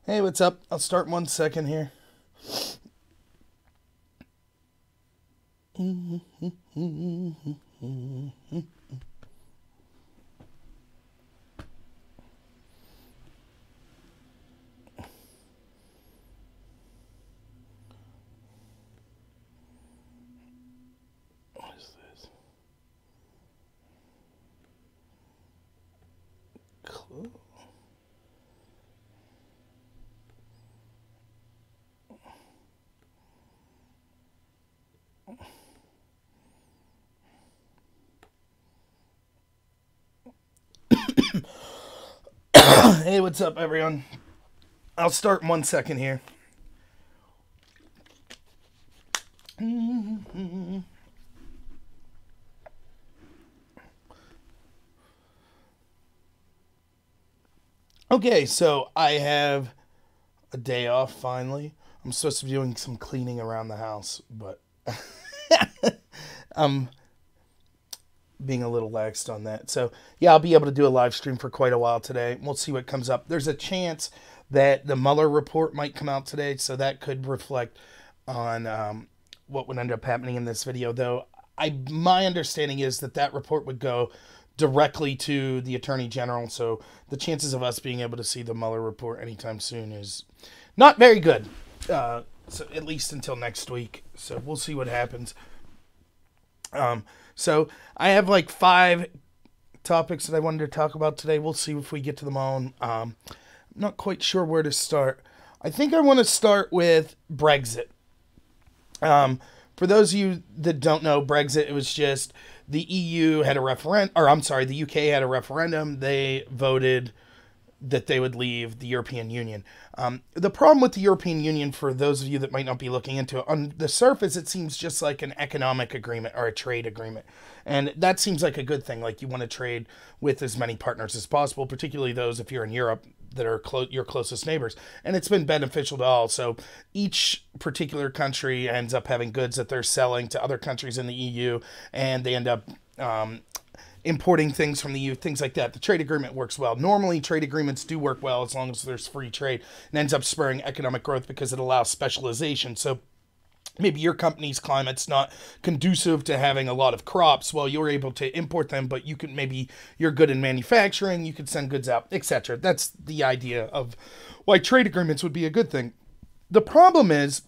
Hey, what's up? I'll start in 1 second here. What is this? Clue. Hey, what's up, everyone? I'll start in 1 second here. Okay, so I have a day off finally. I'm supposed to be doing some cleaning around the house, but I'm being a little laxed on that. So, yeah, I'll be able to do a live stream for quite a while today. We'll see what comes up. There's a chance that the Mueller report might come out today, so that could reflect on what would end up happening in this video, though my understanding is that report would go directly to the Attorney General, so the chances of us being able to see the Mueller report anytime soon is not very good, so at least until next week. So we'll see what happens. So I have like 5 topics that I wanted to talk about today. We'll see if we get to them all. I'm not quite sure where to start. I think I want to start with Brexit. For those of you that don't know, Brexit, it was just the EU had a referendum, or I'm sorry, the UK had a referendum. They voted that they would leave the European Union. The problem with the European Union, for those of you that might not be looking into it, on the surface, it seems just like an economic agreement or a trade agreement. And that seems like a good thing. Like, you want to trade with as many partners as possible, particularly those, if you're in Europe, that are your closest neighbors. And it's been beneficial to all. So each particular country ends up having goods that they're selling to other countries in the EU, and they end up importing things from the EU, things like that. The trade agreement works well. Normally, trade agreements do work well as long as there's free trade, and ends up spurring economic growth because it allows specialization. So maybe your company's climate's not conducive to having a lot of crops. Well, you're able to import them, but you're good in manufacturing, you could send goods out, etc. That's the idea of why trade agreements would be a good thing. The problem is,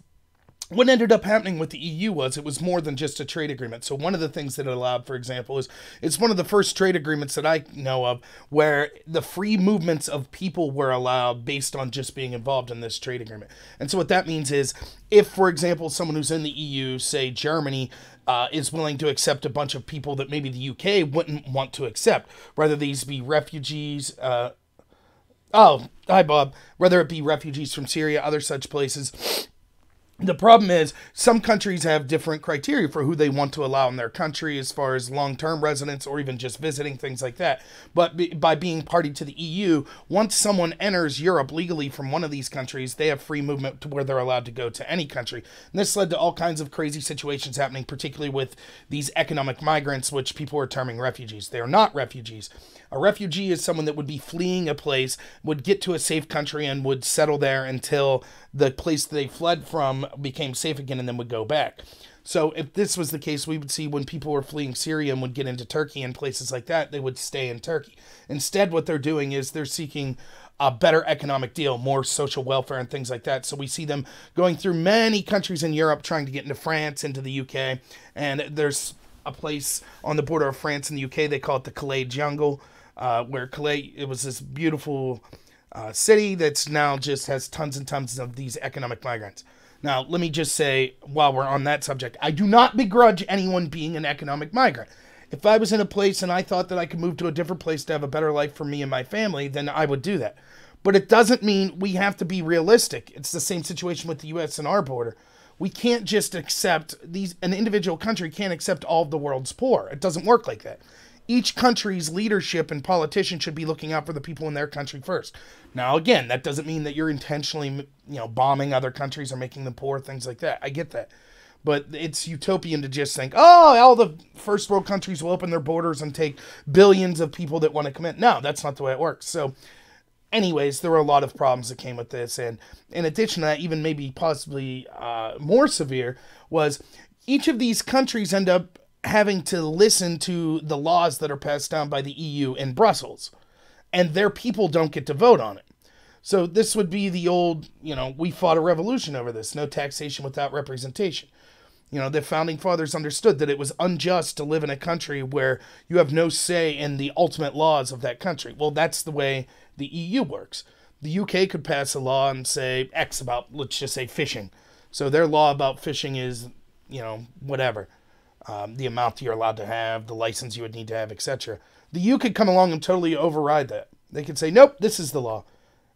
what ended up happening with the EU was it was more than just a trade agreement. So one of the things that it allowed, for example, is it's one of the first trade agreements that I know of where the free movements of people were allowed based on just being involved in this trade agreement. And so what that means is, if, for example, someone who's in the EU, say Germany, is willing to accept a bunch of people that maybe the UK wouldn't want to accept, whether these be refugees, oh, hi, Bob. Whether it be refugees from Syria, other such places. The problem is some countries have different criteria for who they want to allow in their country as far as long-term residents or even just visiting, things like that. But by being party to the EU, once someone enters Europe legally from one of these countries, they have free movement to where they're allowed to go to any country. And this led to all kinds of crazy situations happening, particularly with these economic migrants, which people are terming refugees. They are not refugees. A refugee is someone that would be fleeing a place, would get to a safe country, and would settle there until the place they fled from became safe again, and then would go back. So if this was the case, we would see when people were fleeing Syria and would get into Turkey and places like that, they would stay in Turkey. Instead, what they're doing is they're seeking a better economic deal, more social welfare and things like that. So we see them going through many countries in Europe trying to get into France, into the UK, and there's a place on the border of France and the UK, they call it the Calais Jungle, where Calais, it was this beautiful city that's now just has tons and tons of these economic migrants. Now, let me just say, while we're on that subject, I do not begrudge anyone being an economic migrant. If I was in a place and I thought that I could move to a different place to have a better life for me and my family, then I would do that. But it doesn't mean we have to be realistic. It's the same situation with the U.S. and our border. We can't just accept an individual country can't accept all of the world's poor. It doesn't work like that. Each country's leadership and politicians should be looking out for the people in their country first. Now, again, that doesn't mean that you're intentionally, bombing other countries or making them poor, things like that. I get that. But it's utopian to just think, oh, all the first world countries will open their borders and take billions of people that want to come in. No, that's not the way it works. So anyways, there were a lot of problems that came with this. And in addition to that, even maybe possibly more severe, was each of these countries end up having to listen to the laws that are passed down by the EU in Brussels. And their people don't get to vote on it. So this would be the old, we fought a revolution over this. No taxation without representation. The founding fathers understood that it was unjust to live in a country where you have no say in the ultimate laws of that country. Well, that's the way the EU works. The UK could pass a law and say X about, let's just say, fishing. So their law about fishing is, whatever. The amount you're allowed to have, the license you would need to have, etc. The EU could come along and totally override that. They could say, nope, this is the law.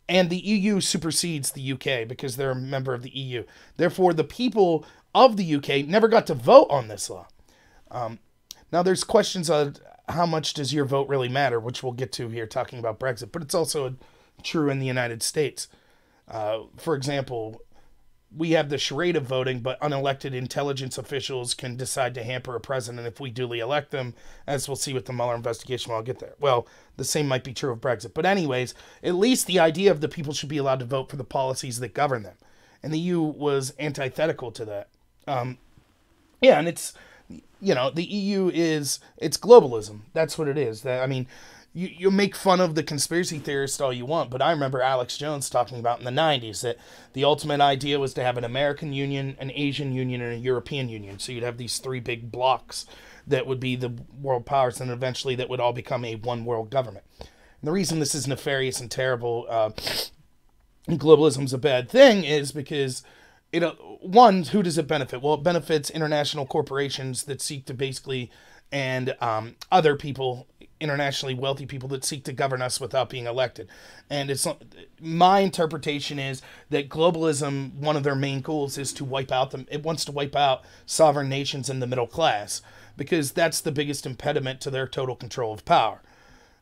And the EU supersedes the UK because they're a member of the EU. Therefore, the people of the UK never got to vote on this law. Now, there's questions on how much does your vote really matter, which we'll get to here talking about Brexit. But it's also true in the United States. For example, we have the charade of voting, but unelected intelligence officials can decide to hamper a president if we duly elect them, as we'll see with the Mueller investigation when I'll get there. Well, the same might be true of Brexit. But anyways, at least the idea of the people should be allowed to vote for the policies that govern them. And the EU was antithetical to that. And it's, the EU it's globalism. That's what it is. You make fun of the conspiracy theorists all you want, but I remember Alex Jones talking about in the 90s that the ultimate idea was to have an American Union, an Asian Union, and a European Union. So you'd have these three big blocks that would be the world powers, and eventually that would all become a one world government. And the reason this is nefarious and terrible, globalism's a bad thing, is because one, who does it benefit? Well, it benefits international corporations that seek to basically, and other people, internationally wealthy people that seek to govern us without being elected. And my interpretation is that globalism, one of their main goals is to wipe out them. It wants to wipe out sovereign nations and the middle class, because that's the biggest impediment to their total control of power.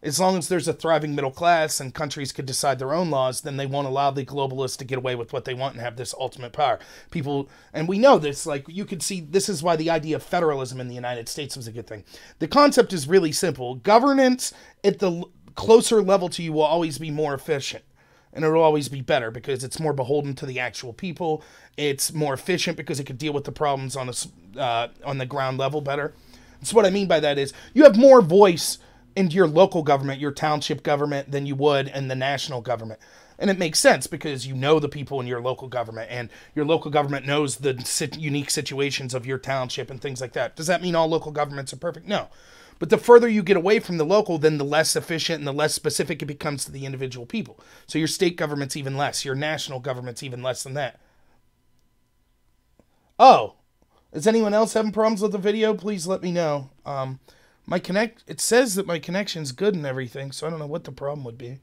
As long as there's a thriving middle class and countries could decide their own laws, then they won't allow the globalists to get away with what they want and have this ultimate power. And we know this, you could see, this is why the idea of federalism in the United States was a good thing. The concept is really simple. Governance at the closer level to you will always be more efficient. And it'll always be better because it's more beholden to the actual people. It's more efficient because it can deal with the problems on the ground level better. So what I mean by that is you have more voice into your local government, your township government, than you would in the national government. And it makes sense because you know the people in your local government, and your local government knows the unique situations of your township and things like that. Does that mean all local governments are perfect? No. But the further you get away from the local, then the less efficient and the less specific it becomes to the individual people. So your state government's even less. Your national government's even less than that. Oh, is anyone else having problems with the video? Please let me know. It says that my connection's good and everything, so I don't know what the problem would be.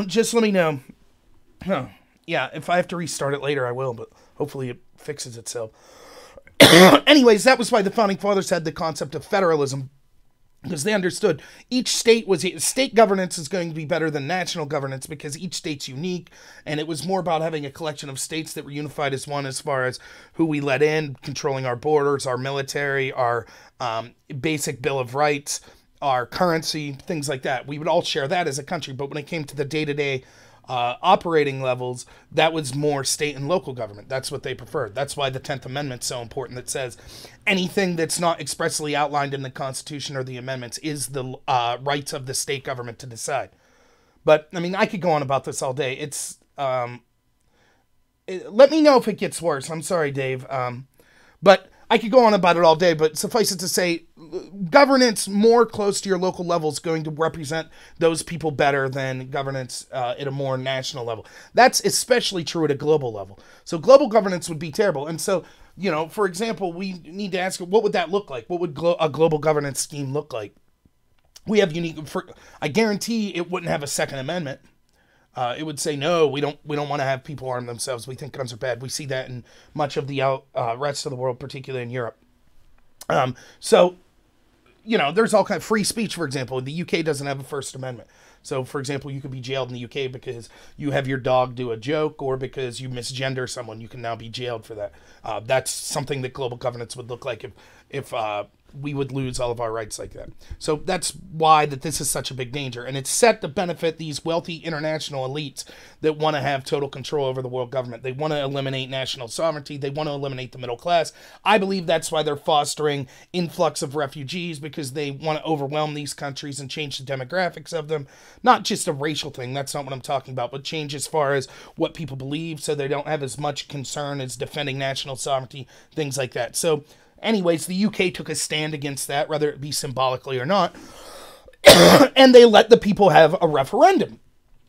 Just let me know. Yeah, if I have to restart it later, I will, but hopefully it fixes itself. Anyways, that was why the Founding Fathers had the concept of federalism, because they understood state governance is going to be better than national governance because each state's unique, and it was more about having a collection of states that were unified as one as far as who we let in, controlling our borders, our military, our basic Bill of Rights, our currency, things like that. We would all share that as a country, but when it came to the day-to-day operating levels, that was more state and local government. That's what they preferred. That's why the 10th Amendment's so important. That says anything that's not expressly outlined in the Constitution or the amendments is the rights of the state government to decide. But, I could go on about this all day. Let me know if it gets worse. I'm sorry, Dave. But I could go on about it all day, but suffice it to say, governance more close to your local level is going to represent those people better than governance at a more national level. That's especially true at a global level. So global governance would be terrible. And so, for example, we need to ask, what would that look like? What would a global governance scheme look like? We have I guarantee it wouldn't have a Second Amendment. It would say, no, we don't want to have people arm themselves. We think guns are bad. We see that in much of the rest of the world, particularly in Europe. There's all kind of free speech, for example. The UK doesn't have a First Amendment. So, for example, you could be jailed in the UK because you have your dog do a joke or because you misgender someone. You can now be jailed for that. That's something that global governance would look like if we would lose all of our rights like that. So that's why that this is such a big danger. And it's set to benefit these wealthy international elites that want to have total control over the world government. They want to eliminate national sovereignty. They want to eliminate the middle class. I believe that's why they're fostering influx of refugees, because they want to overwhelm these countries and change the demographics of them. Not just a racial thing. That's not what I'm talking about, but change as far as what people believe, so they don't have as much concern as defending national sovereignty, things like that. So anyways, the UK took a stand against that, whether it be symbolically or not, and they let the people have a referendum.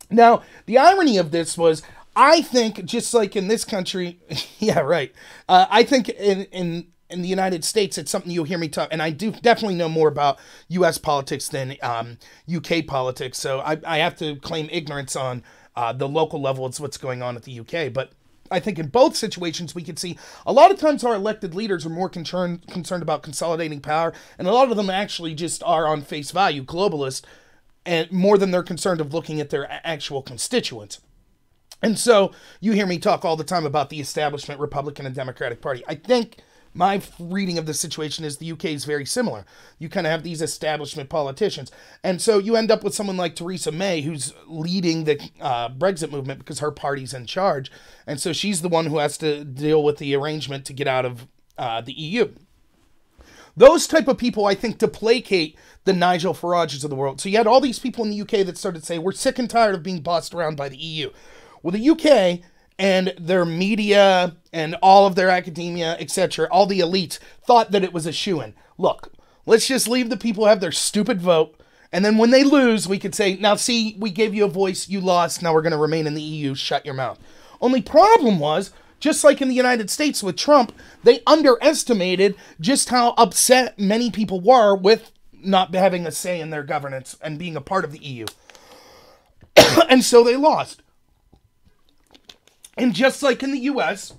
Now, the irony of this was, I think, just like in this country, yeah, right, I think in the United States, it's something you'll hear me talk, and I do definitely know more about U.S. politics than UK politics, so I have to claim ignorance on the local level of what's going on at the UK, but I think in both situations we can see a lot of times our elected leaders are more concerned about consolidating power, and a lot of them actually just are on face value globalist, and more than they're concerned of looking at their actual constituents. And so you hear me talk all the time about the establishment Republican and Democratic Party. I think my reading of the situation is the UK is very similar. You kind of have these establishment politicians. And so you end up with someone like Theresa May, who's leading the Brexit movement because her party's in charge. And so she's the one who has to deal with the arrangement to get out of the EU. Those type of people, I think, to placate the Nigel Farages of the world. So you had all these people in the UK that started to say, we're sick and tired of being bossed around by the EU. Well, the UK and their media and all of their academia, etc., all the elites thought that it was a shoo-in. Look, let's just leave the people have their stupid vote, and then when they lose, we could say, now see, we gave you a voice, you lost, now we're going to remain in the EU, shut your mouth. Only problem was, just like in the United States with Trump, they underestimated just how upset many people were with not having a say in their governance and being a part of the EU. And so they lost. And just like in the U.S.,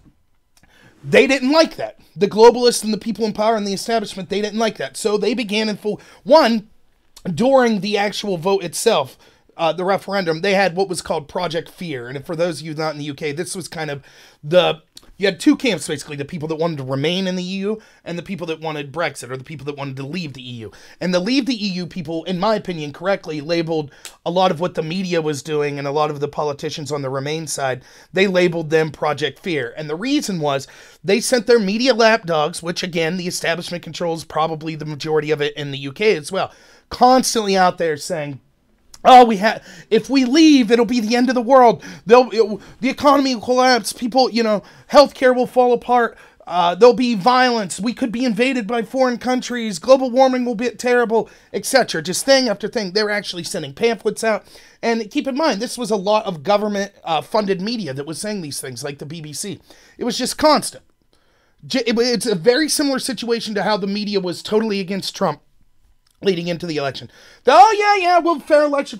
they didn't like that. The globalists and the people in power and the establishment, they didn't like that. So they began in full... One, during the actual vote itself, the referendum, they had what was called Project Fear. And for those of you not in the UK, this was kind of the... You had two camps, basically, the people that wanted to remain in the EU and the people that wanted Brexit, or the people that wanted to leave the EU. And the leave the EU people, in my opinion, correctly labeled a lot of what the media was doing and a lot of the politicians on the Remain side, they labeled them Project Fear. And the reason was they sent their media lapdogs, which, again, the establishment controls probably the majority of it in the UK as well, constantly out there saying, oh, if we leave, it'll be the end of the world. The economy will collapse. People, healthcare will fall apart. There'll be violence. We could be invaded by foreign countries. Global warming will be terrible, etc. Just thing after thing. They were actually sending pamphlets out. And keep in mind, this was a lot of government-funded media that was saying these things, like the BBC. It was just constant. It's a very similar situation to how the media was totally against Trump leading into the election. Oh, yeah, well, fair election.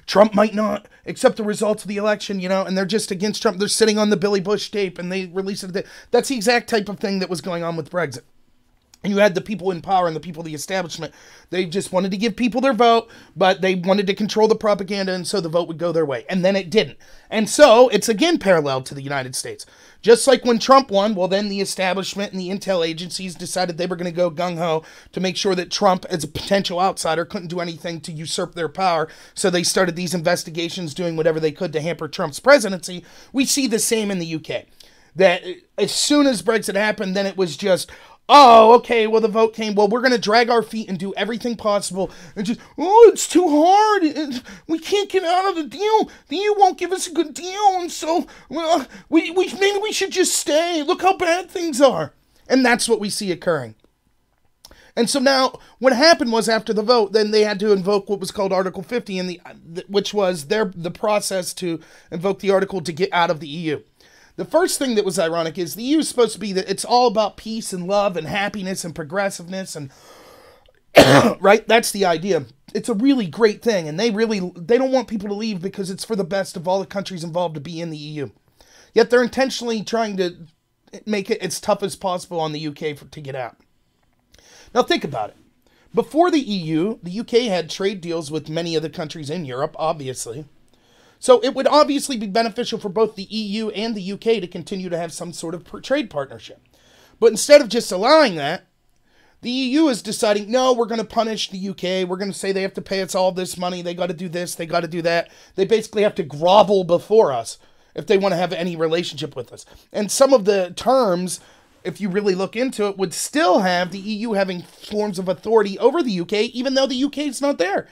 Trump might not accept the results of the election, and they're just against Trump. They're sitting on the Billy Bush tape, and they released it. That's the exact type of thing that was going on with Brexit. And you had the people in power and the people of the establishment. They just wanted to give people their vote, but they wanted to control the propaganda, and so the vote would go their way. And then it didn't. And so it's again parallel to the United States. Just like when Trump won, well, then the establishment and the intel agencies decided they were going to go gung-ho to make sure that Trump, as a potential outsider, couldn't do anything to usurp their power. So they started these investigations, doing whatever they could to hamper Trump's presidency. We see the same in the UK. That as soon as Brexit happened, then it was just... oh, okay, well, the vote came. Well, we're going to drag our feet and do everything possible. And just, it's too hard. We can't get out of the deal. The EU won't give us a good deal. And so maybe we should just stay. Look how bad things are. And that's what we see occurring. And so now what happened was after the vote, then they had to invoke what was called Article 50, which was the process to invoke the article to get out of the EU. The first thing that was ironic is the EU is supposed to be that it's all about peace and love and happiness and progressiveness and right? That's the idea. It's a really great thing, and they don't want people to leave because it's for the best of all the countries involved to be in the EU. Yet they're intentionally trying to make it as tough as possible on the UK to get out. Now think about it. Before the EU, the UK had trade deals with many of the countries in Europe, obviously. So it would obviously be beneficial for both the EU and the UK to continue to have some sort of trade partnership. But instead of just allowing that, The EU is deciding, no, we're going to punish the UK. We're going to say they have to pay us all this money. They got to do this. They got to do that. They basically have to grovel before us if they want to have any relationship with us. And some of the terms, if you really look into it, would still have the EU having forms of authority over the UK, even though the UK is not there.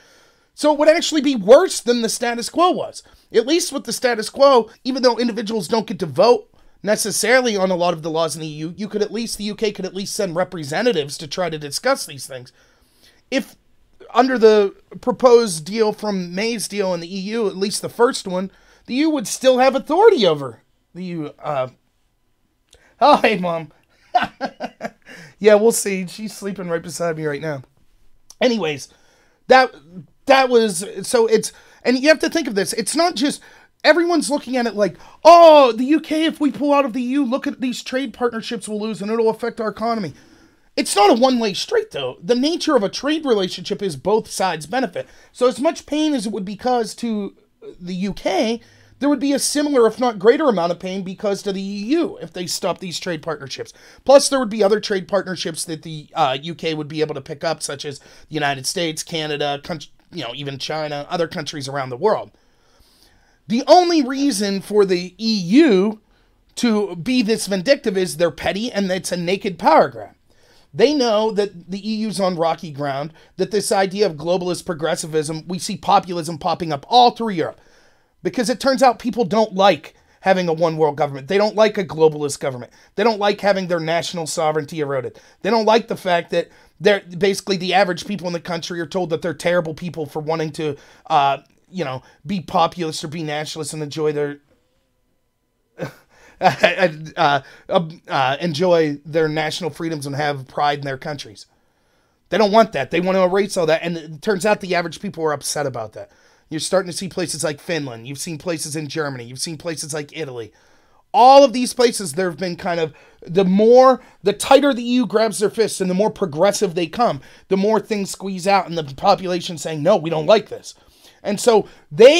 So it would actually be worse than the status quo was. At least with the status quo, even though individuals don't get to vote necessarily on a lot of the laws in the EU, the UK could at least send representatives to try to discuss these things. If under the proposed deal from May's deal in the EU, at least the first one, the EU would still have authority over the EU. Oh, hey, Mom. Yeah, we'll see. She's sleeping right beside me right now. Anyways, that was, so it's, and you have to think of this. It's not just, everyone's looking at it like, oh, the UK, if we pull out of the EU, look at these trade partnerships we'll lose and it'll affect our economy. It's not a one-way street, though. The nature of a trade relationship is both sides benefit. So as much pain as it would be caused to the UK, there would be a similar, if not greater amount of pain because to the EU if they stop these trade partnerships. Plus, there would be other trade partnerships that the UK would be able to pick up, such as the United States, Canada, even China, other countries around the world. The only reason for the EU to be this vindictive is they're petty and it's a naked power grab. They know that the EU's on rocky ground, that this idea of globalist progressivism, we see populism popping up all through Europe. Because it turns out people don't like having a one-world government. They don't like a globalist government. They don't like having their national sovereignty eroded. They don't like the fact that they're basically the average people in the country are told that they're terrible people for wanting to, be populist or be nationalist and enjoy their national freedoms and have pride in their countries. They don't want that. They want to erase all that. And it turns out the average people are upset about that. You're starting to see places like Finland. You've seen places in Germany. You've seen places like Italy. All of these places, there have been kind of, the tighter the EU grabs their fists and the more progressive they come, the more things squeeze out and the population saying, no, we don't like this. And so the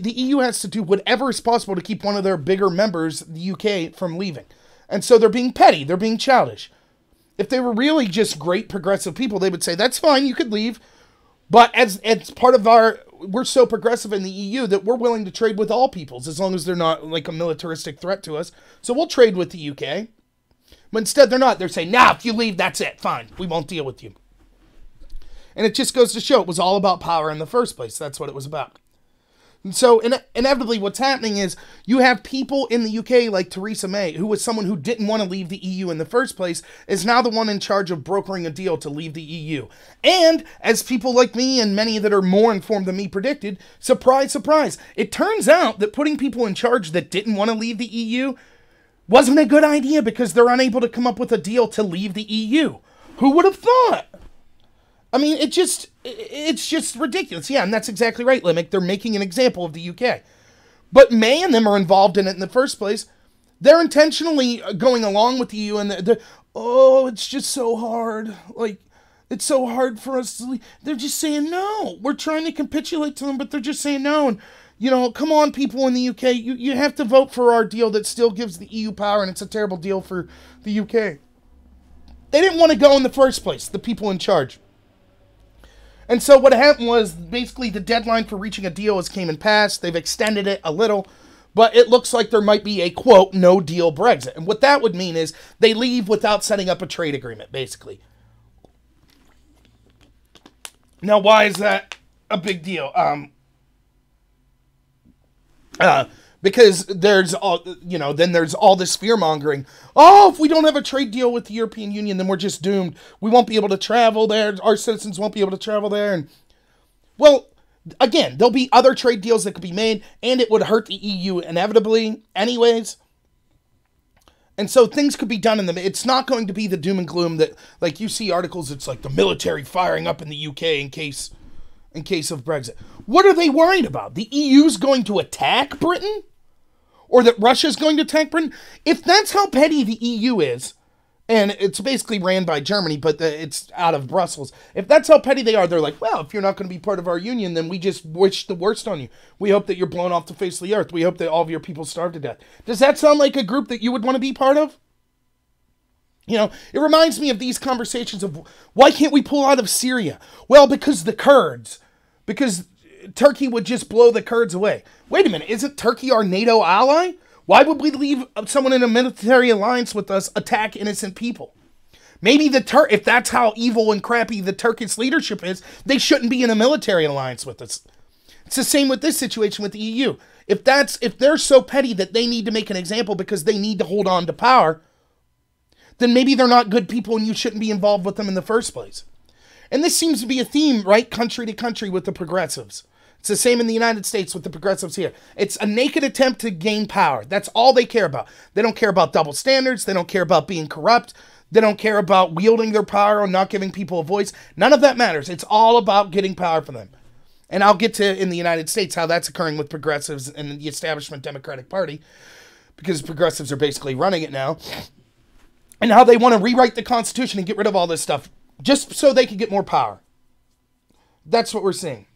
EU has to do whatever is possible to keep one of their bigger members, the UK, from leaving. And so they're being petty. They're being childish. If they were really just great progressive people, they would say, that's fine, you could leave. But as part of we're so progressive in the EU that we're willing to trade with all peoples as long as they're not like a militaristic threat to us. So we'll trade with the UK. But instead they're not. They're saying, nah, if you leave, that's it. Fine. We won't deal with you. And it just goes to show it was all about power in the first place. That's what it was about. And so inevitably what's happening is you have people in the UK like Theresa May, who was someone who didn't want to leave the EU in the first place, is now the one in charge of brokering a deal to leave the EU. And as people like me and many that are more informed than me predicted, surprise, surprise, it turns out that putting people in charge that didn't want to leave the EU wasn't a good idea because they're unable to come up with a deal to leave the EU. Who would have thought? I mean, it's just ridiculous. Yeah, and that's exactly right, Limmick. They're making an example of the UK. But May and them are involved in it in the first place. They're intentionally going along with the EU and it's just so hard. Like, it's so hard for us to leave. They're just saying no. We're trying to capitulate to them, but they're just saying no. And, come on, people in the UK. You have to vote for our deal that still gives the EU power, and it's a terrible deal for the UK. They didn't want to go in the first place, the people in charge. And so what happened was basically the deadline for reaching a deal came and passed. They've extended it a little, but it looks like there might be a, quote, no deal Brexit. And what that would mean is they leave without setting up a trade agreement, basically. Now, why is that a big deal? Because there's all, then there's all this fear-mongering. Oh, if we don't have a trade deal with the European Union, then we're just doomed. We won't be able to travel there. Our citizens won't be able to travel there. And, well, again, there'll be other trade deals that could be made, and it would hurt the EU inevitably anyways. And so things could be done in the... It's not going to be the doom and gloom that, like, you see articles, it's like the military firing up in the UK in case of Brexit. What are they worried about? The EU's going to attack Britain? Or that Russia's going to attack Britain? If that's how petty the EU is, and it's basically ran by Germany, but it's out of Brussels. If that's how petty they are, they're like, well, if you're not going to be part of our union, then we just wish the worst on you. We hope that you're blown off the face of the earth. We hope that all of your people starve to death. Does that sound like a group that you would want to be part of? You know, it reminds me of these conversations of why can't we pull out of Syria? Well, because the Kurds, because Turkey would just blow the Kurds away. Wait a minute, isn't Turkey our NATO ally? Why would we leave someone in a military alliance with us attack innocent people? Maybe if that's how evil and crappy the Turkish leadership is, they shouldn't be in a military alliance with us. It's the same with this situation with the EU. If they're so petty that they need to make an example because they need to hold on to power, then maybe they're not good people and you shouldn't be involved with them in the first place. And this seems to be a theme, right? Country to country with the progressives. It's the same in the United States with the progressives here. It's a naked attempt to gain power. That's all they care about. They don't care about double standards. They don't care about being corrupt. They don't care about wielding their power or not giving people a voice. None of that matters. It's all about getting power for them. And I'll get to, in the United States, how that's occurring with progressives and the establishment Democratic Party, because progressives are basically running it now, and how they want to rewrite the Constitution and get rid of all this stuff just so they can get more power. That's what we're seeing.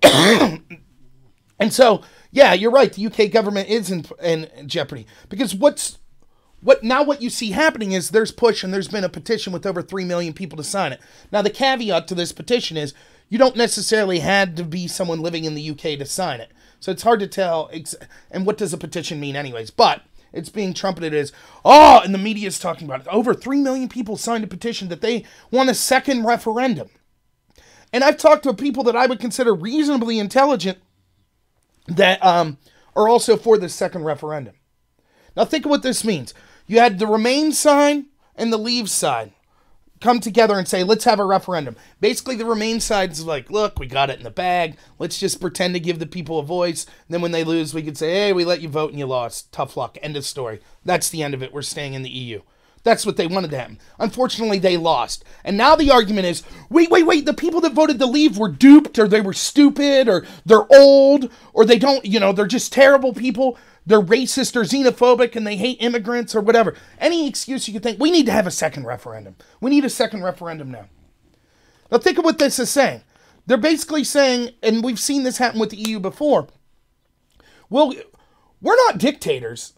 And so, yeah, you're right. The UK government is in jeopardy, because what you see happening is there's push, and there's been a petition with over 3 million people to sign it. Now, the caveat to this petition is you don't necessarily have to be someone living in the UK to sign it. So it's hard to tell. And what does a petition mean anyways? But it's being trumpeted as, and the media is talking about it. Over 3 million people signed a petition that they want a second referendum. And I've talked to people that I would consider reasonably intelligent that are also for this second referendum. Now think of what this means. You had the Remain side and the Leave side come together and say, let's have a referendum. Basically, the Remain side is like, look, we got it in the bag. Let's just pretend to give the people a voice. And then when they lose, we could say, hey, we let you vote and you lost. Tough luck. End of story. That's the end of it. We're staying in the EU. That's what they wanted to happen. Unfortunately, they lost. And now the argument is, wait. The people that voted to leave were duped, or they were stupid, or they're old, or they don't, they're just terrible people. They're racist or xenophobic and they hate immigrants or whatever. Any excuse you could think. We need to have a second referendum. We need a second referendum now. Now think of what this is saying. They're basically saying, and we've seen this happen with the EU before, well, we're not dictators.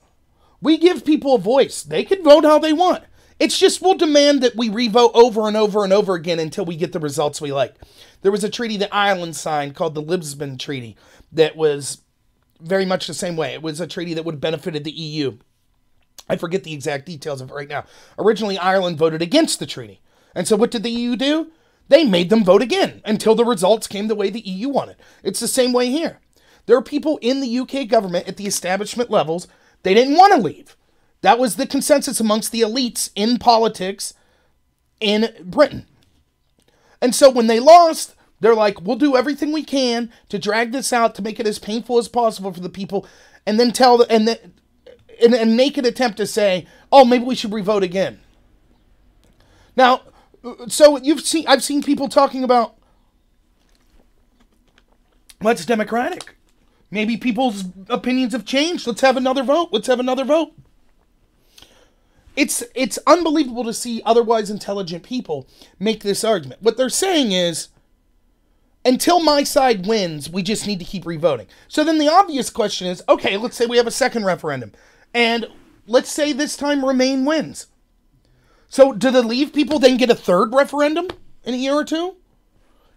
We give people a voice. They can vote how they want. It's just we'll demand that we revote over and over and over again until we get the results we like. There was a treaty that Ireland signed called the Lisbon Treaty that was very much the same way. It was a treaty that would have benefited the EU. I forget the exact details of it right now. Originally, Ireland voted against the treaty. And so what did the EU do? They made them vote again until the results came the way the EU wanted. It's the same way here. There are people in the UK government at the establishment levels, they didn't want to leave. That was the consensus amongst the elites in politics in Britain. And so when they lost, they're like, we'll do everything we can to drag this out, to make it as painful as possible for the people, and then in a naked attempt to say, oh, maybe we should revote again. Now, so I've seen people talking about, what's democratic? Maybe people's opinions have changed. Let's have another vote. Let's have another vote. It's unbelievable to see otherwise intelligent people make this argument. What they're saying is, until my side wins, we just need to keep revoting. So then the obvious question is, okay, let's say we have a second referendum. And let's say this time Remain wins. So do the Leave people then get a third referendum in a year or two?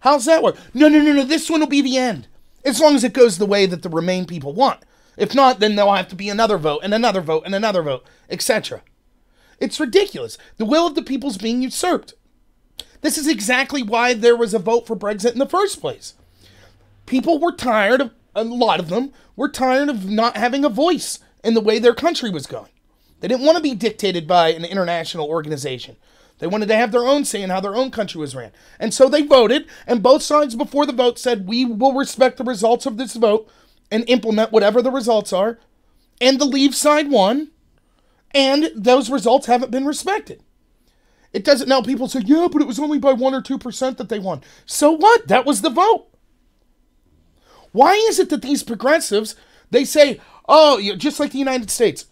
How's that work? No. This one will be the end. As long as it goes the way that the Remain people want. If not, then there'll have to be another vote and another vote and another vote, etc. It's ridiculous. The will of the people is being usurped. This is exactly why there was a vote for Brexit in the first place. People were tired of, a lot of them, were tired of not having a voice in the way their country was going. They didn't want to be dictated by an international organization. They wanted to have their own say in how their own country was ran. And so they voted, and both sides before the vote said, we will respect the results of this vote and implement whatever the results are. And the Leave side won, and those results haven't been respected. It doesn't, now people say, yeah, but it was only by 1 or 2% that they won. So what? That was the vote. Why is it that these progressives, they say, oh, just like the United States,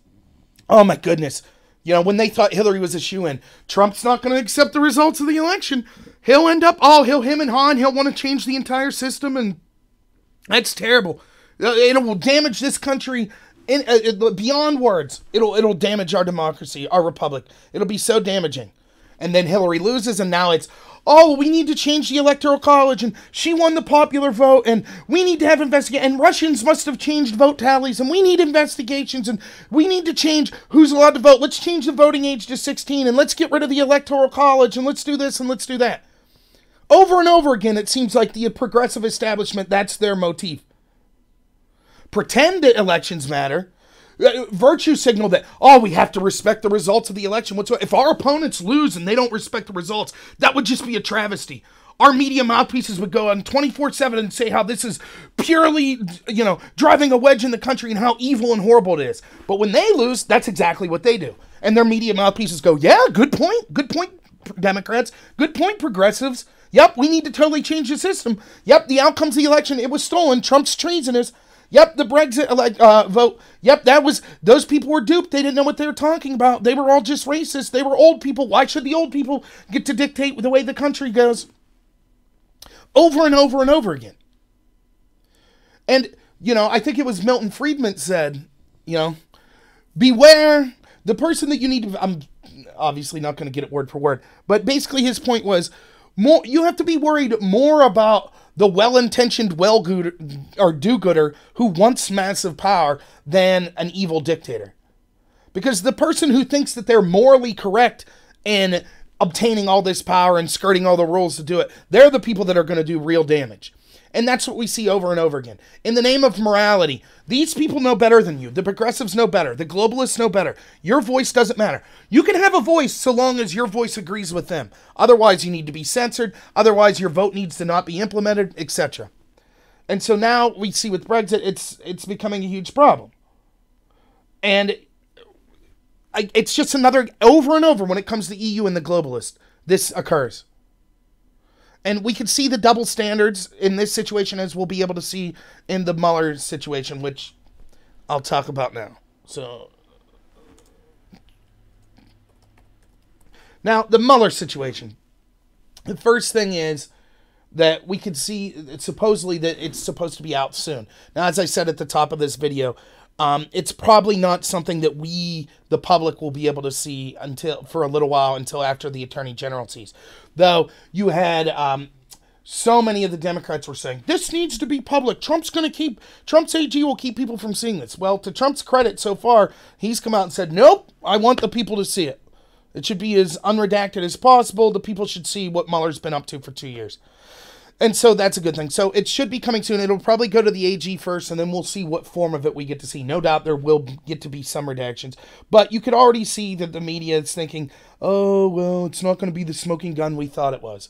oh my goodness, when they thought Hillary was a shoo-in, Trump's not going to accept the results of the election. He'll end up, him and Han, he'll want to change the entire system, and that's terrible. It will damage this country beyond words. It'll damage our democracy, our republic. It'll be so damaging. And then Hillary loses, and now it's, oh, we need to change the electoral college, and she won the popular vote, and we need to have investigation, and Russians must have changed vote tallies, and we need investigations, and we need to change who's allowed to vote. Let's change the voting age to 16, and let's get rid of the electoral college, and let's do this, and let's do that. Over and over again, it seems like the progressive establishment, that's their motif. Pretend that elections matter. Virtue signal that, oh, we have to respect the results of the election. If our opponents lose and they don't respect the results, that would just be a travesty. Our media mouthpieces would go on 24/7 and say how this is purely, driving a wedge in the country and how evil and horrible it is. But when they lose, that's exactly what they do. And their media mouthpieces go, yeah, good point, Democrats. Good point, progressives. Yep, we need to totally change the system. Yep, the outcomes of the election, it was stolen. Trump's treasonous. Yep, the Brexit vote. Yep, those people were duped. They didn't know what they were talking about. They were all just racist. They were old people. Why should the old people get to dictate the way the country goes? Over and over and over again. And, I think it was Milton Friedman said, beware the person that you need to, I'm obviously not going to get it word for word, but basically his point was, you have to be worried more about the well-intentioned do-gooder who wants massive power than an evil dictator. Because the person who thinks that they're morally correct in obtaining all this power and skirting all the rules to do it, they're the people that are going to do real damage. And that's what we see over and over again. In the name of morality, these people know better than you. The progressives know better. The globalists know better. Your voice doesn't matter. You can have a voice so long as your voice agrees with them. Otherwise, you need to be censored. Otherwise, your vote needs to not be implemented, etc. And so now we see with Brexit, it's becoming a huge problem. And it's just another, over and over when it comes to the EU and the globalists, this occurs. And we can see the double standards in this situation as we'll be able to see in the Mueller situation, which I'll talk about now. So, now the Mueller situation. The first thing is that we can see it's supposed to be out soon. Now, as I said at the top of this video, it's probably not something that we, the public, will be able to see for a little while, until after the Attorney General sees. Though you had so many of the Democrats were saying, this needs to be public. Trump's AG will keep people from seeing this. Well, to Trump's credit so far, he's come out and said, nope, I want the people to see it. It should be as unredacted as possible. The people should see what Mueller's been up to for 2 years. And so that's a good thing. So it should be coming soon. It'll probably go to the AG first, and then we'll see what form of it we get to see. No doubt there will get to be some redactions. But you could already see that the media is thinking, oh, well, it's not going to be the smoking gun we thought it was.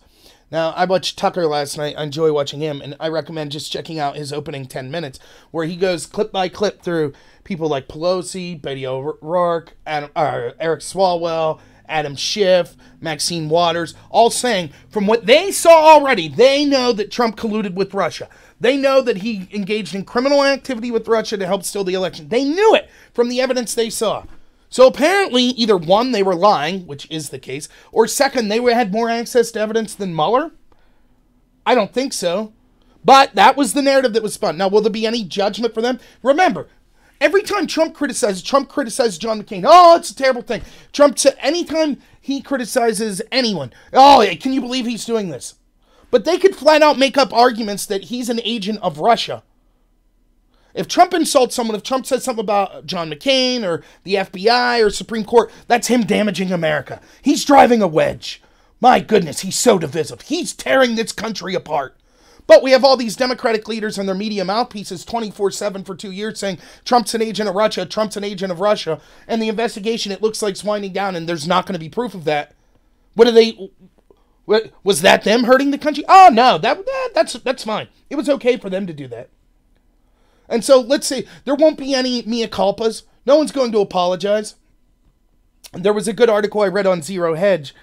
Now, I watched Tucker last night. I enjoy watching him, and I recommend just checking out his opening 10 minutes, where he goes clip by clip through people like Pelosi, Beto O'Rourke, Eric Swalwell, Adam Schiff, Maxine Waters, all saying from what they saw already, they know that Trump colluded with Russia. They know that he engaged in criminal activity with Russia to help steal the election. They knew it from the evidence they saw. So apparently, either one, they were lying, which is the case, or second, they had more access to evidence than Mueller. I don't think so. But that was the narrative that was spun. Now, will there be any judgment for them? Remember, every time Trump criticizes John McCain. Oh, it's a terrible thing. Trump said anytime he criticizes anyone, oh, can you believe he's doing this? But they could flat out make up arguments that he's an agent of Russia. If Trump insults someone, if Trump says something about John McCain or the FBI or Supreme Court, that's him damaging America. He's driving a wedge. My goodness, he's so divisive. He's tearing this country apart. But we have all these Democratic leaders and their media mouthpieces 24/7 for 2 years saying Trump's an agent of Russia, Trump's an agent of Russia, and the investigation, it looks like, is winding down, and there's not going to be proof of that. Was that them hurting the country? Oh, no, that's fine. It was okay for them to do that. And so, let's say, there won't be any mea culpas. No one's going to apologize. There was a good article I read on Zero Hedge.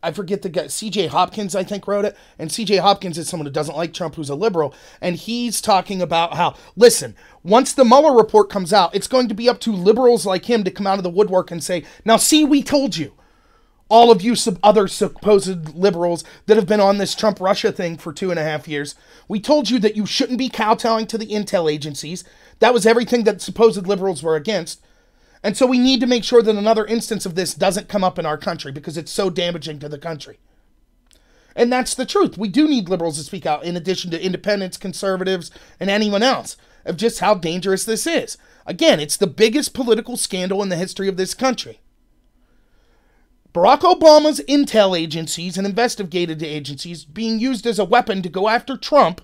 I forget the guy, C.J. Hopkins, I think, wrote it. And C.J. Hopkins is someone who doesn't like Trump, who's a liberal. And he's talking about how, listen, once the Mueller report comes out, it's going to be up to liberals like him to come out of the woodwork and say, now, see, we told you. All of you other supposed liberals that have been on this Trump-Russia thing for 2.5 years, we told you that you shouldn't be kowtowing to the intel agencies, That was everything that supposed liberals were against. And so we need to make sure that another instance of this doesn't come up in our country because it's so damaging to the country. And that's the truth. We do need liberals to speak out in addition to independents, conservatives, and anyone else of just how dangerous this is. Again, it's the biggest political scandal in the history of this country. Barack Obama's intel agencies and investigative agencies being used as a weapon to go after Trump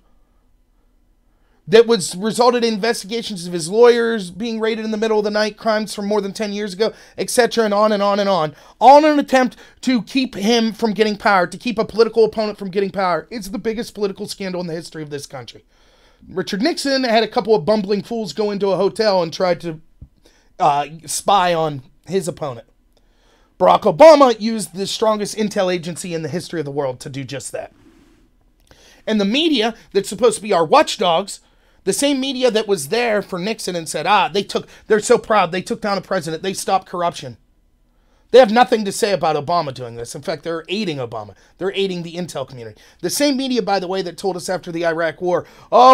that was resulted in investigations of his lawyers being raided in the middle of the night, crimes from more than 10 years ago, etc., and on and on and on. All in an attempt to keep him from getting power, to keep a political opponent from getting power. It's the biggest political scandal in the history of this country. Richard Nixon had a couple of bumbling fools go into a hotel and try to spy on his opponent. Barack Obama used the strongest intel agency in the history of the world to do just that. And the media that's supposed to be our watchdogs, the same media that was there for Nixon and said, they're so proud, they took down a president, they stopped corruption. They have nothing to say about Obama doing this. In fact, they're aiding Obama. They're aiding the intel community. The same media, by the way, that told us after the Iraq war,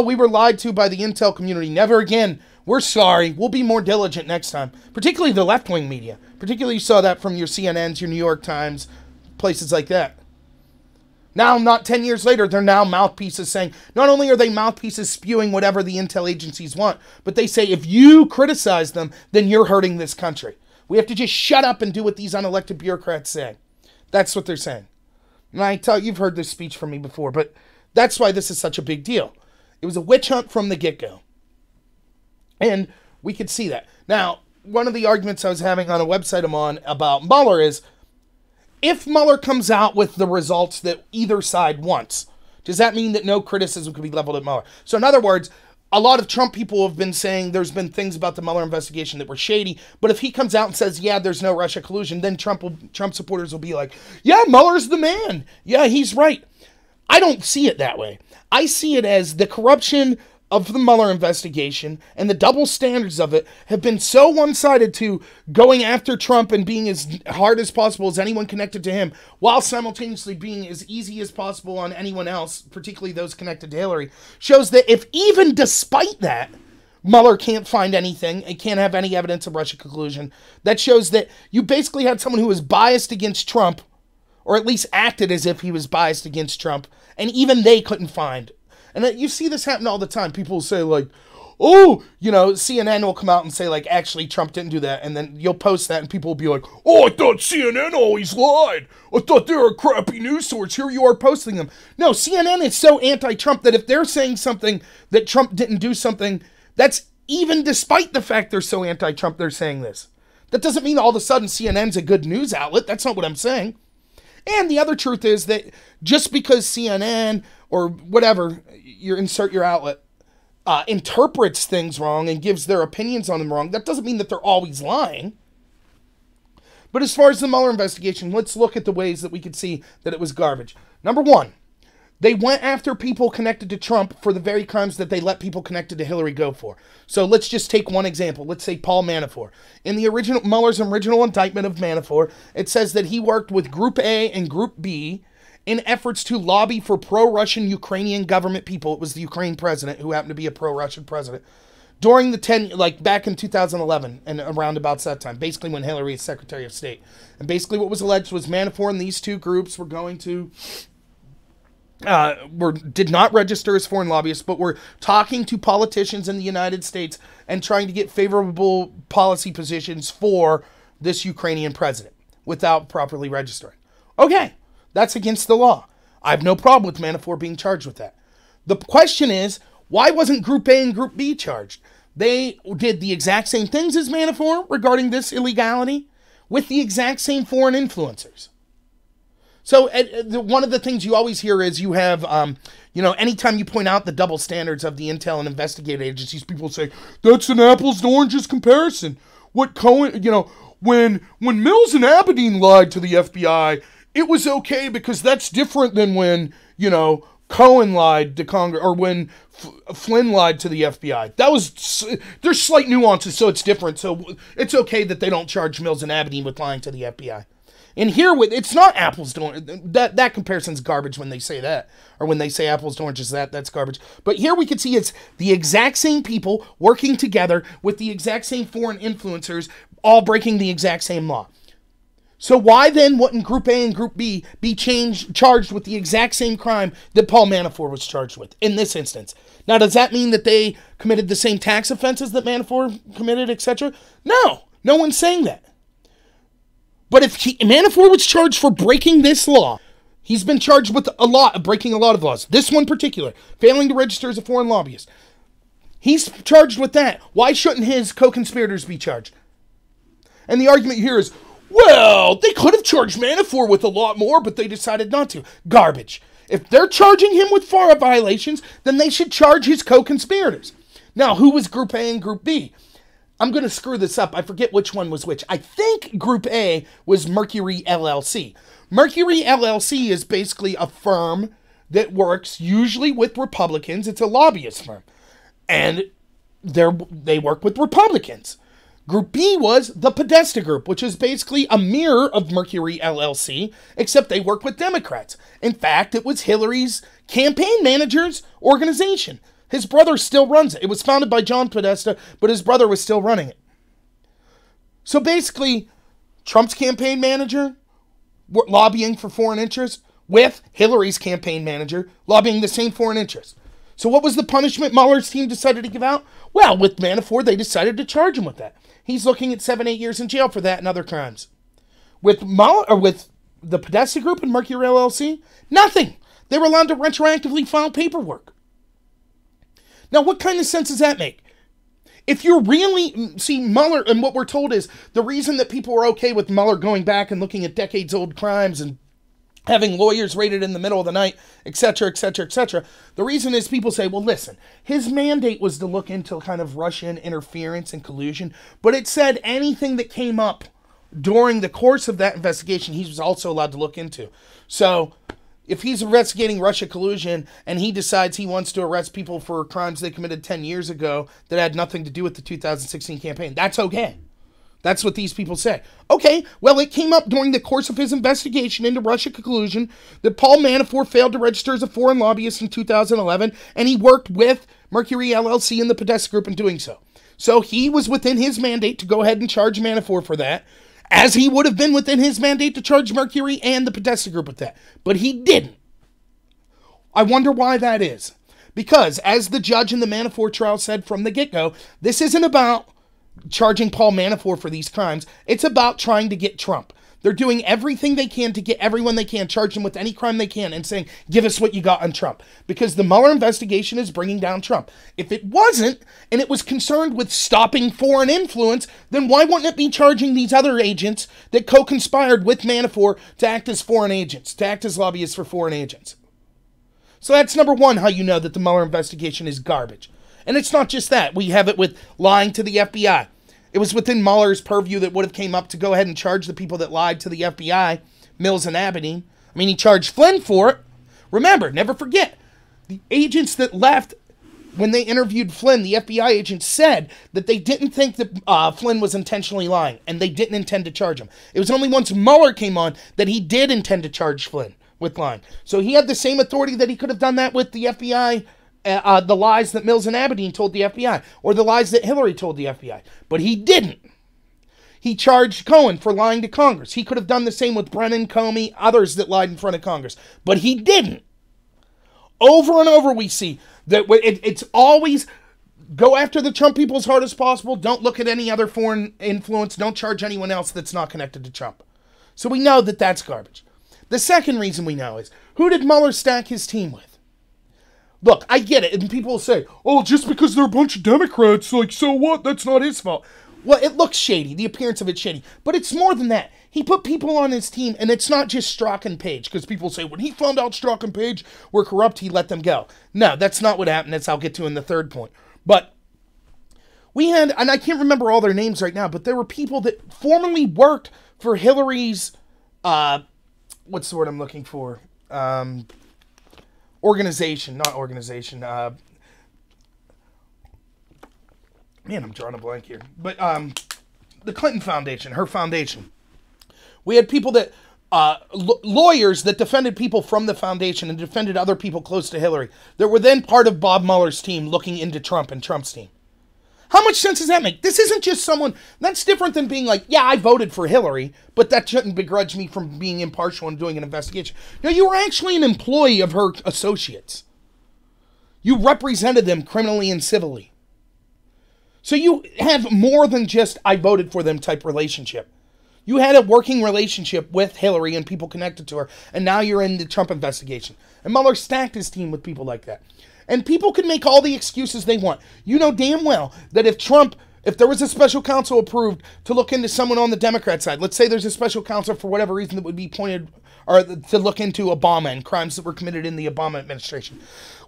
we were lied to by the intel community. Never again. We're sorry. We'll be more diligent next time. Particularly the left-wing media. Particularly you saw that from your CNNs, your New York Times, places like that. Now, not 10 years later, they're now mouthpieces saying, not only are they mouthpieces spewing whatever the intel agencies want, but they say if you criticize them, then you're hurting this country. We have to just shut up and do what these unelected bureaucrats say. That's what they're saying. And I tell you, you've heard this speech from me before, but that's why this is such a big deal. It was a witch hunt from the get-go. And we could see that. Now, one of the arguments I was having on a website I'm on about Mueller is, if Mueller comes out with the results that either side wants, does that mean that no criticism could be leveled at Mueller? So in other words, a lot of Trump people have been saying there's been things about the Mueller investigation that were shady, but if he comes out and says, yeah, there's no Russia collusion, then Trump supporters will be like, yeah, Mueller's the man. Yeah, he's right. I don't see it that way. I see it as the corruption of the Mueller investigation and the double standards of it have been so one-sided to going after Trump and being as hard as possible as anyone connected to him, while simultaneously being as easy as possible on anyone else, particularly those connected to Hillary, shows that if even despite that, Mueller can't find anything, and can't have any evidence of Russia collusion, that shows that you basically had someone who was biased against Trump, or at least acted as if he was biased against Trump, and even they couldn't find. And you see this happen all the time. People will say, like, CNN will come out and say, like, actually, Trump didn't do that. And then you'll post that, and people will be like, I thought CNN always lied. I thought they were a crappy news source. Here you are posting them. No, CNN is so anti-Trump that if they're saying something that Trump didn't do something, that's even despite the fact they're so anti-Trump, they're saying this. That doesn't mean all of a sudden CNN's a good news outlet. That's not what I'm saying. And the other truth is that just because CNN or whatever, you insert your outlet, interprets things wrong and gives their opinions on them wrong, that doesn't mean that they're always lying. But as far as the Mueller investigation, let's look at the ways that we could see that it was garbage. Number one, they went after people connected to Trump for the very crimes that they let people connected to Hillary go for. So let's just take one example. Let's say Paul Manafort. In the Mueller's original indictment of Manafort, it says that he worked with Group A and Group B in efforts to lobby for pro-Russian Ukrainian government people. It was the Ukraine president who happened to be a pro-Russian president. During the back in 2011 and around about that time, basically when Hillary is Secretary of State. And basically what was alleged was Manafort and these two groups were going to did not register as foreign lobbyists, but were talking to politicians in the United States and trying to get favorable policy positions for this Ukrainian president without properly registering. Okay, that's against the law. I have no problem with Manafort being charged with that. The question is, why wasn't Group A and Group B charged? They did the exact same things as Manafort regarding this illegality with the exact same foreign influencers. So one of the things you always hear is you have, anytime you point out the double standards of the intel and investigative agencies, people say, that's an apples to oranges comparison. What Cohen, when Mills and Abedin lied to the FBI, it was okay because that's different than when, Cohen lied to Congress, or when Flynn lied to the FBI. There's slight nuances, so it's different. So it's okay that they don't charge Mills and Abedin with lying to the FBI. And here, it's not apples to oranges. That comparison's garbage when they say that. Or when they say apples to oranges, that's garbage. But here we can see it's the exact same people working together with the exact same foreign influencers, all breaking the exact same law. So why then wouldn't Group A and Group B be charged with the exact same crime that Paul Manafort was charged with in this instance? Now, does that mean that they committed the same tax offenses that Manafort committed, etc.? No, no one's saying that. But if Manafort was charged for breaking this law, he's been charged with breaking a lot of laws. This one in particular, failing to register as a foreign lobbyist. He's charged with that. Why shouldn't his co-conspirators be charged? And the argument here is, well, they could have charged Manafort with a lot more, but they decided not to. Garbage. If they're charging him with FARA violations, then they should charge his co-conspirators. Now, who was Group A and Group B? I'm going to screw this up. I forget which one was which. I think Group A was Mercury LLC. Mercury LLC is basically a firm that works usually with Republicans. It's a lobbyist firm. And they work with Republicans. Group B was the Podesta Group, which is basically a mirror of Mercury LLC, except they work with Democrats. In fact, it was Hillary's campaign manager's organization. His brother still runs it. It was founded by John Podesta, but his brother was still running it. So basically, Trump's campaign manager lobbying for foreign interests with Hillary's campaign manager lobbying the same foreign interests. So what was the punishment Mueller's team decided to give out? Well, with Manafort, they decided to charge him with that. He's looking at 7-8 years in jail for that and other crimes. With Mueller, or with the Podesta Group and Mercury LLC, nothing. They were allowed to retroactively file paperwork. Now, what kind of sense does that make? If you're really, see, Mueller, and what we're told is the reason that people are okay with Mueller going back and looking at decades-old crimes and having lawyers raided in the middle of the night, etc., etc., etc., the reason is people say, well, listen, his mandate was to look into kind of Russian interference and collusion, but it said anything that came up during the course of that investigation, he was also allowed to look into. So if he's investigating Russia collusion and he decides he wants to arrest people for crimes they committed 10 years ago that had nothing to do with the 2016 campaign, that's okay. That's what these people say. Okay, well, it came up during the course of his investigation into Russia collusion that Paul Manafort failed to register as a foreign lobbyist in 2011, and he worked with Mercury LLC and the Podesta Group in doing so. So he was within his mandate to go ahead and charge Manafort for that, as he would have been within his mandate to charge Mercury and the Podesta Group with that. But he didn't. I wonder why that is. Because, as the judge in the Manafort trial said from the get-go, this isn't about charging Paul Manafort for these crimes. It's about trying to get Trump. They're doing everything they can to get everyone they can, charge them with any crime they can, and saying, give us what you got on Trump. Because the Mueller investigation is bringing down Trump. If it wasn't, and it was concerned with stopping foreign influence, then why wouldn't it be charging these other agents that co-conspired with Manafort to act as foreign agents, to act as lobbyists for foreign agents? So that's number one, how you know that the Mueller investigation is garbage. And it's not just that. We have it with lying to the FBI. It was within Mueller's purview that would have came up to go ahead and charge the people that lied to the FBI, Mills and Aberdeen. I mean, he charged Flynn for it. Remember, never forget, the agents that left when they interviewed Flynn, the FBI agents said that they didn't think that Flynn was intentionally lying, and they didn't intend to charge him. It was only once Mueller came on that he did intend to charge Flynn with lying. So he had the same authority that he could have done that with the FBI, the lies that Mills and Aberdeen told the FBI, or the lies that Hillary told the FBI. But he didn't. He charged Cohen for lying to Congress. He could have done the same with Brennan, Comey, others that lied in front of Congress. But he didn't. Over and over we see that it's always go after the Trump people as hard as possible. Don't look at any other foreign influence. Don't charge anyone else that's not connected to Trump. So we know that that's garbage. The second reason we know is, who did Mueller stack his team with? Look, I get it, and people will say, oh, just because they're a bunch of Democrats, like, so what? That's not his fault. Well, it looks shady. The appearance of it's shady. But it's more than that. He put people on his team, and it's not just Strzok and Page, because people say, when he found out Strzok and Page were corrupt, he let them go. No, that's not what happened. That's I'll get to in the third point. But we had, and I can't remember all their names right now, but there were people that formerly worked for Hillary's, what's the word I'm looking for? Organization, not organization. Man, I'm drawing a blank here. But the Clinton Foundation, her foundation, We had people that, lawyers that defended people from the foundation and defended other people close to Hillary that were then part of Bob Mueller's team looking into Trump and Trump's team. How much sense does that make? This isn't just someone, that's different than being like, yeah, I voted for Hillary, but that shouldn't begrudge me from being impartial and doing an investigation. No, you were actually an employee of her associates. You represented them criminally and civilly. So you have more than just I voted for them type relationship. You had a working relationship with Hillary and people connected to her, and now you're in the Trump investigation. And Mueller stacked his team with people like that. And people can make all the excuses they want. You know damn well that if there was a special counsel approved to look into someone on the Democrat side, let's say there's a special counsel for whatever reason that would be appointed or to look into Obama and crimes that were committed in the Obama administration.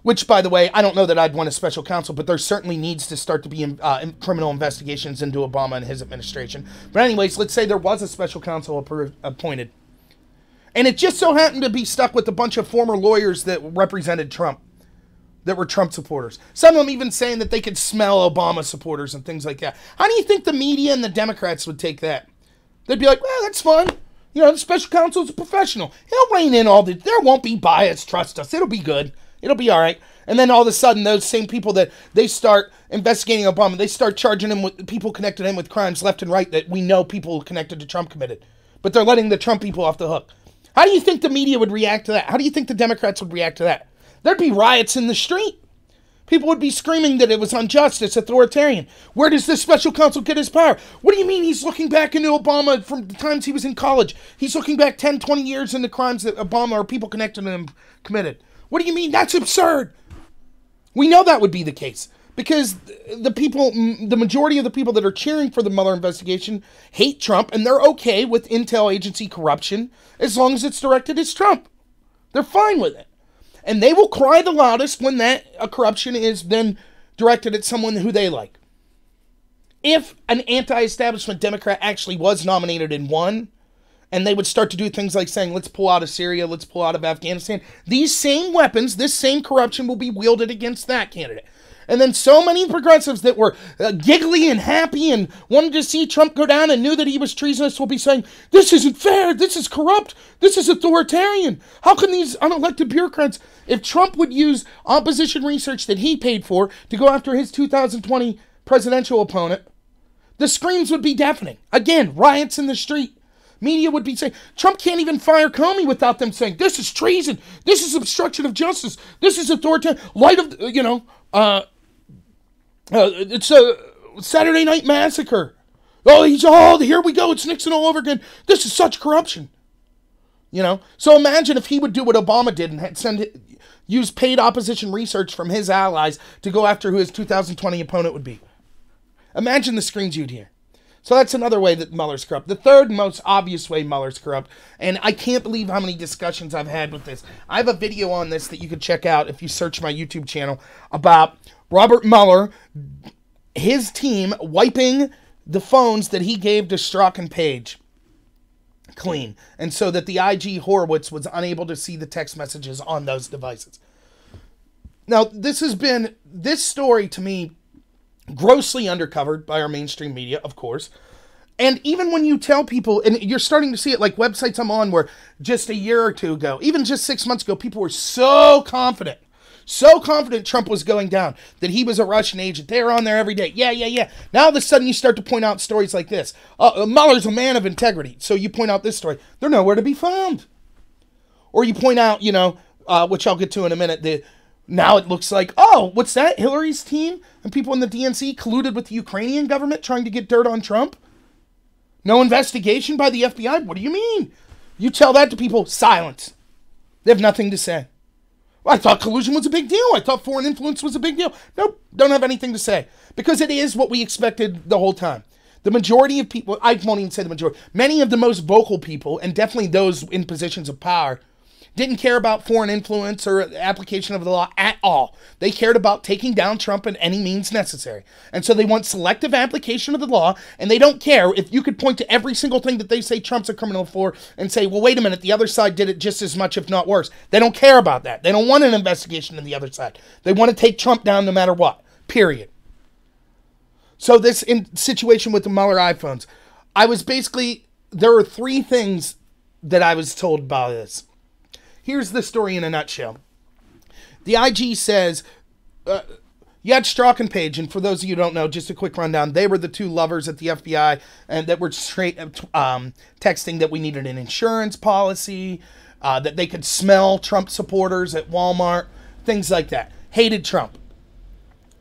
Which, by the way, I don't know that I'd want a special counsel, but there certainly needs to start to be criminal investigations into Obama and his administration. But anyways, let's say there was a special counsel appointed. And it just so happened to be stuck with a bunch of former lawyers that represented Trump, that were Trump supporters. Some of them even saying that they could smell Obama supporters and things like that. How do you think the media and the Democrats would take that? They'd be like, well, that's fine. You know, the special counsel is a professional. He'll rein in all the... There won't be bias. Trust us. It'll be good. It'll be all right. And then all of a sudden, those same people that they start investigating Obama, they start charging him with people connected him with crimes left and right that we know people connected to Trump committed. But they're letting the Trump people off the hook. How do you think the media would react to that? How do you think the Democrats would react to that? There'd be riots in the street. People would be screaming that it was unjust, it's authoritarian. Where does this special counsel get his power? What do you mean he's looking back into Obama from the times he was in college? He's looking back 10, 20 years into crimes that Obama or people connected to him committed. What do you mean? That's absurd. We know that would be the case because the majority of the people that are cheering for the Mueller investigation hate Trump and they're okay with intel agency corruption as long as it's directed at Trump. They're fine with it. And they will cry the loudest when that corruption is then directed at someone who they like. If an anti-establishment Democrat actually was nominated and won, and they would start to do things like saying, let's pull out of Syria, let's pull out of Afghanistan, these same weapons, this same corruption will be wielded against that candidate. And then so many progressives that were giggly and happy and wanted to see Trump go down and knew that he was treasonous will be saying, this isn't fair, this is corrupt, this is authoritarian. How can these unelected bureaucrats, if Trump would use opposition research that he paid for to go after his 2020 presidential opponent, the screams would be deafening. Again, riots in the street. Media would be saying, Trump can't even fire Comey without them saying, this is treason, this is obstruction of justice, this is authoritarian, it's a Saturday Night Massacre. Here we go, it's Nixon all over again. This is such corruption. So imagine if he would do what Obama did and use paid opposition research from his allies to go after who his 2020 opponent would be. Imagine the screams you'd hear. So that's another way that Mueller's corrupt. The third most obvious way Mueller's corrupt, and I can't believe how many discussions I've had with this. I have a video on this that you can check out if you search my YouTube channel about Robert Mueller, his team wiping the phones that he gave to Strzok and Page clean, and so that the IG Horowitz was unable to see the text messages on those devices. Now, this story to me grossly undercovered by our mainstream media, of course. And even when you tell people, and you're starting to see it like websites I'm on where just a year or two ago, even just 6 months ago, people were so confident Trump was going down, that he was a Russian agent. They were on there every day. Yeah. Now all of a sudden you start to point out stories like this. Mueller's a man of integrity. So you point out this story. They're nowhere to be found. Or you point out, which I'll get to in a minute, now it looks like, what's that? Hillary's team and people in the DNC colluded with the Ukrainian government trying to get dirt on Trump? No investigation by the FBI? What do you mean? You tell that to people, silence. They have nothing to say. Well, I thought collusion was a big deal. I thought foreign influence was a big deal. Nope, don't have anything to say. Because it is what we expected the whole time. The majority of people, I won't even say the majority, many of the most vocal people, and definitely those in positions of power, didn't care about foreign influence or application of the law at all. They cared about taking down Trump in any means necessary. And so they want selective application of the law, and they don't care if you could point to every single thing that they say Trump's a criminal for and say, well, wait a minute, the other side did it just as much, if not worse. They don't care about that. They don't want an investigation in the other side. They want to take Trump down no matter what, period. So this situation with the Mueller iPhones, I was basically... there are three things that I was told about this. Here's the story in a nutshell. The IG says, you had Strzok and Page, and for those of you who don't know, just a quick rundown, they were the two lovers at the FBI and that were straight texting that we needed an insurance policy, that they could smell Trump supporters at Walmart, things like that. Hated Trump.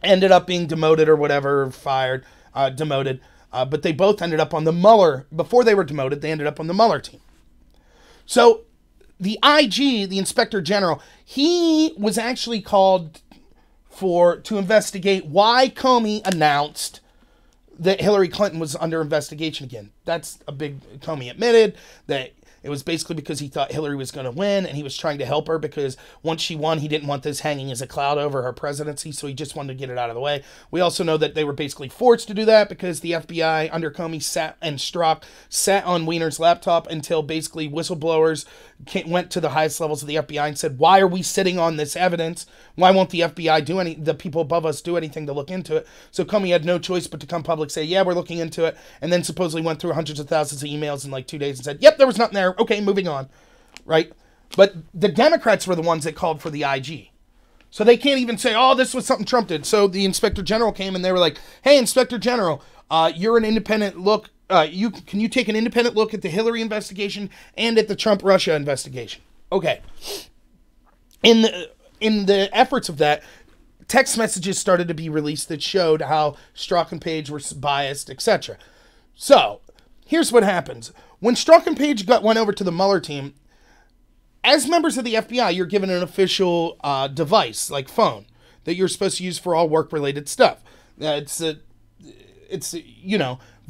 Ended up being demoted or whatever, fired, demoted. But they both ended up on the Mueller. Before they were demoted, they ended up on the Mueller team. So the IG, the Inspector General, he was actually called to investigate why Comey announced that Hillary Clinton was under investigation again. That's a big... Comey admitted that it was basically because he thought Hillary was going to win, and he was trying to help her because once she won, he didn't want this hanging as a cloud over her presidency, so he just wanted to get it out of the way. We also know that they were basically forced to do that because the FBI under Comey and Strzok sat on Weiner's laptop until basically whistleblowers went to the highest levels of the FBI and said, why are we sitting on this evidence? Why won't the FBI the people above us do anything to look into it? So Comey had no choice but to come public, say, yeah, we're looking into it, and then supposedly went through hundreds of thousands of emails in like 2 days and said, yep, there was nothing there. Okay, moving on, right? But the Democrats were the ones that called for the IG. So they can't even say, oh, this was something Trump did. So the Inspector General came and they were like, hey, Inspector General, you're an independent look. Can you take an independent look at the Hillary investigation and at the Trump-Russia investigation? Okay. In the efforts of that, text messages started to be released that showed how Strzok and Page were biased, etc. So here's what happens. When Strzok and Page went over to the Mueller team, as members of the FBI, you're given an official device, like phone, that you're supposed to use for all work-related stuff. It's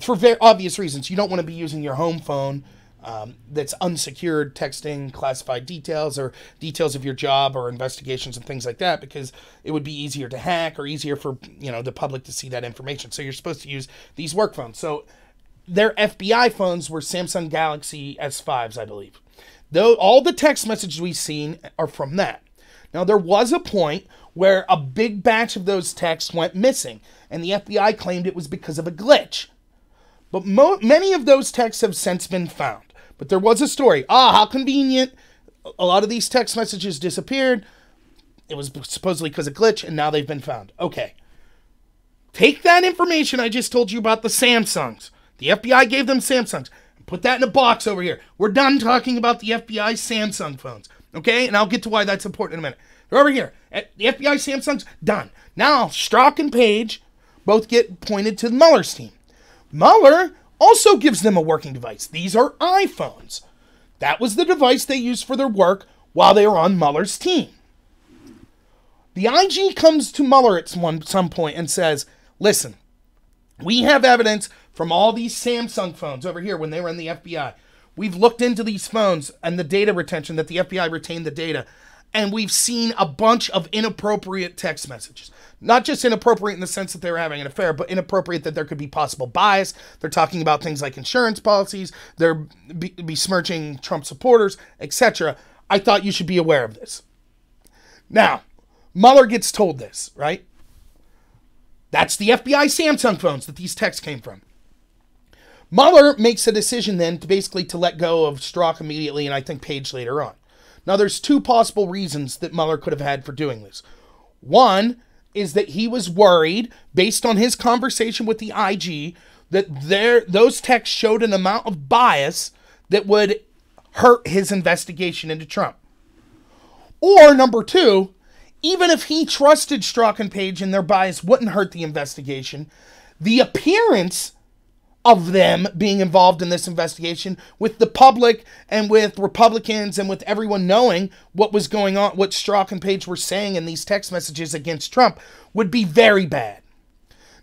for very obvious reasons. You don't want to be using your home phone that's unsecured, texting classified details or details of your job or investigations and things like that, because it would be easier to hack or easier for the public to see that information. So you're supposed to use these work phones. So their FBI phones were Samsung Galaxy S5s, I believe. Though all the text messages we've seen are from that. Now, there was a point where a big batch of those texts went missing, and the FBI claimed it was because of a glitch. But many of those texts have since been found. But there was a story. How convenient. A lot of these text messages disappeared. It was supposedly because of glitch, and now they've been found. Okay. Take that information I just told you about the Samsungs. The FBI gave them Samsungs. Put that in a box over here. We're done talking about the FBI Samsung phones. Okay? And I'll get to why that's important in a minute. They're over here. The FBI Samsungs, done. Now, Strzok and Page both get pointed to the Mueller's team. Mueller also gives them a working device. These are iPhones. That was the device they used for their work while they were on Mueller's team. The IG comes to Mueller at some point and says, listen, we have evidence from all these Samsung phones over here when they were in the FBI. We've looked into these phones and the data retention, that the FBI retained the data, and we've seen a bunch of inappropriate text messages. Not just inappropriate in the sense that they were having an affair, but inappropriate that there could be possible bias. They're talking about things like insurance policies. They're besmirching Trump supporters, etc. I thought you should be aware of this. Now, Mueller gets told this, right? That's the FBI Samsung phones that these texts came from. Mueller makes a decision then to let go of Strzok immediately, and I think Page later on. Now, there's two possible reasons that Mueller could have had for doing this. One is that he was worried, based on his conversation with the IG, that those texts showed an amount of bias that would hurt his investigation into Trump. Or, number two, even if he trusted Strzok and Page and their bias wouldn't hurt the investigation, the appearance of them being involved in this investigation, with the public and with Republicans and with everyone knowing what was going on, what Strzok and Page were saying in these text messages against Trump, would be very bad.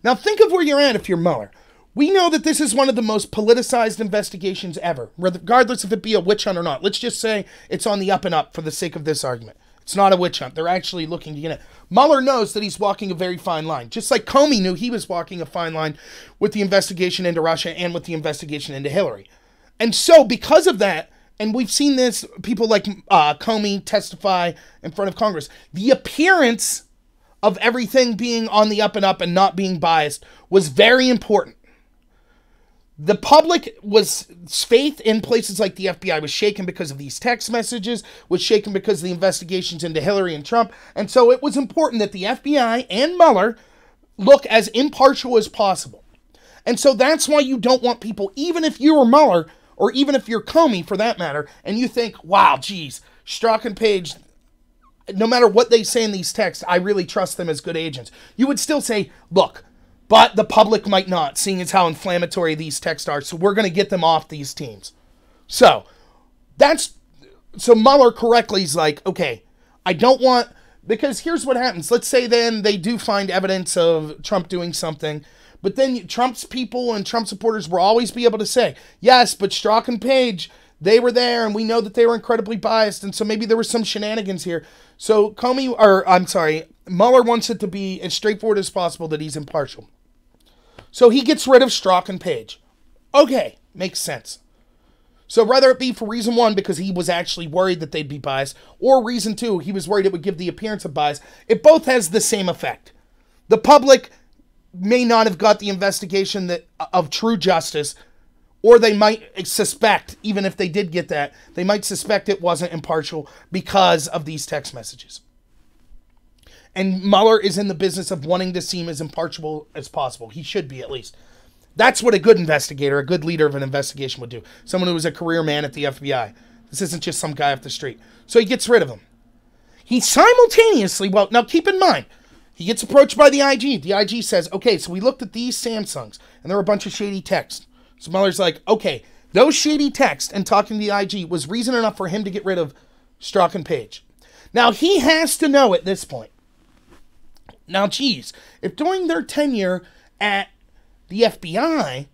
Now think of where you're at if you're Mueller. We know that this is one of the most politicized investigations ever, regardless if it be a witch hunt or not. Let's just say it's on the up and up for the sake of this argument. It's not a witch hunt. They're actually looking to get it. Mueller knows that he's walking a very fine line. Just like Comey knew he was walking a fine line with the investigation into Russia and with the investigation into Hillary. And so because of that, and we've seen this, people like Comey testify in front of Congress, the appearance of everything being on the up and up and not being biased was very important. The public was faith in places like the FBI was shaken because of these text messages, was shaken because of the investigations into Hillary and Trump. And so it was important that the FBI and Mueller look as impartial as possible. And so that's why you don't want people, even if you're Mueller, or even if you're Comey for that matter, and you think, wow, geez, Strzok and Page, no matter what they say in these texts, I really trust them as good agents. You would still say, look, but the public might not, seeing as how inflammatory these texts are. So we're going to get them off these teams. So Mueller correctly is like, okay, I don't want, because here's what happens. Let's say then they do find evidence of Trump doing something, but then Trump's people and Trump supporters will always be able to say, yes, but Strzok and Page, they were there and we know that they were incredibly biased. And so maybe there were some shenanigans here. So Mueller wants it to be as straightforward as possible that he's impartial. So he gets rid of Strzok and Page. Okay, makes sense. So whether it be for reason one, because he was actually worried that they'd be biased, or reason two, he was worried it would give the appearance of bias, it both has the same effect. The public may not have got the investigation of true justice, or they might suspect, even if they did get that, they might suspect it wasn't impartial because of these text messages. And Mueller is in the business of wanting to seem as impartial as possible. He should be, at least. That's what a good investigator, a good leader of an investigation would do. Someone who was a career man at the FBI. This isn't just some guy off the street. So he gets rid of him. He simultaneously, well, now keep in mind, he gets approached by the IG. The IG says, okay, so we looked at these Samsungs, and there were a bunch of shady texts. So Mueller's like, okay, those shady texts and talking to the IG was reason enough for him to get rid of Strzok and Page. Now, he has to know at this point. Now, geez, if during their tenure at the FBI,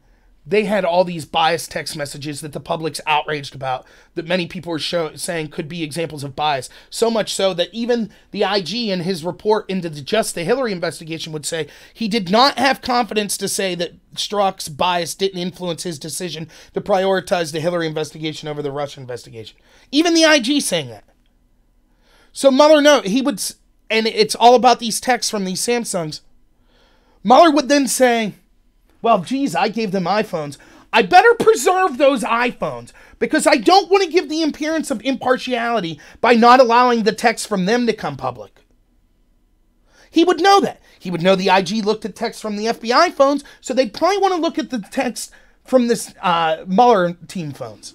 they had all these biased text messages that the public's outraged about, that many people were saying could be examples of bias, so much so that even the IG in his report into the Hillary investigation would say he did not have confidence to say that Strzok's bias didn't influence his decision to prioritize the Hillary investigation over the Russia investigation. Even the IG saying that. So Mueller, he would, and it's all about these texts from these Samsungs. Mueller would then say, well, geez, I gave them iPhones. I better preserve those iPhones because I don't want to give the appearance of impartiality by not allowing the text from them to come public. He would know that. He would know the IG looked at text from the FBI phones, so they'd probably want to look at the text from this Mueller team phones.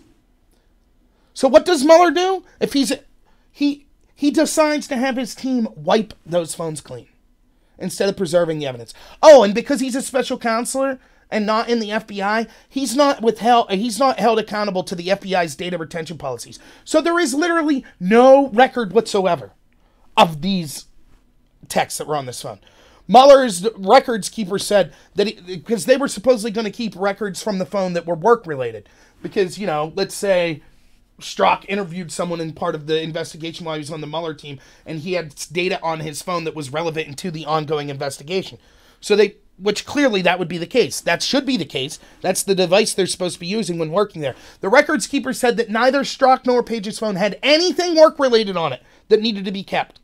So what does Mueller do? If he decides to have his team wipe those phones clean instead of preserving the evidence. Oh, and because he's a special counselor and not in the FBI, he's not held accountable to the FBI's data retention policies. So there is literally no record whatsoever of these texts that were on this phone. Mueller's records keeper said that because they were supposedly going to keep records from the phone that were work related. Because, let's say Strzok interviewed someone in part of the investigation while he was on the Mueller team, and he had data on his phone that was relevant to the ongoing investigation. Which clearly that would be the case. That should be the case. That's the device they're supposed to be using when working there. The records keeper said that neither Strzok nor Page's phone had anything work-related on it that needed to be kept.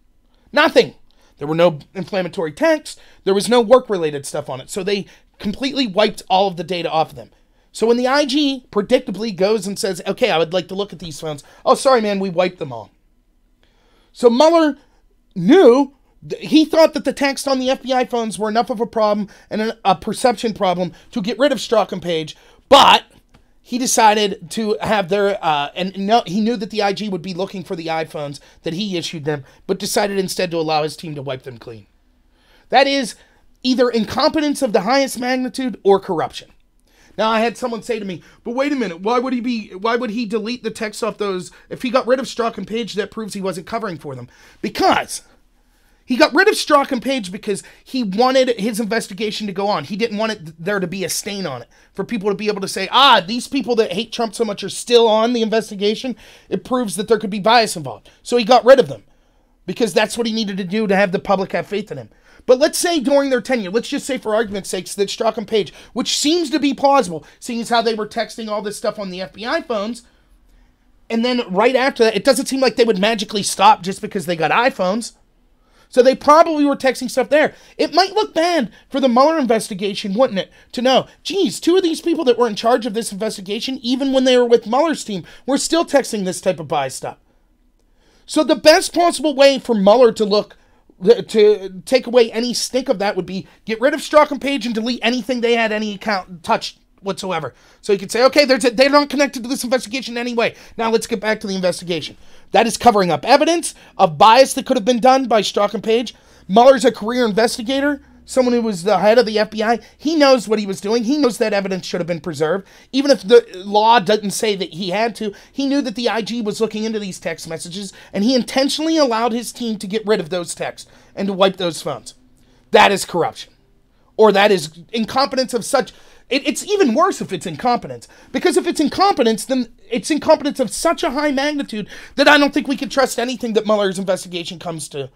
Nothing. There were no inflammatory texts. There was no work-related stuff on it. So they completely wiped all of the data off of them. So when the IG predictably goes and says, okay, I would like to look at these phones. Oh, sorry, man, we wiped them all. So Mueller knew, he thought that the text on the FBI phones were enough of a problem and a perception problem to get rid of Strzok and Page, but he decided to have he knew that the IG would be looking for the iPhones that he issued them, but decided instead to allow his team to wipe them clean. That is either incompetence of the highest magnitude or corruption. Now, I had someone say to me, but wait a minute, why would he delete the text off those? If he got rid of Strzok and Page, that proves he wasn't covering for them. Because he got rid of Strzok and Page because he wanted his investigation to go on. He didn't want there to be a stain on it. For people to be able to say, these people that hate Trump so much are still on the investigation. It proves that there could be bias involved. So he got rid of them. Because that's what he needed to do to have the public have faith in him. But let's say during their tenure, let's just say for argument's sake that Strzok and Page, which seems to be plausible, seeing as how they were texting all this stuff on the FBI phones, and then right after that, it doesn't seem like they would magically stop just because they got iPhones. So they probably were texting stuff there. It might look bad for the Mueller investigation, wouldn't it? To know, geez, two of these people that were in charge of this investigation, even when they were with Mueller's team, were still texting this type of bias stuff. So the best possible way for Mueller to take away any stink of that would be get rid of Strzok and Page and delete anything they had any account touched whatsoever. So you could say, okay, they're not connected to this investigation in any way. Now let's get back to the investigation. That is covering up evidence of bias that could have been done by Strzok and Page. Mueller's a career investigator, someone who was the head of the FBI. He knows what he was doing. He knows that evidence should have been preserved. Even if the law doesn't say that he had to, he knew that the IG was looking into these text messages, and he intentionally allowed his team to get rid of those texts and to wipe those phones. That is corruption. Or that is incompetence of such... It's even worse if it's incompetence. Because if it's incompetence, then it's incompetence of such a high magnitude that I don't think we can trust anything that Mueller's investigation comes to.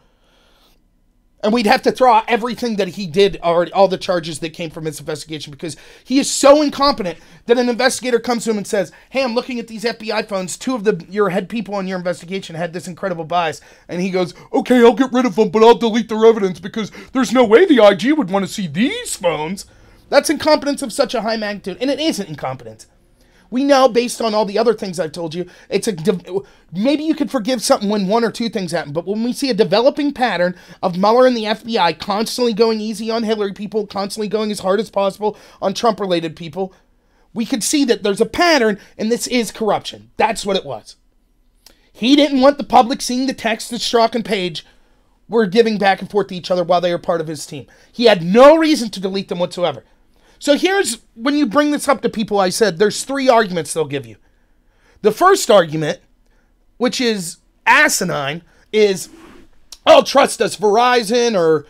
And we'd have to throw out everything that he did, all the charges that came from his investigation, because he is so incompetent that an investigator comes to him and says, hey, I'm looking at these FBI phones. Two of your head people on your investigation had this incredible bias. And he goes, okay, I'll get rid of them, but I'll delete their evidence because there's no way the IG would want to see these phones. That's incompetence of such a high magnitude, and it isn't incompetence. We know, based on all the other things I've told you, maybe you could forgive something when one or two things happen, but when we see a developing pattern of Mueller and the FBI constantly going easy on Hillary people, constantly going as hard as possible on Trump-related people, we could see that there's a pattern, and this is corruption. That's what it was. He didn't want the public seeing the text that Strzok and Page were giving back and forth to each other while they were part of his team. He had no reason to delete them whatsoever. So here's, when you bring this up to people, I said, there's three arguments they'll give you. The first argument, which is asinine, is, oh, trust us, Verizon or,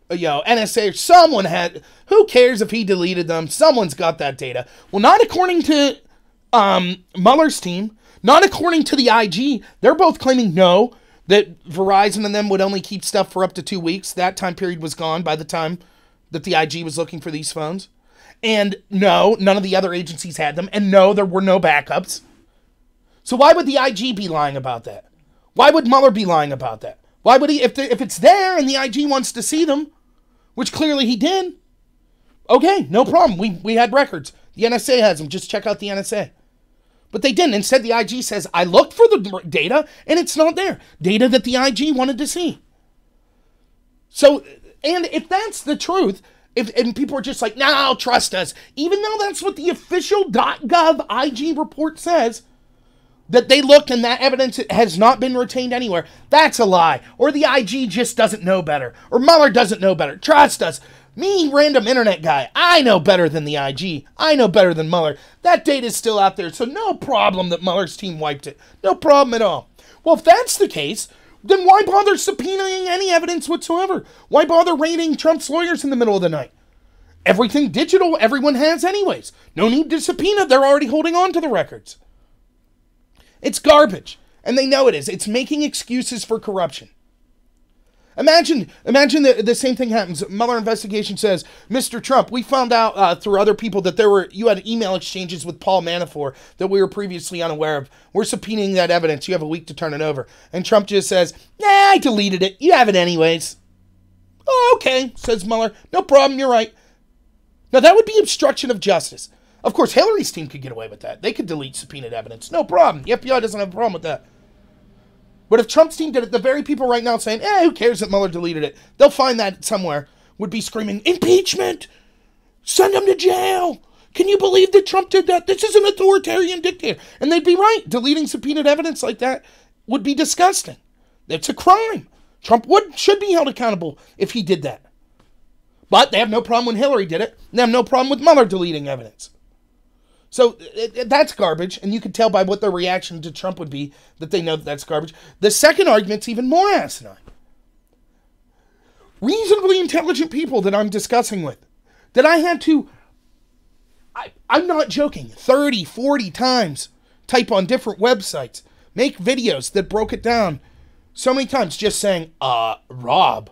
NSA, or someone had, who cares if he deleted them? Someone's got that data. Well, not according to Mueller's team, not according to the IG. They're both claiming no, that Verizon and them would only keep stuff for up to 2 weeks. That time period was gone by the time that the IG was looking for these phones. And no, none of the other agencies had them. And no, there were no backups. So why would the IG be lying about that? Why would Mueller be lying about that? Why would he, if it's there and the IG wants to see them, which clearly he did, okay, no problem. We had records. The NSA has them. Just check out the NSA. But they didn't. Instead, the IG says, I looked for the data and it's not there. Data that the IG wanted to see. So, and if that's the truth, and people are just like, no, trust us, even though that's what the official .gov IG report says, that they looked and that evidence has not been retained anywhere, that's a lie. Or the IG just doesn't know better. Or Mueller doesn't know better. Trust us. Me, random internet guy, I know better than the IG. I know better than Mueller. That data is still out there, so no problem that Mueller's team wiped it. No problem at all. Well, if that's the case, then why bother subpoenaing any evidence whatsoever? Why bother raiding Trump's lawyers in the middle of the night? Everything digital, everyone has anyways. No need to subpoena. They're already holding on to the records. It's garbage. And they know it is. It's making excuses for corruption. Imagine the same thing happens. Mueller investigation says, Mr. Trump, we found out through other people that you had email exchanges with Paul Manafort that we were previously unaware of. We're subpoenaing that evidence. You have a week to turn it over. And Trump just says, nah, I deleted it. You have it anyways. Oh, okay, says Mueller. No problem, you're right. Now, that would be obstruction of justice. Of course, Hillary's team could get away with that. They could delete subpoenaed evidence. No problem. The FBI doesn't have a problem with that. But if Trump's team did it, the very people right now saying, who cares that Mueller deleted it? They'll find that somewhere, would be screaming, impeachment! Send him to jail! Can you believe that Trump did that? This is an authoritarian dictator. And they'd be right. Deleting subpoenaed evidence like that would be disgusting. It's a crime. Trump should be held accountable if he did that. But they have no problem when Hillary did it. They have no problem with Mueller deleting evidence. So that's garbage, and you can tell by what their reaction to Trump would be that they know that that's garbage. The second argument's even more asinine. Reasonably intelligent people that I'm discussing with, that I had to, I'm not joking, 30, 40 times type on different websites, make videos that broke it down so many times just saying, Rob,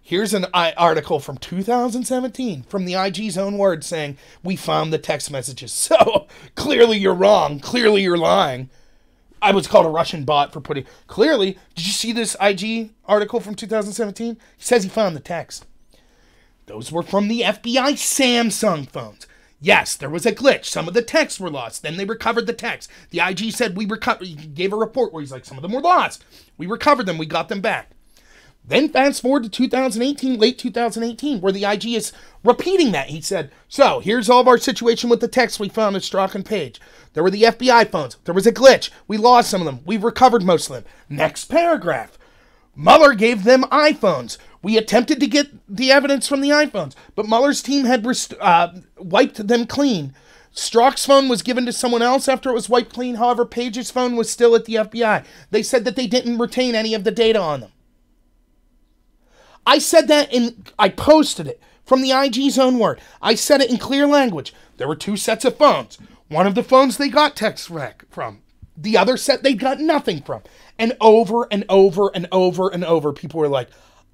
here's an article from 2017 from the IG's own words saying, we found the text messages. So clearly you're wrong. Clearly you're lying. I was called a Russian bot for putting... Clearly, did you see this IG article from 2017? He says he found the text. Those were from the FBI Samsung phones. Yes, there was a glitch. Some of the texts were lost. Then they recovered the text. The IG said we recovered. He gave a report where he's like, some of them were lost. We recovered them. We got them back. Then fast forward to 2018, late 2018, where the IG is repeating that. He said, so here's all of our situation with the text we found at Strzok and Page. There were the FBI phones. There was a glitch. We lost some of them. We recovered most of them. Next paragraph. Mueller gave them iPhones. We attempted to get the evidence from the iPhones, but Mueller's team had wiped them clean. Strzok's phone was given to someone else after it was wiped clean. However, Page's phone was still at the FBI. They said that they didn't retain any of the data on them. I said that I posted it from the IG's own word. I said it in clear language. There were two sets of phones. One of the phones they got text from. The other set they got nothing from. And over and over and over and over, people were like,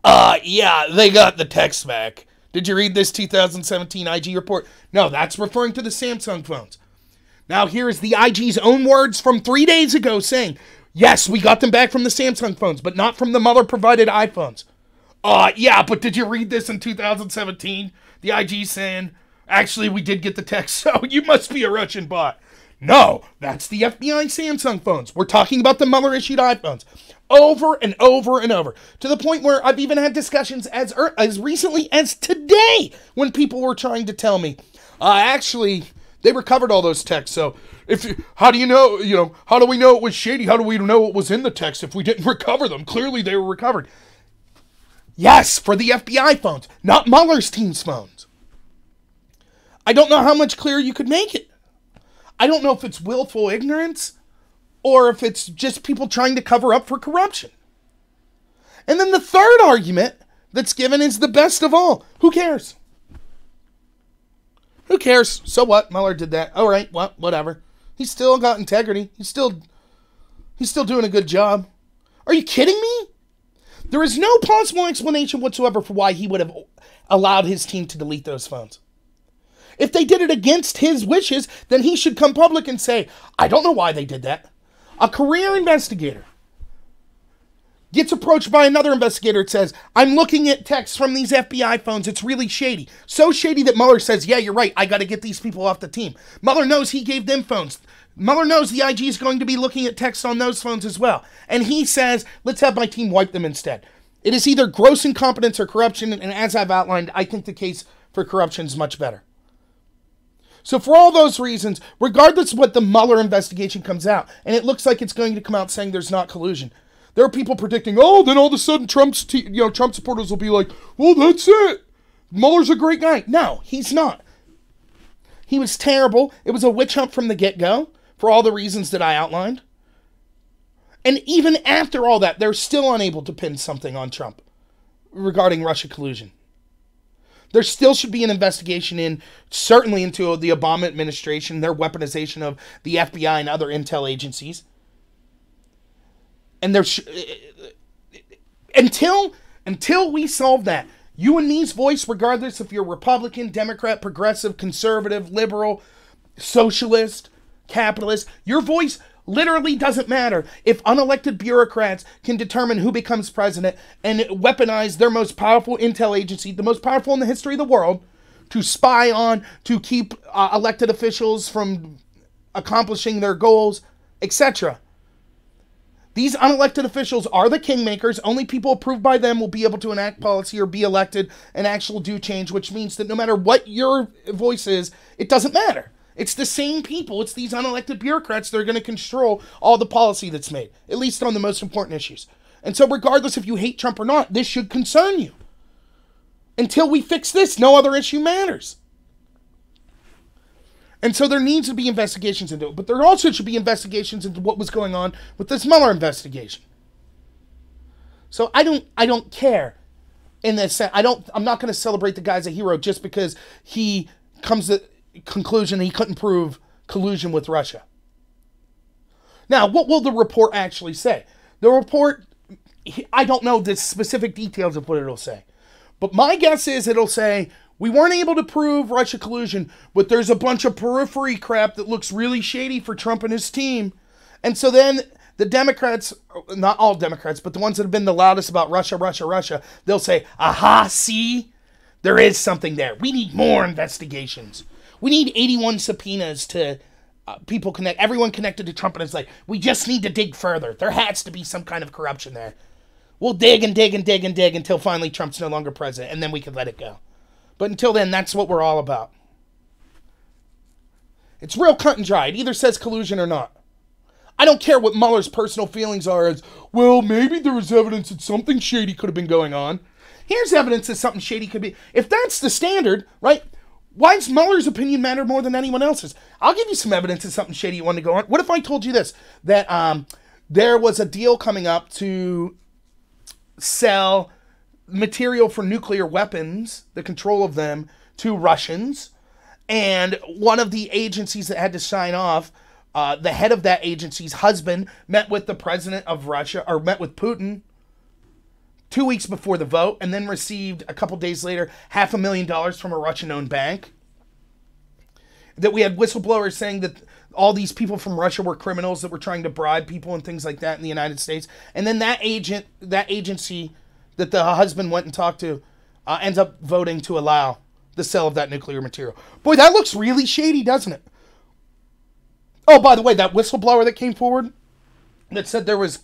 yeah, they got the text back. Did you read this 2017 IG report? No, that's referring to the Samsung phones. Now here is the IG's own words from 3 days ago saying, yes, we got them back from the Samsung phones, but not from the Mueller-provided iPhones. Yeah, but did you read this in 2017? The IG saying, actually, we did get the text, so you must be a Russian bot. No, that's the FBI Samsung phones. We're talking about the Mueller-issued iPhones. Over and over and over. To the point where I've even had discussions as recently as today when people were trying to tell me, actually, they recovered all those texts, so how do we know it was shady? How do we know what was in the text if we didn't recover them? Clearly, they were recovered. Yes, for the FBI phones, not Mueller's team's phones. I don't know how much clearer you could make it. I don't know if it's willful ignorance or if it's just people trying to cover up for corruption. And then the third argument that's given is the best of all. Who cares? Who cares? So what? Mueller did that. All right, well, whatever. He's still got integrity. He's still doing a good job. Are you kidding me? There is no possible explanation whatsoever for why he would have allowed his team to delete those phones. If they did it against his wishes, then he should come public and say, I don't know why they did that. A career investigator gets approached by another investigator that says, I'm looking at texts from these FBI phones. It's really shady. So shady that Mueller says, yeah, you're right. I got to get these people off the team. Mueller knows he gave them phones. Mueller knows the IG is going to be looking at texts on those phones as well. And he says, let's have my team wipe them instead. It is either gross incompetence or corruption. And as I've outlined, I think the case for corruption is much better. So for all those reasons, regardless of what the Mueller investigation comes out, and it looks like it's going to come out saying there's not collusion, there are people predicting, oh, then all of a sudden Trump supporters will be like, well, that's it. Mueller's a great guy. No, he's not. He was terrible. It was a witch hunt from the get-go for all the reasons that I outlined. And even after all that, they're still unable to pin something on Trump regarding Russia collusion. There still should be an investigation certainly into the Obama administration, their weaponization of the FBI and other intel agencies. And until we solve that, you and me's voice, regardless if you're Republican, Democrat, progressive, conservative, liberal, socialist, capitalist, your voice literally doesn't matter if unelected bureaucrats can determine who becomes president and weaponize their most powerful intel agency, the most powerful in the history of the world, to spy on, to keep elected officials from accomplishing their goals, etc. These unelected officials are the kingmakers. Only people approved by them will be able to enact policy or be elected and actually do change, which means that no matter what your voice is, it doesn't matter. It's the same people. It's these unelected bureaucrats that are going to control all the policy that's made, at least on the most important issues. And so regardless if you hate Trump or not, this should concern you. Until we fix this, no other issue matters. And so there needs to be investigations into it. But there also should be investigations into what was going on with this Mueller investigation. So I don't care in this sense. I'm not going to celebrate the guy as a hero just because he comes to the conclusion he couldn't prove collusion with Russia. Now, what will the report actually say? The report, I don't know the specific details of what it'll say. But my guess is it'll say, we weren't able to prove Russia collusion, but there's a bunch of periphery crap that looks really shady for Trump and his team. And so then the Democrats, not all Democrats, but the ones that have been the loudest about Russia, Russia, Russia, they'll say, aha, see, there is something there. We need more investigations. We need 81 subpoenas to people everyone connected to Trump, and it's like, we just need to dig further. There has to be some kind of corruption there. We'll dig and dig and dig and dig until finally Trump's no longer president, and then we can let it go. But until then, that's what we're all about. It's real cut and dry. It either says collusion or not. I don't care what Mueller's personal feelings are as, well, maybe there was evidence that something shady could have been going on. Here's evidence that something shady could be. If that's the standard, right, why does Mueller's opinion matter more than anyone else's? I'll give you some evidence that something shady wanted to go on. What if I told you this, that there was a deal coming up to sell material for nuclear weapons, the control of them, to Russians, and one of the agencies that had to sign off, the head of that agency's husband met with the president of Russia, or met with Putin 2 weeks before the vote, and then received a couple days later $500,000 from a Russian-owned bank. That we had whistleblowers saying that all these people from Russia were criminals that were trying to bribe people and things like that in the United States. And then that agency that the husband went and talked to ends up voting to allow the sale of that nuclear material. Boy, that looks really shady, doesn't it? Oh, by the way, that whistleblower that came forward that said there was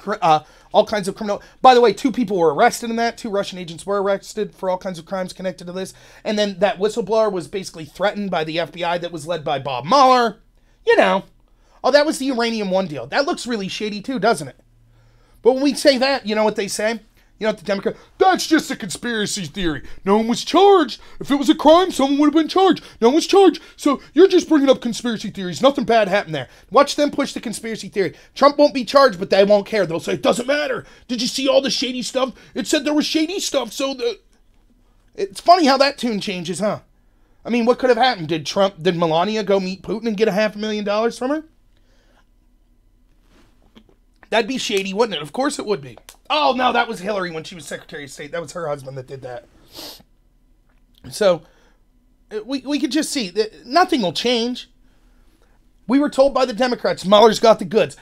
all kinds of criminal... By the way, 2 people were arrested in that. 2 Russian agents were arrested for all kinds of crimes connected to this. And then that whistleblower was basically threatened by the FBI that was led by Bob Mueller. You know. Oh, that was the Uranium One deal. That looks really shady too, doesn't it? But when we say that, you know what they say? You know what the Democrats... That's just a conspiracy theory. No one was charged. If it was a crime, someone would have been charged. No one was charged. So you're just bringing up conspiracy theories. Nothing bad happened there. Watch them push the conspiracy theory. Trump won't be charged, but they won't care. They'll say, it doesn't matter. Did you see all the shady stuff? It said there was shady stuff, so It's funny how that tune changes, huh? I mean, what could have happened? Did Melania go meet Putin and get $500,000 from her? That'd be shady, wouldn't it? Of course it would be. Oh, no, that was Hillary when she was Secretary of State. That was her husband that did that. So, we could just see that nothing will change. We were told by the Democrats, Mueller's got the goods.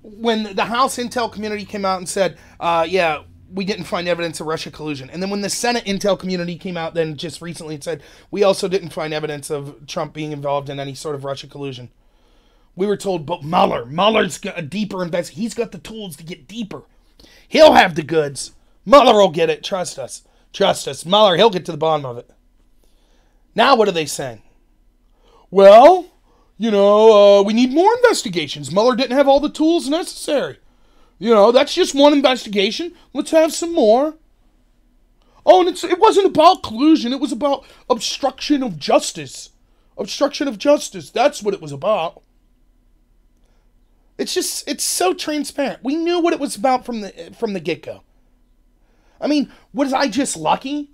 When the House Intel community came out and said, yeah, we didn't find evidence of Russia collusion. And then when the Senate Intel community came out then just recently and said, we also didn't find evidence of Trump being involved in any sort of Russia collusion. We were told, but Mueller's got a deeper investigation. He's got the tools to get deeper. He'll have the goods. Mueller will get it. Trust us. Trust us. Mueller, he'll get to the bottom of it. Now what are they saying? Well, we need more investigations. Mueller didn't have all the tools necessary. That's just one investigation. Let's have some more. Oh, and it wasn't about collusion. It was about obstruction of justice. Obstruction of justice. That's what it was about. It's so transparent. We knew what it was about from the get-go. I mean, was I just lucky?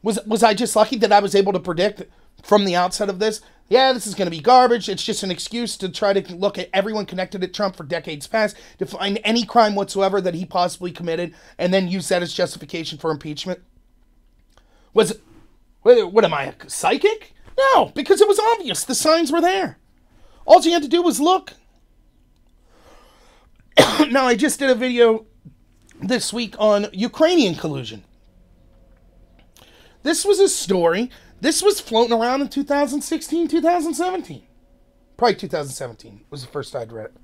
Was I just lucky that I was able to predict from the outset of this? Yeah, this is going to be garbage. It's just an excuse to try to look at everyone connected to Trump for decades past, to find any crime whatsoever that he possibly committed, and then use that as justification for impeachment. What am I, a psychic? No, because it was obvious. The signs were there. All you had to do was look. Now, I just did a video this week on Ukrainian collusion. This was a story. This was floating around in 2016, 2017. Probably 2017 was the first I'd read it.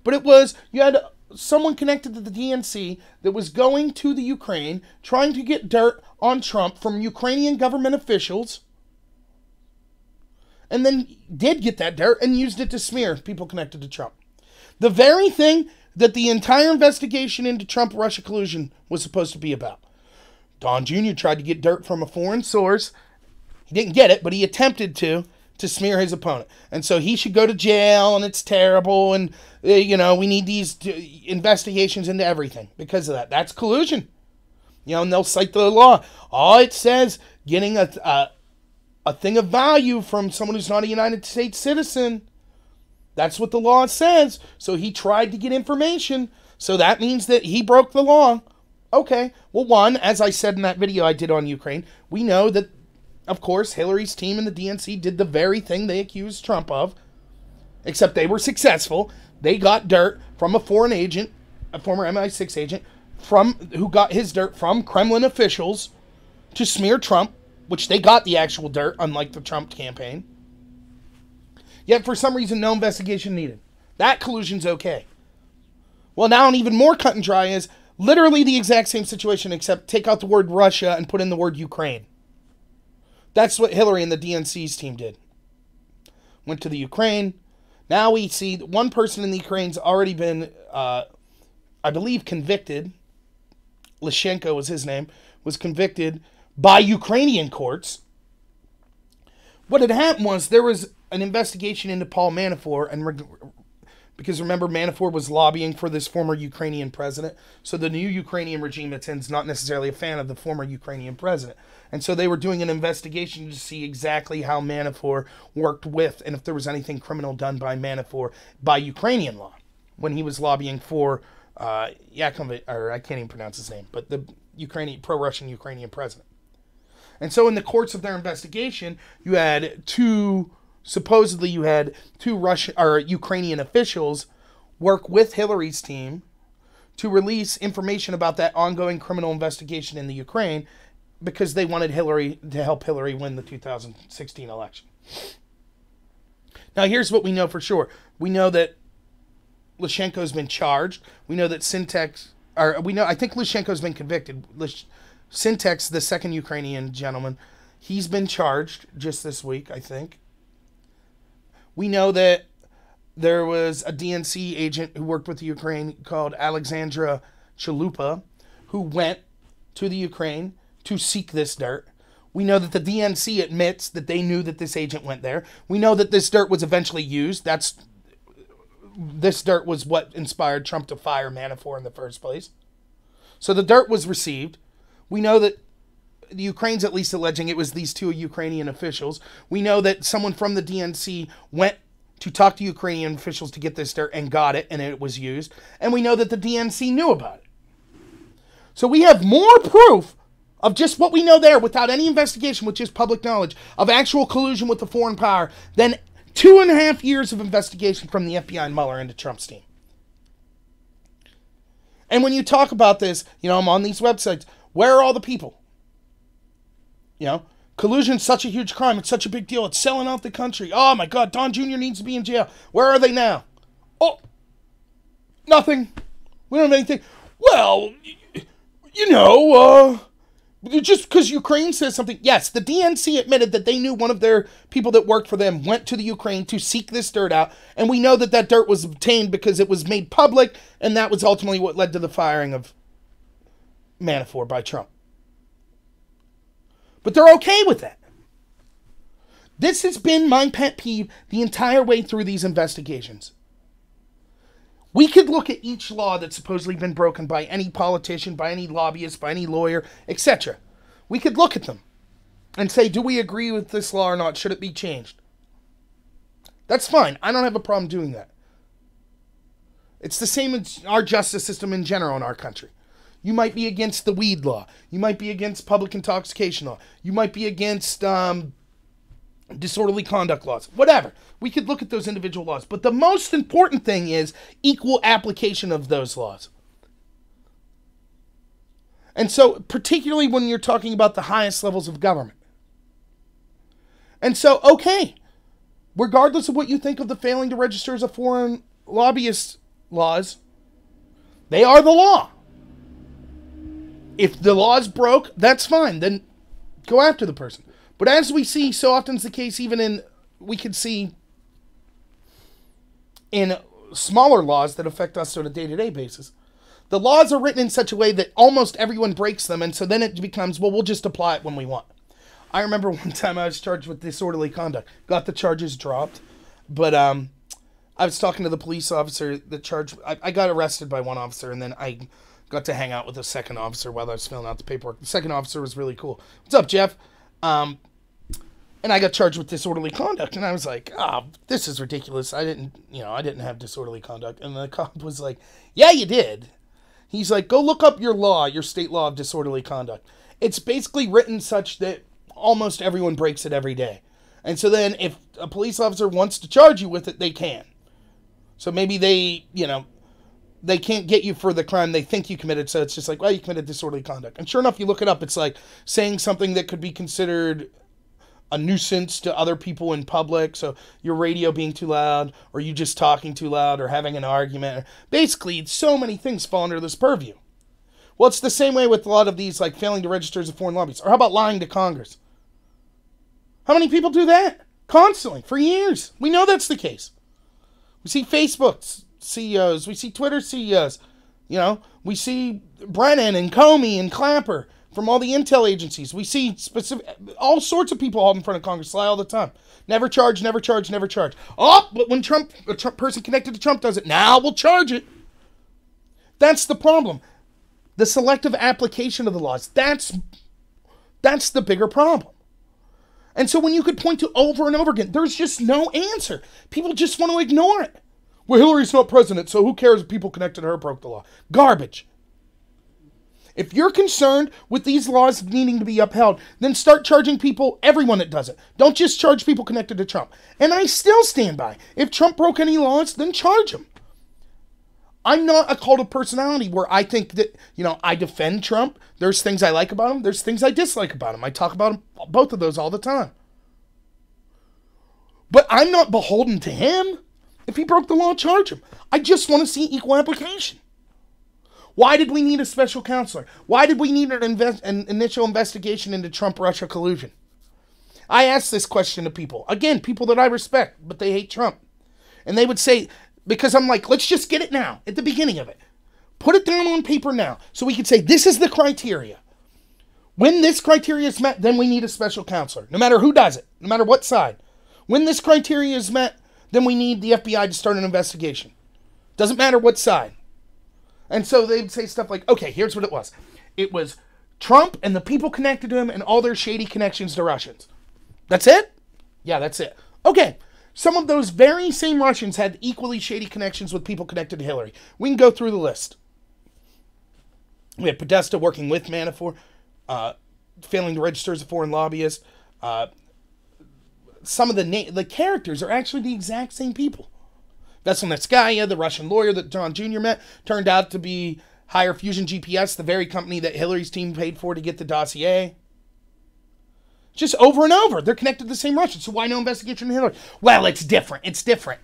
But it was, you had someone connected to the DNC that was going to the Ukraine, trying to get dirt on Trump from Ukrainian government officials, and then did get that dirt and used it to smear people connected to Trump. The very thing that the entire investigation into Trump-Russia collusion was supposed to be about. Don Jr. tried to get dirt from a foreign source. He didn't get it, but he attempted to smear his opponent. And so he should go to jail, and it's terrible, and, we need these investigations into everything because of that. That's collusion. And they'll cite the law. Oh, it says getting a thing of value from someone who's not a United States citizen. That's what the law says. So he tried to get information. So that means that he broke the law. Okay. Well, one, as I said in that video I did on Ukraine, we know that, of course, Hillary's team and the DNC did the very thing they accused Trump of. except they were successful. They got dirt from a foreign agent, a former MI6 agent, who got his dirt from Kremlin officials to smear Trump, which they got the actual dirt, unlike the Trump campaign. Yet for some reason, no investigation needed. That collusion's okay. Well, now an even more cut and dry is literally the exact same situation, except take out the word Russia and put in the word Ukraine. That's what Hillary and the DNC's team did. Went to the Ukraine. Now we see one person in the Ukraine's already been, I believe, convicted. Lyshenko was his name, was convicted by Ukrainian courts. What had happened was there was an investigation into Paul Manafort, and because remember, Manafort was lobbying for this former Ukrainian president. So the new Ukrainian regime that's in is not necessarily a fan of the former Ukrainian president. And so they were doing an investigation to see exactly how Manafort worked with, and if there was anything criminal done by Manafort by Ukrainian law when he was lobbying for Yakovlev, or I can't even pronounce his name, but the pro-Russian Ukrainian president. And so in the course of their investigation, you had supposedly you had two Russian or Ukrainian officials work with Hillary's team to release information about that ongoing criminal investigation in the Ukraine because they wanted Hillary to help Hillary win the 2016 election. Now here's what we know for sure. We know that Lyshenko's been charged. We know that I think Lyshenko's been convicted. Syntex, the second Ukrainian gentleman, he's been charged just this week, I think. We know that there was a DNC agent who worked with the Ukraine called Alexandra Chalupa, who went to the Ukraine to seek this dirt. We know that the DNC admits that they knew that this agent went there. We know that this dirt was eventually used. This dirt was what inspired Trump to fire Manafort in the first place. So the dirt was received. We know that the Ukraine's at least alleging it was these two Ukrainian officials. We know that someone from the DNC went to talk to Ukrainian officials to get this dirt and got it, and it was used. And we know that the DNC knew about it. So we have more proof of just what we know there without any investigation, which is public knowledge, of actual collusion with the foreign power than 2.5 years of investigation from the FBI and Mueller into Trump's team. And when you talk about this, I'm on these websites. Where are all the people? Collusion's such a huge crime. It's such a big deal. It's selling out the country. Oh my God, Don Jr. needs to be in jail. Where are they now? Oh, nothing. We don't have anything. Well, just because Ukraine says something. Yes, the DNC admitted that they knew one of their people that worked for them went to the Ukraine to seek this dirt out. And we know that that dirt was obtained because it was made public. And that was ultimately what led to the firing of Manafort by Trump. But they're okay with that. This has been my pet peeve the entire way through these investigations. We could look at each law that's supposedly been broken by any politician, by any lobbyist, by any lawyer, etc. We could look at them and say, do we agree with this law or not? Should it be changed? That's fine. I don't have a problem doing that. It's the same as our justice system in general in our country. You might be against the weed law. You might be against public intoxication law. You might be against disorderly conduct laws. Whatever. We could look at those individual laws. But the most important thing is equal application of those laws. And so, particularly when you're talking about the highest levels of government. And so, okay, regardless of what you think of the failing to register as a foreign lobbyist laws, they are the law. If the law's broke, that's fine. Then go after the person. But as we see so often is the case, we can see in smaller laws that affect us on a day-to-day basis, the laws are written in such a way that almost everyone breaks them. And so then it becomes, well, we'll just apply it when we want. I remember one time I was charged with disorderly conduct. Got the charges dropped. But I was talking to the police officer. I got arrested by one officer, and then I got to hang out with the second officer while I was filling out the paperwork. The second officer was really cool. What's up, Jeff? And I got charged with disorderly conduct, and I was like, this is ridiculous. I didn't have disorderly conduct. And the cop was like, yeah, you did. He's like, go look up your state law of disorderly conduct. It's basically written such that almost everyone breaks it every day. And so then if a police officer wants to charge you with it, they can. So maybe they, they can't get you for the crime they think you committed, so it's just like, well, you committed disorderly conduct. And sure enough, you look it up, it's like saying something that could be considered a nuisance to other people in public, so your radio being too loud, or you just talking too loud, or having an argument. Basically, so many things fall under this purview. Well, it's the same way with a lot of these, like failing to register as a foreign lobbyist. Or how about lying to Congress? How many people do that? Constantly, for years. We know that's the case. We see Facebook CEOs, we see Twitter CEOs, we see Brennan and Comey and Clapper from all the intel agencies. We see all sorts of people out in front of Congress lie all the time. Never charge, never charge, never charge. Oh, but when a Trump person connected to Trump does it, now we'll charge it. That's the problem. The selective application of the laws, that's the bigger problem. And so when you could point to over and over again, there's just no answer. People just want to ignore it. Well, Hillary's not president, so who cares if people connected to her broke the law? Garbage. If you're concerned with these laws needing to be upheld, then start charging people, everyone that does it. Don't just charge people connected to Trump. And I still stand by. If Trump broke any laws, then charge him. I'm not a cult of personality where I think that, I defend Trump. There's things I like about him. There's things I dislike about him. I talk about him, both of those all the time. But I'm not beholden to him. If he broke the law, charge him. I just want to see equal application. Why did we need a special counselor? Why did we need an initial investigation into Trump-Russia collusion? I asked this question to people. Again, people that I respect, but they hate Trump. And they would say, because I'm like, let's just get it now, at the beginning of it. Put it down on paper now, so we can say, this is the criteria. When this criteria is met, then we need a special counselor, no matter who does it, no matter what side. When this criteria is met, then we need the FBI to start an investigation. Doesn't matter what side. And so they'd say stuff like, okay, here's what it was. It was Trump and the people connected to him and all their shady connections to Russians. That's it? Yeah, that's it. Okay. Some of those very same Russians had equally shady connections with people connected to Hillary. We can go through the list. We had Podesta working with Manafort, failing to register as a foreign lobbyist. Some of the characters are actually the exact same people. Veselnitskaya, the Russian lawyer that John Jr. met, turned out to be Higher Fusion GPS, the very company that Hillary's team paid for to get the dossier. Just over and over. They're connected to the same Russians. So why no investigation into Hillary? Well, it's different. It's different.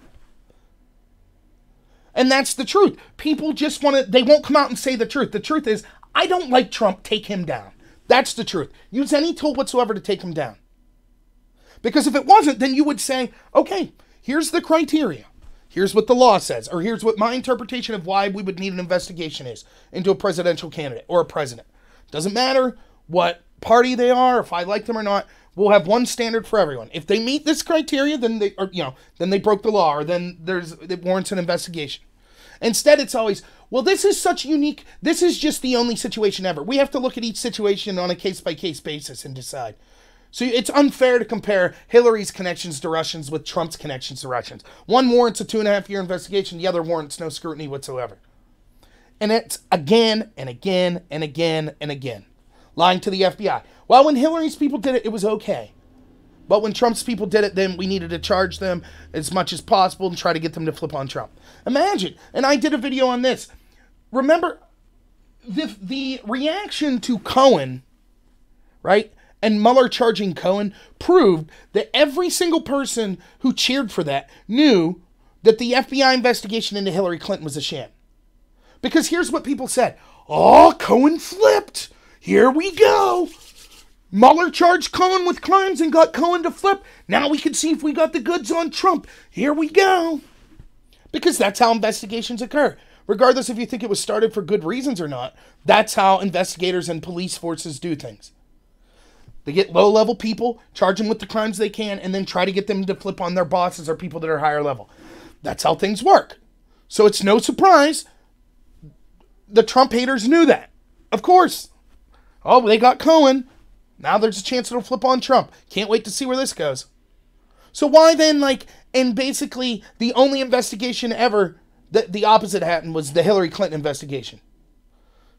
And that's the truth. People just they won't come out and say the truth. The truth is, I don't like Trump. Take him down. That's the truth. Use any tool whatsoever to take him down. Because if it wasn't, then you would say, okay, here's the criteria. Here's what the law says. Or here's what my interpretation of why we would need an investigation is into a presidential candidate or a president. Doesn't matter what party they are, if I like them or not, we'll have one standard for everyone. If they meet this criteria, then they broke the law, or then it warrants an investigation. Instead, it's always, well, this is such unique, this is just the only situation ever. We have to look at each situation on a case-by-case basis and decide. So it's unfair to compare Hillary's connections to Russians with Trump's connections to Russians. One warrants a 2.5-year investigation, the other warrants no scrutiny whatsoever. And it's again and again and again and again. Lying to the FBI. Well, when Hillary's people did it, it was okay. But when Trump's people did it, then we needed to charge them as much as possible and try to get them to flip on Trump. Imagine, and I did a video on this. Remember, the reaction to Cohen, right, and Mueller charging Cohen proved that every single person who cheered for that knew that the FBI investigation into Hillary Clinton was a sham. Because here's what people said. Oh, Cohen flipped. Here we go. Mueller charged Cohen with crimes and got Cohen to flip. Now we can see if we got the goods on Trump. Here we go. Because that's how investigations occur. Regardless if you think it was started for good reasons or not, that's how investigators and police forces do things. They get low-level people, charge them with the crimes they can, and then try to get them to flip on their bosses or people that are higher level. That's how things work. So it's no surprise the Trump haters knew that. Of course. Oh, they got Cohen. Now there's a chance it'll flip on Trump. Can't wait to see where this goes. So why then, and basically the only investigation ever that the opposite happened was the Hillary Clinton investigation.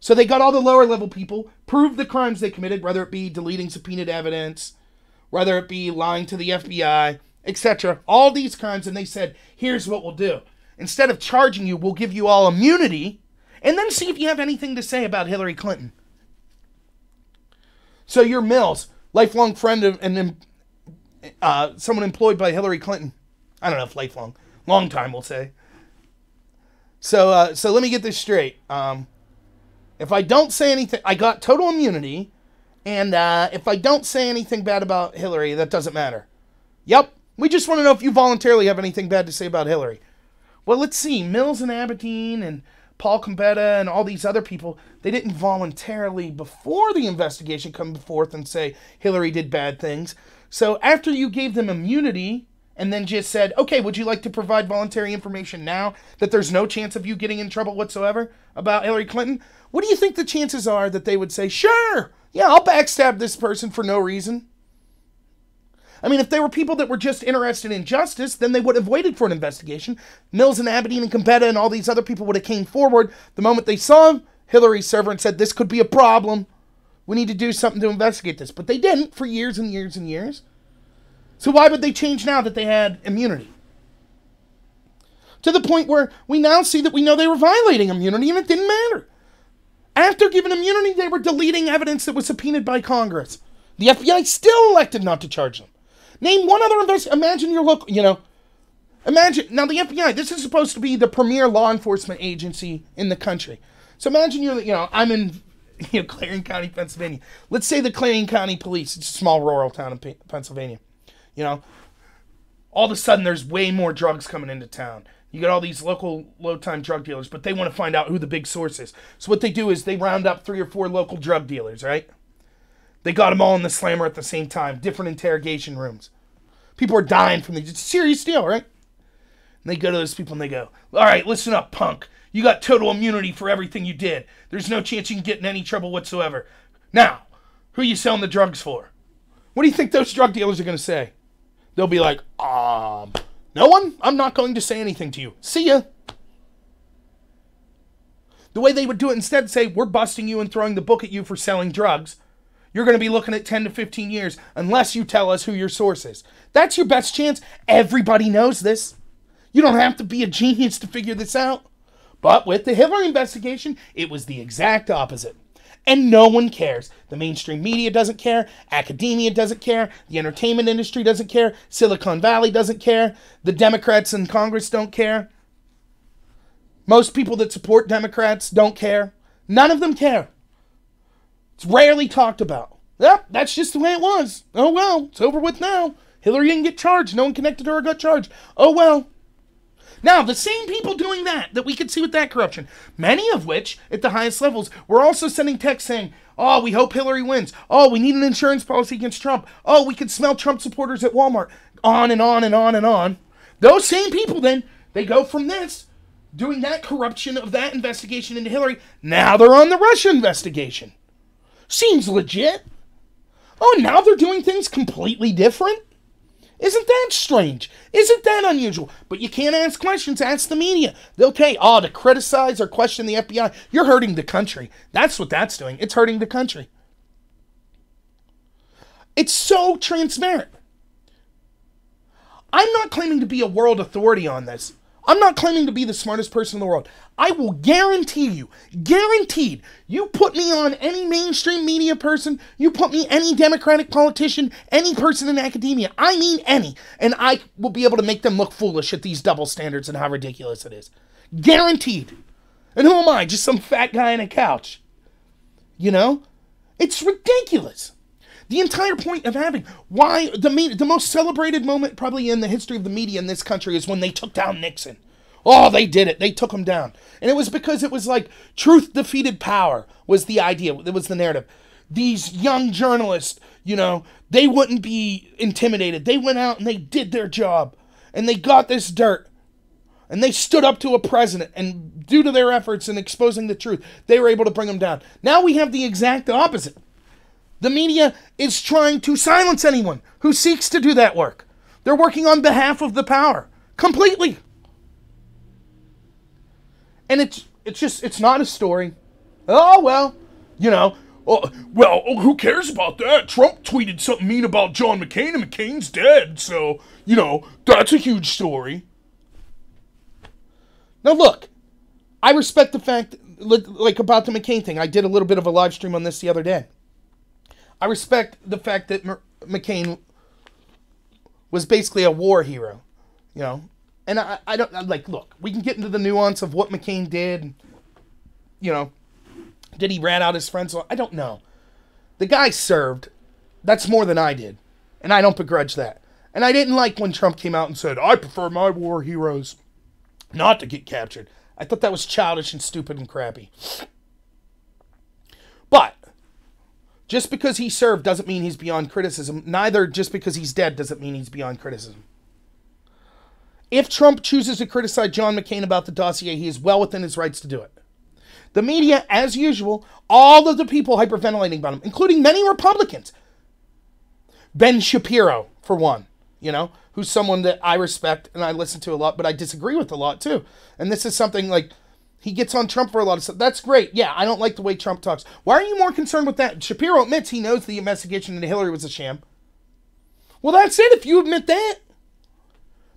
So they got all the lower level people, proved the crimes they committed, whether it be deleting subpoenaed evidence, whether it be lying to the FBI, etc. All these crimes, and they said, here's what we'll do. instead of charging you, we'll give you all immunity and then see if you have anything to say about Hillary Clinton. So you're Mills, lifelong friend of, and then someone employed by Hillary Clinton. I don't know if lifelong. Long time, we'll say. So let me get this straight. If I don't say anything, I got total immunity, and if I don't say anything bad about Hillary, that doesn't matter. Yep, we just want to know if you voluntarily have anything bad to say about Hillary. Well, let's see. Mills and Aberdeen and Paul Combetta and all these other people, they didn't voluntarily, before the investigation, come forth and say Hillary did bad things. So after you gave them immunity and then just said, okay, would you like to provide voluntary information now that there's no chance of you getting in trouble whatsoever about Hillary Clinton? What do you think the chances are that they would say, sure, yeah, I'll backstab this person for no reason? I mean, if they were people that were just interested in justice, then they would have waited for an investigation. Mills and Aberdeen and Combetta and all these other people would have came forward the moment they saw Hillary's server and said, this could be a problem. We need to do something to investigate this. But they didn't for years and years and years. So why would they change now that they had immunity? To the point where we now see that we know they were violating immunity and it didn't matter. After giving immunity, they were deleting evidence that was subpoenaed by Congress. The FBI still elected not to charge them. Name one other imagine your local, imagine, now the FBI, this is supposed to be the premier law enforcement agency in the country. So imagine I'm in, Clarion County, Pennsylvania. Let's say the Clarion County Police, it's a small rural town in Pennsylvania. All of a sudden there's way more drugs coming into town. You got all these local low-time drug dealers, but they want to find out who the big source is. So what they do is they round up 3 or 4 local drug dealers, right? They got them all in the slammer at the same time, different interrogation rooms. People are dying from these. It's a serious deal, right? And they go to those people and they go, all right, listen up, punk. You got total immunity for everything you did. There's no chance you can get in any trouble whatsoever. Now, who are you selling the drugs for? What do you think those drug dealers are going to say? They'll be like, no one? I'm not going to say anything to you. See ya. The way they would do it instead, say, we're busting you and throwing the book at you for selling drugs. You're going to be looking at 10 to 15 years unless you tell us who your source is. That's your best chance. Everybody knows this. You don't have to be a genius to figure this out. But with the Hillary investigation, it was the exact opposite. And no one cares. The mainstream media doesn't care. Academia doesn't care. The entertainment industry doesn't care. Silicon Valley doesn't care. The Democrats in Congress don't care. Most people that support Democrats don't care. None of them care. It's rarely talked about. Yep, that's just the way it was. Oh well, it's over with now. Hillary didn't get charged. No one connected to her got charged. Oh well. Now, the same people doing that we could see with that corruption, many of which, at the highest levels, were also sending texts saying, oh, we hope Hillary wins. Oh, we need an insurance policy against Trump. Oh, we could smell Trump supporters at Walmart. On and on and on and on. Those same people then, they go from this, doing that corruption of that investigation into Hillary. Now they're on the Russia investigation. Seems legit. Oh, now they're doing things completely different? Isn't that strange? Isn't that unusual? But you can't ask questions. Ask the media. They'll tell you, to criticize or question the FBI, you're hurting the country. That's what that's doing. It's hurting the country. It's so transparent. I'm not claiming to be a world authority on this. I'm not claiming to be the smartest person in the world. I will guarantee you, guaranteed, you put me on any mainstream media person, you put me any Democratic politician, any person in academia, I mean any, and I will be able to make them look foolish at these double standards and how ridiculous it is. Guaranteed. And who am I? Just some fat guy on a couch. It's ridiculous. The entire point of having why the most celebrated moment probably in the history of the media in this country is when they took down Nixon. Oh, they did it. They took him down. And it was because it was like truth defeated power was the idea. It was the narrative. These young journalists, they wouldn't be intimidated. They went out and they did their job. And they got this dirt. And they stood up to a president. And due to their efforts in exposing the truth, they were able to bring him down. Now we have the exact opposite. The media is trying to silence anyone who seeks to do that work. They're working on behalf of the power. Completely. And it's not a story. Oh, well, who cares about that? Trump tweeted something mean about John McCain and McCain's dead. So, that's a huge story. Now look, I respect the fact, like about the McCain thing. I did a little bit of a live stream on this the other day. I respect the fact that McCain was basically a war hero, you know. And I don't, like, look, we can get into the nuance of what McCain did, you know. Did he rat out his friends? I don't know. The guy served. That's more than I did. And I don't begrudge that. And I didn't like when Trump came out and said, I prefer my war heroes not to get captured. I thought that was childish and stupid and crappy. But just because he served doesn't mean he's beyond criticism. Neither just because he's dead doesn't mean he's beyond criticism. If Trump chooses to criticize John McCain about the dossier, he is well within his rights to do it. The media, as usual, all of the people hyperventilating about him, including many Republicans. Ben Shapiro, for one, you know, who's someone that I respect and I listen to a lot, but I disagree with a lot too. And this is something like, he gets on Trump for a lot of stuff. That's great. Yeah, I don't like the way Trump talks. Why are you more concerned with that? Shapiro admits he knows the investigation into Hillary was a sham. Well, that's it. If you admit that,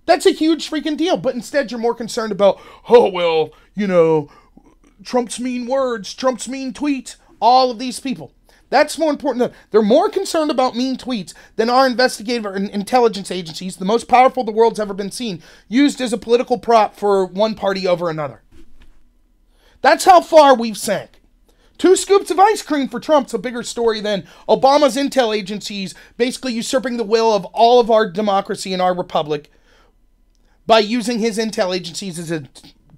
that's a huge freaking deal. But instead, you're more concerned about, oh, well, you know, Trump's mean words, Trump's mean tweets, all of these people. That's more important. They're more concerned about mean tweets than our investigative and intelligence agencies, the most powerful the world's ever been seen, used as a political prop for one party over another. That's how far we've sank. 2 scoops of ice cream for Trump's a bigger story than Obama's intel agencies basically usurping the will of all of our democracy and our republic by using his intel agencies as a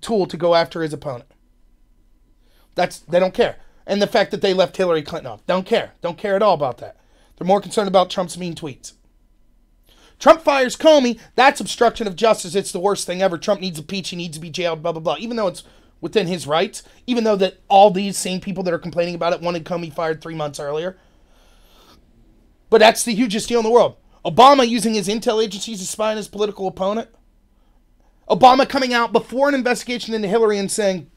tool to go after his opponent. They don't care. And the fact that they left Hillary Clinton off. Don't care. Don't care at all about that. They're more concerned about Trump's mean tweets. Trump fires Comey. That's obstruction of justice. It's the worst thing ever. Trump needs impeached. He needs to be jailed, blah, blah, blah. Even though it's within his rights. Even though that all these same people that are complaining about it wanted Comey fired 3 months earlier. But that's the hugest deal in the world. Obama using his intel agencies to spy on his political opponent. Obama coming out before an investigation into Hillary and saying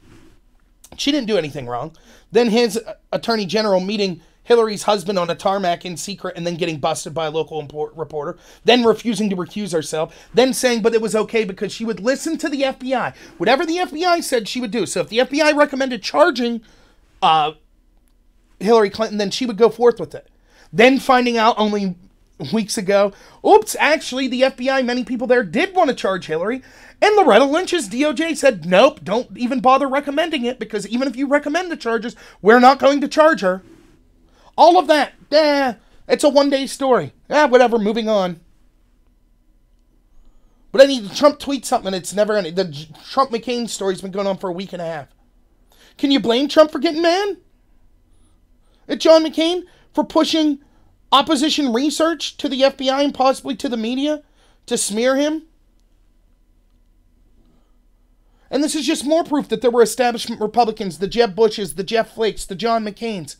she didn't do anything wrong. Then his attorney general meeting Hillary's husband on a tarmac in secret and then getting busted by a local reporter. Then refusing to recuse herself. Then saying, but it was okay because she would listen to the FBI. Whatever the FBI said, she would do. So if the FBI recommended charging Hillary Clinton, then she would go forth with it. Then finding out only weeks ago, oops, actually the FBI, many people there did want to charge Hillary. And Loretta Lynch's DOJ said, nope, don't even bother recommending it because even if you recommend the charges, we're not going to charge her. All of that, it's a one-day story. Whatever, moving on. But I need Trump tweet something, it's never ending. The Trump-McCain story's been going on for a week and a half. Can you blame Trump for getting mad at John McCain for pushing opposition research to the FBI and possibly to the media to smear him? And this is just more proof that there were establishment Republicans, the Jeb Bushes, the Jeff Flakes, the John McCains.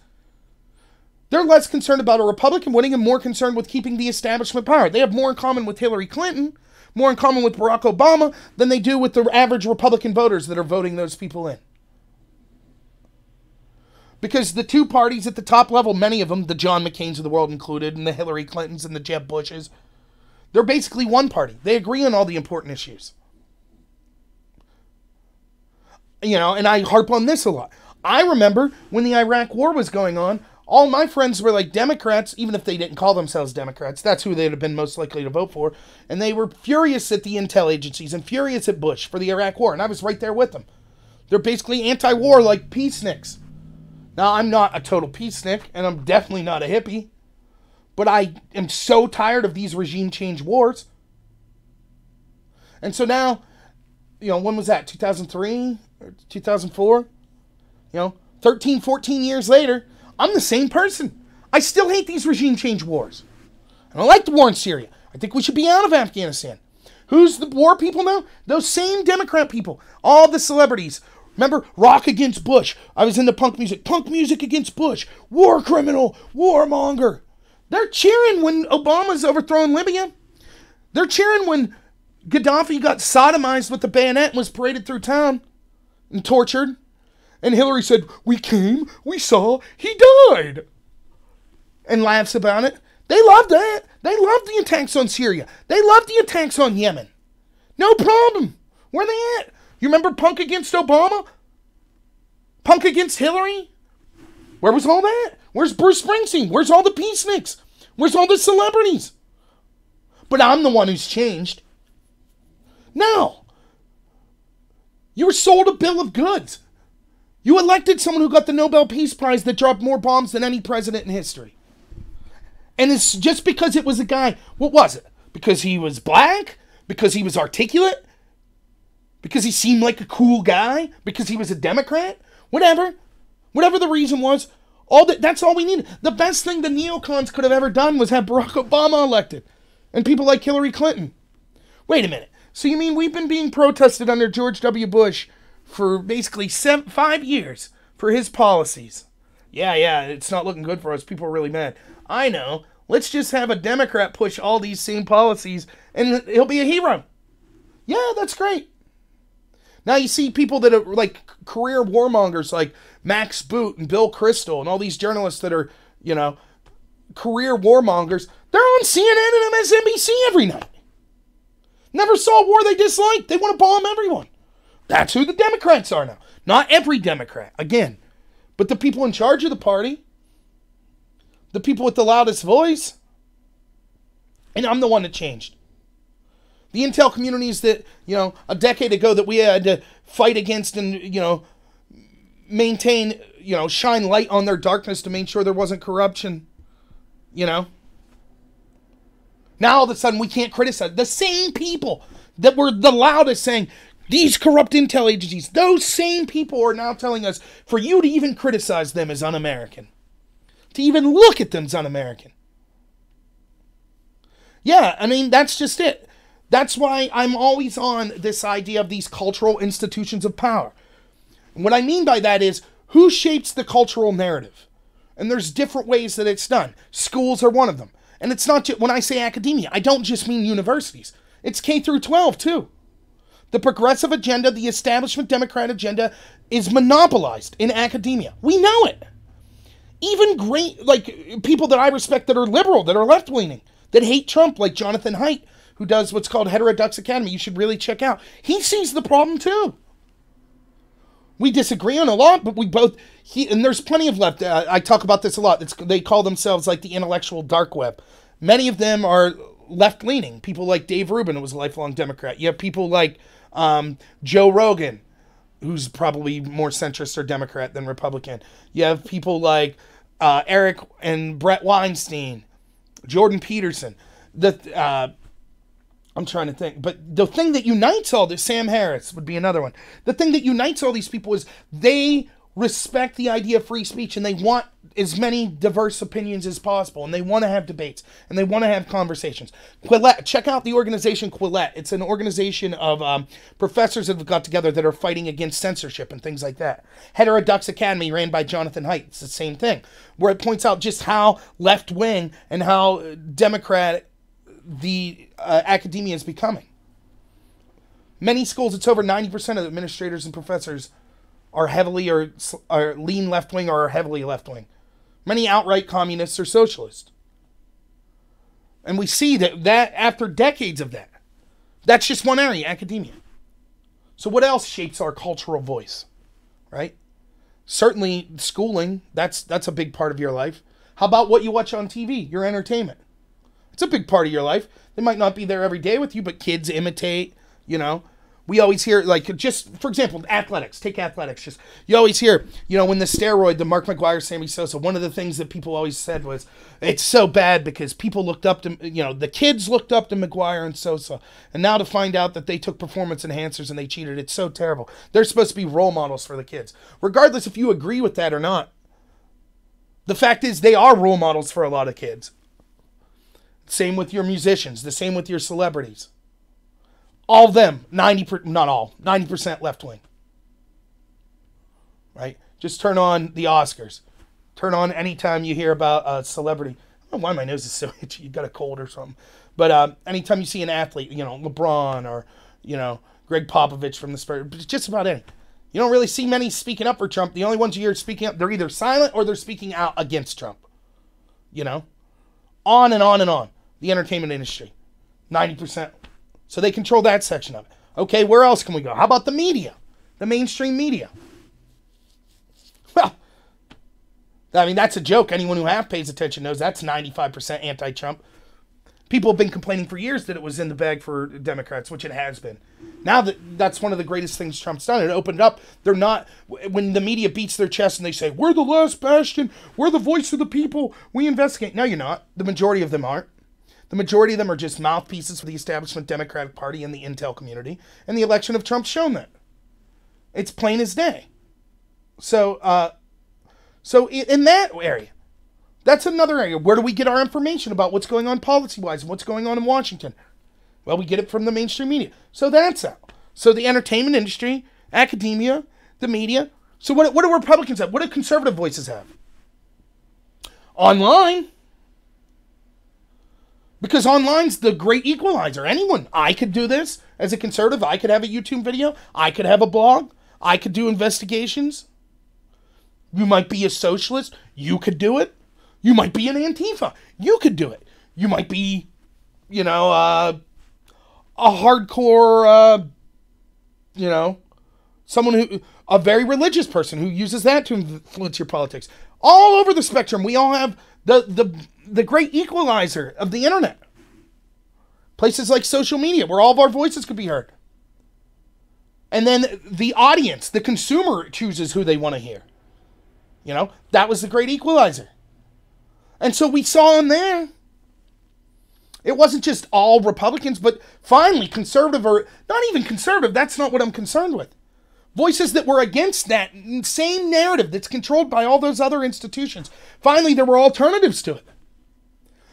They're less concerned about a Republican winning and more concerned with keeping the establishment power. They have more in common with Hillary Clinton, more in common with Barack Obama than they do with the average Republican voters that are voting those people in. Because the two parties at the top level, many of them, the John McCains of the world included, and the Hillary Clintons and the Jeb Bushes, they're basically one party. They agree on all the important issues. You know, and I harp on this a lot. I remember when the Iraq War was going on, all my friends were like Democrats, even if they didn't call themselves Democrats. That's who they'd have been most likely to vote for. And they were furious at the intel agencies and furious at Bush for the Iraq War. And I was right there with them. They're basically anti-war like peaceniks. Now, I'm not a total peacenik, and I'm definitely not a hippie. But I am so tired of these regime change wars. And so now, you know, when was that? 2003? Or 2004? You know, 13, 14 years later, I'm the same person. I still hate these regime change wars. I don't like the war in Syria. I think we should be out of Afghanistan. Who's the war people now? Those same Democrat people. All the celebrities. Remember, rock against Bush. I was into punk music. Punk music against Bush. War criminal. Warmonger. They're cheering when Obama's overthrowing Libya. They're cheering when Gaddafi got sodomized with the bayonet and was paraded through town and tortured. And Hillary said, we came, we saw, he died. And laughs about it. They loved that. They loved the attacks on Syria. They loved the attacks on Yemen. No problem. Where they at? You remember Punk against Obama? Punk against Hillary? Where was all that? Where's Bruce Springsteen? Where's all the peaceniks? Where's all the celebrities? But I'm the one who's changed. No. You were sold a bill of goods. You elected someone who got the Nobel Peace Prize that dropped more bombs than any president in history. And it's just because it was a guy. What was it? Because he was black? Because he was articulate? Because he seemed like a cool guy? Because he was a Democrat? Whatever. Whatever the reason was. That's all we needed. The best thing the neocons could have ever done was have Barack Obama elected. And people like Hillary Clinton. Wait a minute. So you mean we've been being protested under George W. Bush for basically 5 years for his policies? Yeah, it's not looking good for us. People are really mad. I know. Let's just have a Democrat push all these same policies and he'll be a hero. Yeah, that's great. Now you see people that are like career warmongers like Max Boot and Bill Kristol and all these journalists that are, career warmongers. They're on CNN and MSNBC every night. Never saw a war they disliked. They want to bomb everyone. That's who the Democrats are now. Not every Democrat, again. But the people in charge of the party. The people with the loudest voice. And I'm the one that changed. The intel communities that, a decade ago that we had to fight against and, maintain, shine light on their darkness to make sure there wasn't corruption. Now all of a sudden we can't criticize. The same people that were the loudest saying, these corrupt intel agencies, those same people are now telling us for you to even criticize them is un-American. To even look at them is un-American. Yeah, I mean, that's just it. That's why I'm always on this idea of these cultural institutions of power. And what I mean by that is, who shapes the cultural narrative? And there's different ways that it's done. Schools are one of them. And it's not just, when I say academia, I don't just mean universities. It's K through 12 too. The progressive agenda, the establishment Democrat agenda is monopolized in academia. We know it. Even great, people that I respect that are liberal, that are left-leaning, that hate Trump, like Jonathan Haidt, who does what's called Heterodox Academy. You should really check out. He sees the problem too. We disagree on a lot, but we both, and there's plenty of left. I talk about this a lot. They call themselves like the intellectual dark web. Many of them are left-leaning. People like Dave Rubin, who was a lifelong Democrat. You have people like Joe Rogan, who's probably more centrist or Democrat than Republican. You have people like Eric and Brett Weinstein, Jordan Peterson. I'm trying to think. But the thing that unites all this, Sam Harris would be another one. The thing that unites all these people is they respect the idea of free speech and they want as many diverse opinions as possible. And they want to have debates and they want to have conversations. Quillette, check out the organization Quillette. It's an organization of professors that have got together that are fighting against censorship and things like that. Heterodox Academy, ran by Jonathan Haidt. It's the same thing, where it points out just how left-wing and how Democratic the academia is becoming. Many schools, it's over 90% of the administrators and professors are heavily or are lean left-wing or are heavily left-wing. Many outright communists or socialists. And we see that after decades of that. That's just one area, academia. So what else shapes our cultural voice? Right? Certainly schooling, that's a big part of your life. How about what you watch on TV, your entertainment? It's a big part of your life. They might not be there every day with you, but kids imitate, We always hear, just, for example, athletics. Take athletics. You always hear, when the steroid, the Mark McGuire, Sammy Sosa, one of the things that people always said was, it's so bad because people looked up to, the kids looked up to McGuire and Sosa. And now to find out that they took performance enhancers and they cheated, it's so terrible. They're supposed to be role models for the kids. Regardless if you agree with that or not, the fact is they are role models for a lot of kids. Same with your musicians. The same with your celebrities. All of them, 90% left-wing. Right? Just turn on the Oscars. Turn on anytime you hear about a celebrity. I don't know why my nose is so itchy. You got a cold or something. But anytime you see an athlete, LeBron or, Greg Popovich from the Spurs, just about any. You don't really see many speaking up for Trump. The only ones you hear speaking up, they're either silent or they're speaking out against Trump. On and on and on. The entertainment industry. 90%. So they control that section of it. Okay, where else can we go? How about the media? The mainstream media. Well, I mean, that's a joke. Anyone who half pays attention knows that's 95% anti-Trump. People have been complaining for years that it was in the bag for Democrats, which it has been. Now that's one of the greatest things Trump's done. It opened up. They're not, when the media beats their chest and they say, we're the last bastion, we're the voice of the people, we investigate. No, you're not. The majority of them aren't. The majority of them are just mouthpieces for the establishment Democratic Party and the intel community. And the election of Trump's shown that. It's plain as day. So in that area, that's another area. Where do we get our information about what's going on policy-wise and what's going on in Washington? Well, we get it from the mainstream media. So that's out. So the entertainment industry, academia, the media. So what do Republicans have? What do conservative voices have? Online. Because online's the great equalizer. I could do this as a conservative. I could have a YouTube video. I could have a blog. I could do investigations. You might be a socialist. You could do it. You might be an Antifa. You could do it. You might be, a hardcore, a very religious person who uses that to influence your politics. All over the spectrum, we all have the great equalizer of the internet. Places like social media where all of our voices could be heard. And then the audience, the consumer, chooses who they want to hear. That was the great equalizer. And so we saw in there, it wasn't just all Republicans, but finally conservative, or not even conservative, that's not what I'm concerned with. Voices that were against that same narrative that's controlled by all those other institutions. Finally, there were alternatives to it.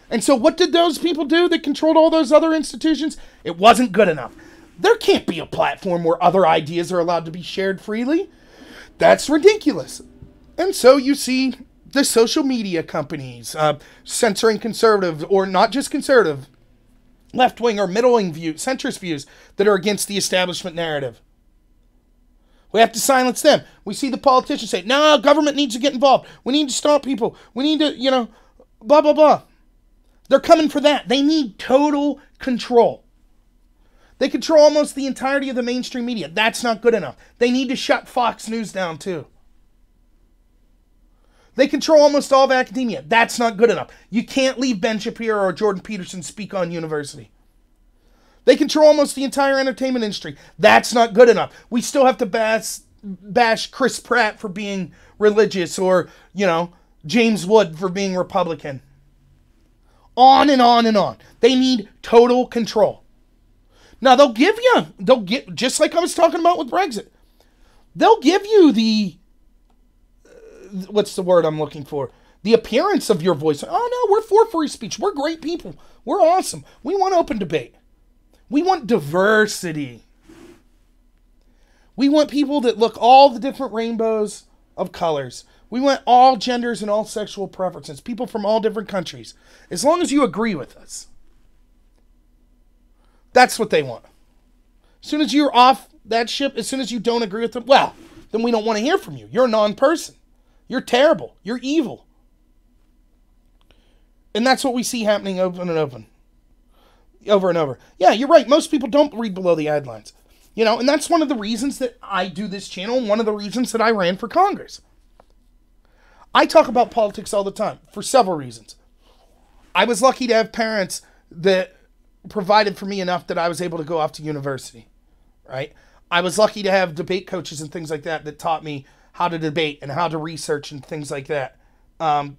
And so what did those people do that controlled all those other institutions? It wasn't good enough. There can't be a platform where other ideas are allowed to be shared freely. That's ridiculous. And so you see the social media companies censoring conservative, or not just conservative, left-wing or middle-wing views, centrist views that are against the establishment narrative. We have to silence them. We see the politicians say, no, government needs to get involved. We need to stop people. We need to, blah, blah, blah. They're coming for that. They need total control. They control almost the entirety of the mainstream media. That's not good enough. They need to shut Fox News down too. They control almost all of academia. That's not good enough. You can't leave Ben Shapiro or Jordan Peterson speak on university. They control almost the entire entertainment industry. That's not good enough. We still have to bash Chris Pratt for being religious, or, James Wood for being Republican. On and on and on. They need total control. Now, just like I was talking about with Brexit, they'll give you what's the word I'm looking for? The appearance of your voice. Oh, no, we're for free speech. We're great people. We're awesome. We want open debate. We want diversity. We want people that look all the different rainbows of colors. We want all genders and all sexual preferences. People from all different countries. As long as you agree with us. That's what they want. As soon as you're off that ship, as soon as you don't agree with them, well, then we don't want to hear from you. You're a non-person. You're terrible. You're evil. And that's what we see happening over and over. Yeah, you're right. Most people don't read below the headlines. And that's one of the reasons that I do this channel, and one of the reasons that I ran for Congress. I talk about politics all the time for several reasons. I was lucky to have parents that provided for me enough that I was able to go off to university, right? I was lucky to have debate coaches and things like that taught me how to debate and how to research and things like that. And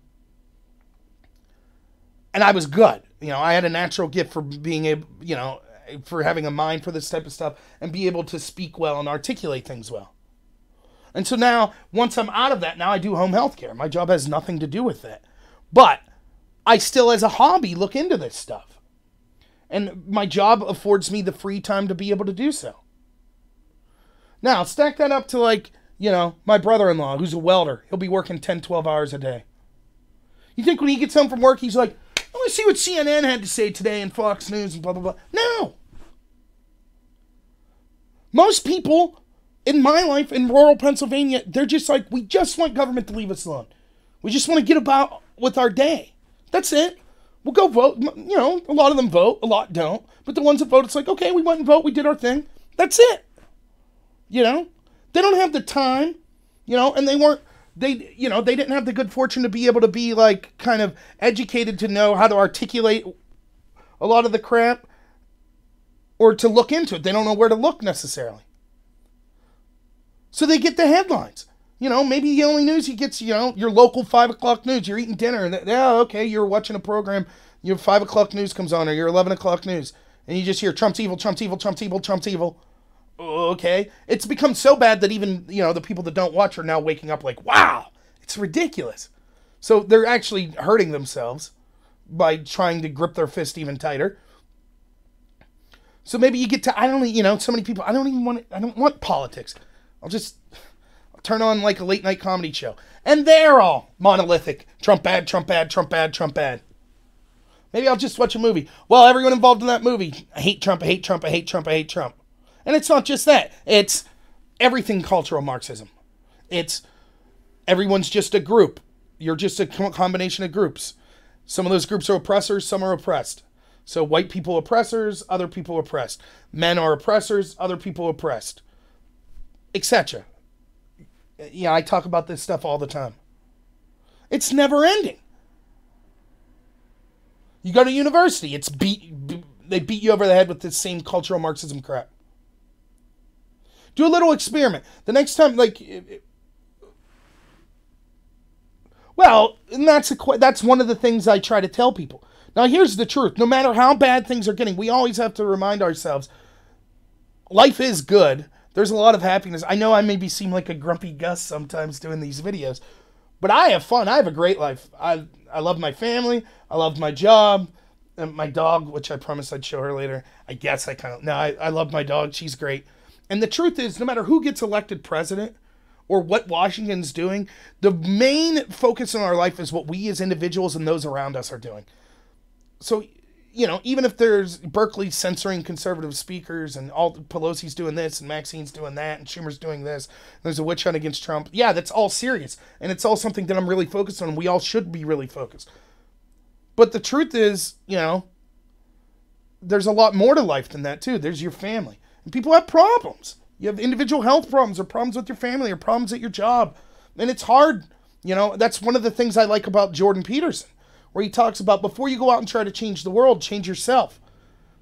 I was good. I had a natural gift for being able, for having a mind for this type of stuff and be able to speak well and articulate things well. And so now, once I'm out of that, now I do home health care. My job has nothing to do with that. But I still, as a hobby, look into this stuff. And my job affords me the free time to be able to do so. Now, stack that up to my brother-in-law, who's a welder. He'll be working 10, 12 hours a day. You think when he gets home from work, he's like, I want to see what CNN had to say today and Fox News and blah, blah, blah. No. Most people in my life in rural Pennsylvania, they're just like, we just want government to leave us alone. We just want to get about with our day. That's it. We'll go vote. A lot of them vote. A lot don't. But the ones that vote, it's like, okay, we went and vote. We did our thing. That's it. You know? They don't have the time, you know, and they didn't have the good fortune to be able to be like kind of educated to know how to articulate a lot of the crap or to look into it. They don't know where to look necessarily. So they get the headlines. You know, maybe the only news he gets, you know, your local 5 o'clock news. You're eating dinner and, yeah, okay, you're watching a program, your 5 o'clock news comes on or your 11 o'clock news. And you just hear Trump's evil, Trump's evil, Trump's evil, Trump's evil. Okay. It's become so bad that even, you know, the people that don't watch are now waking up like, wow, it's ridiculous. So they're actually hurting themselves by trying to grip their fist even tighter. So maybe you get to, so many people, I don't want politics. I'll turn on like a late night comedy show. And they're all monolithic. Trump bad, Trump bad, Trump bad, Trump bad. Maybe I'll just watch a movie. Well, everyone involved in that movie, I hate Trump, I hate Trump, I hate Trump, I hate Trump. And it's not just that. It's everything cultural Marxism. It's everyone's just a group. You're just a combination of groups. Some of those groups are oppressors, some are oppressed. So white people oppressors, other people oppressed. Men are oppressors, other people oppressed. Etc. Yeah, I talk about this stuff all the time. It's never ending. You go to university, they beat you over the head with this same cultural Marxism crap. Do a little experiment. The next time, and that's one of the things I try to tell people. Now, here's the truth. No matter how bad things are getting, we always have to remind ourselves, life is good. There's a lot of happiness. I know I maybe seem like a grumpy Gus sometimes doing these videos, but I have fun. I have a great life. I love my family. I love my job. And my dog, which I promised I'd show her later. I guess I love my dog. She's great. And the truth is, no matter who gets elected president or what Washington's doing, the main focus in our life is what we as individuals and those around us are doing. So, you know, even if there's Berkeley censoring conservative speakers and all Pelosi's doing this and Maxine's doing that and Schumer's doing this, and there's a witch hunt against Trump. Yeah, that's all serious. And it's all something that I'm really focused on. We all should be really focused. But the truth is, you know, there's a lot more to life than that too. There's your family. And people have problems. You have individual health problems or problems with your family or problems at your job. And it's hard. You know, that's one of the things I like about Jordan Peterson, where he talks about before you go out and try to change the world, change yourself.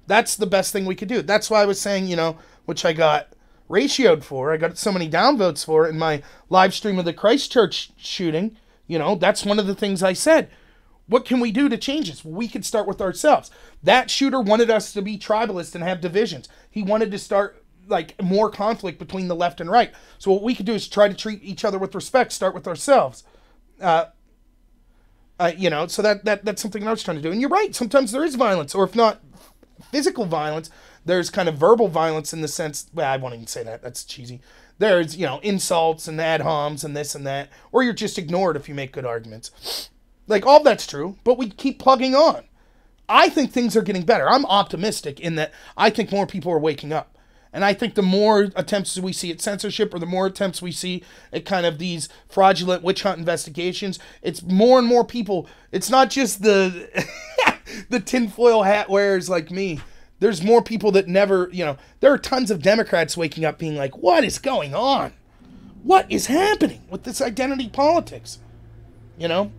That's the best thing we could do. That's why I was saying, you know, which I got ratioed for. I got so many downvotes for it in my live stream of the Christchurch shooting. You know, that's one of the things I said. What can we do to change this? We could start with ourselves. That shooter wanted us to be tribalist and have divisions. He wanted to start like more conflict between the left and right. So what we could do is try to treat each other with respect, start with ourselves. You know, so that's something I was trying to do. And you're right, sometimes there is violence, or if not physical violence, there's kind of verbal violence in the sense, well, I won't even say that, that's cheesy. There's, you know, insults and ad homs and this and that, or you're just ignored if you make good arguments. Like, all that's true, but we keep plugging on. I think things are getting better. I'm optimistic in that I think more people are waking up. And I think the more attempts we see at censorship, or the more attempts we see at kind of these fraudulent witch hunt investigations, it's more and more people. It's not just the the tinfoil hat wearers like me. There's more people that never, you know, there are tons of Democrats waking up being like, what is going on? What is happening with this identity politics? You know?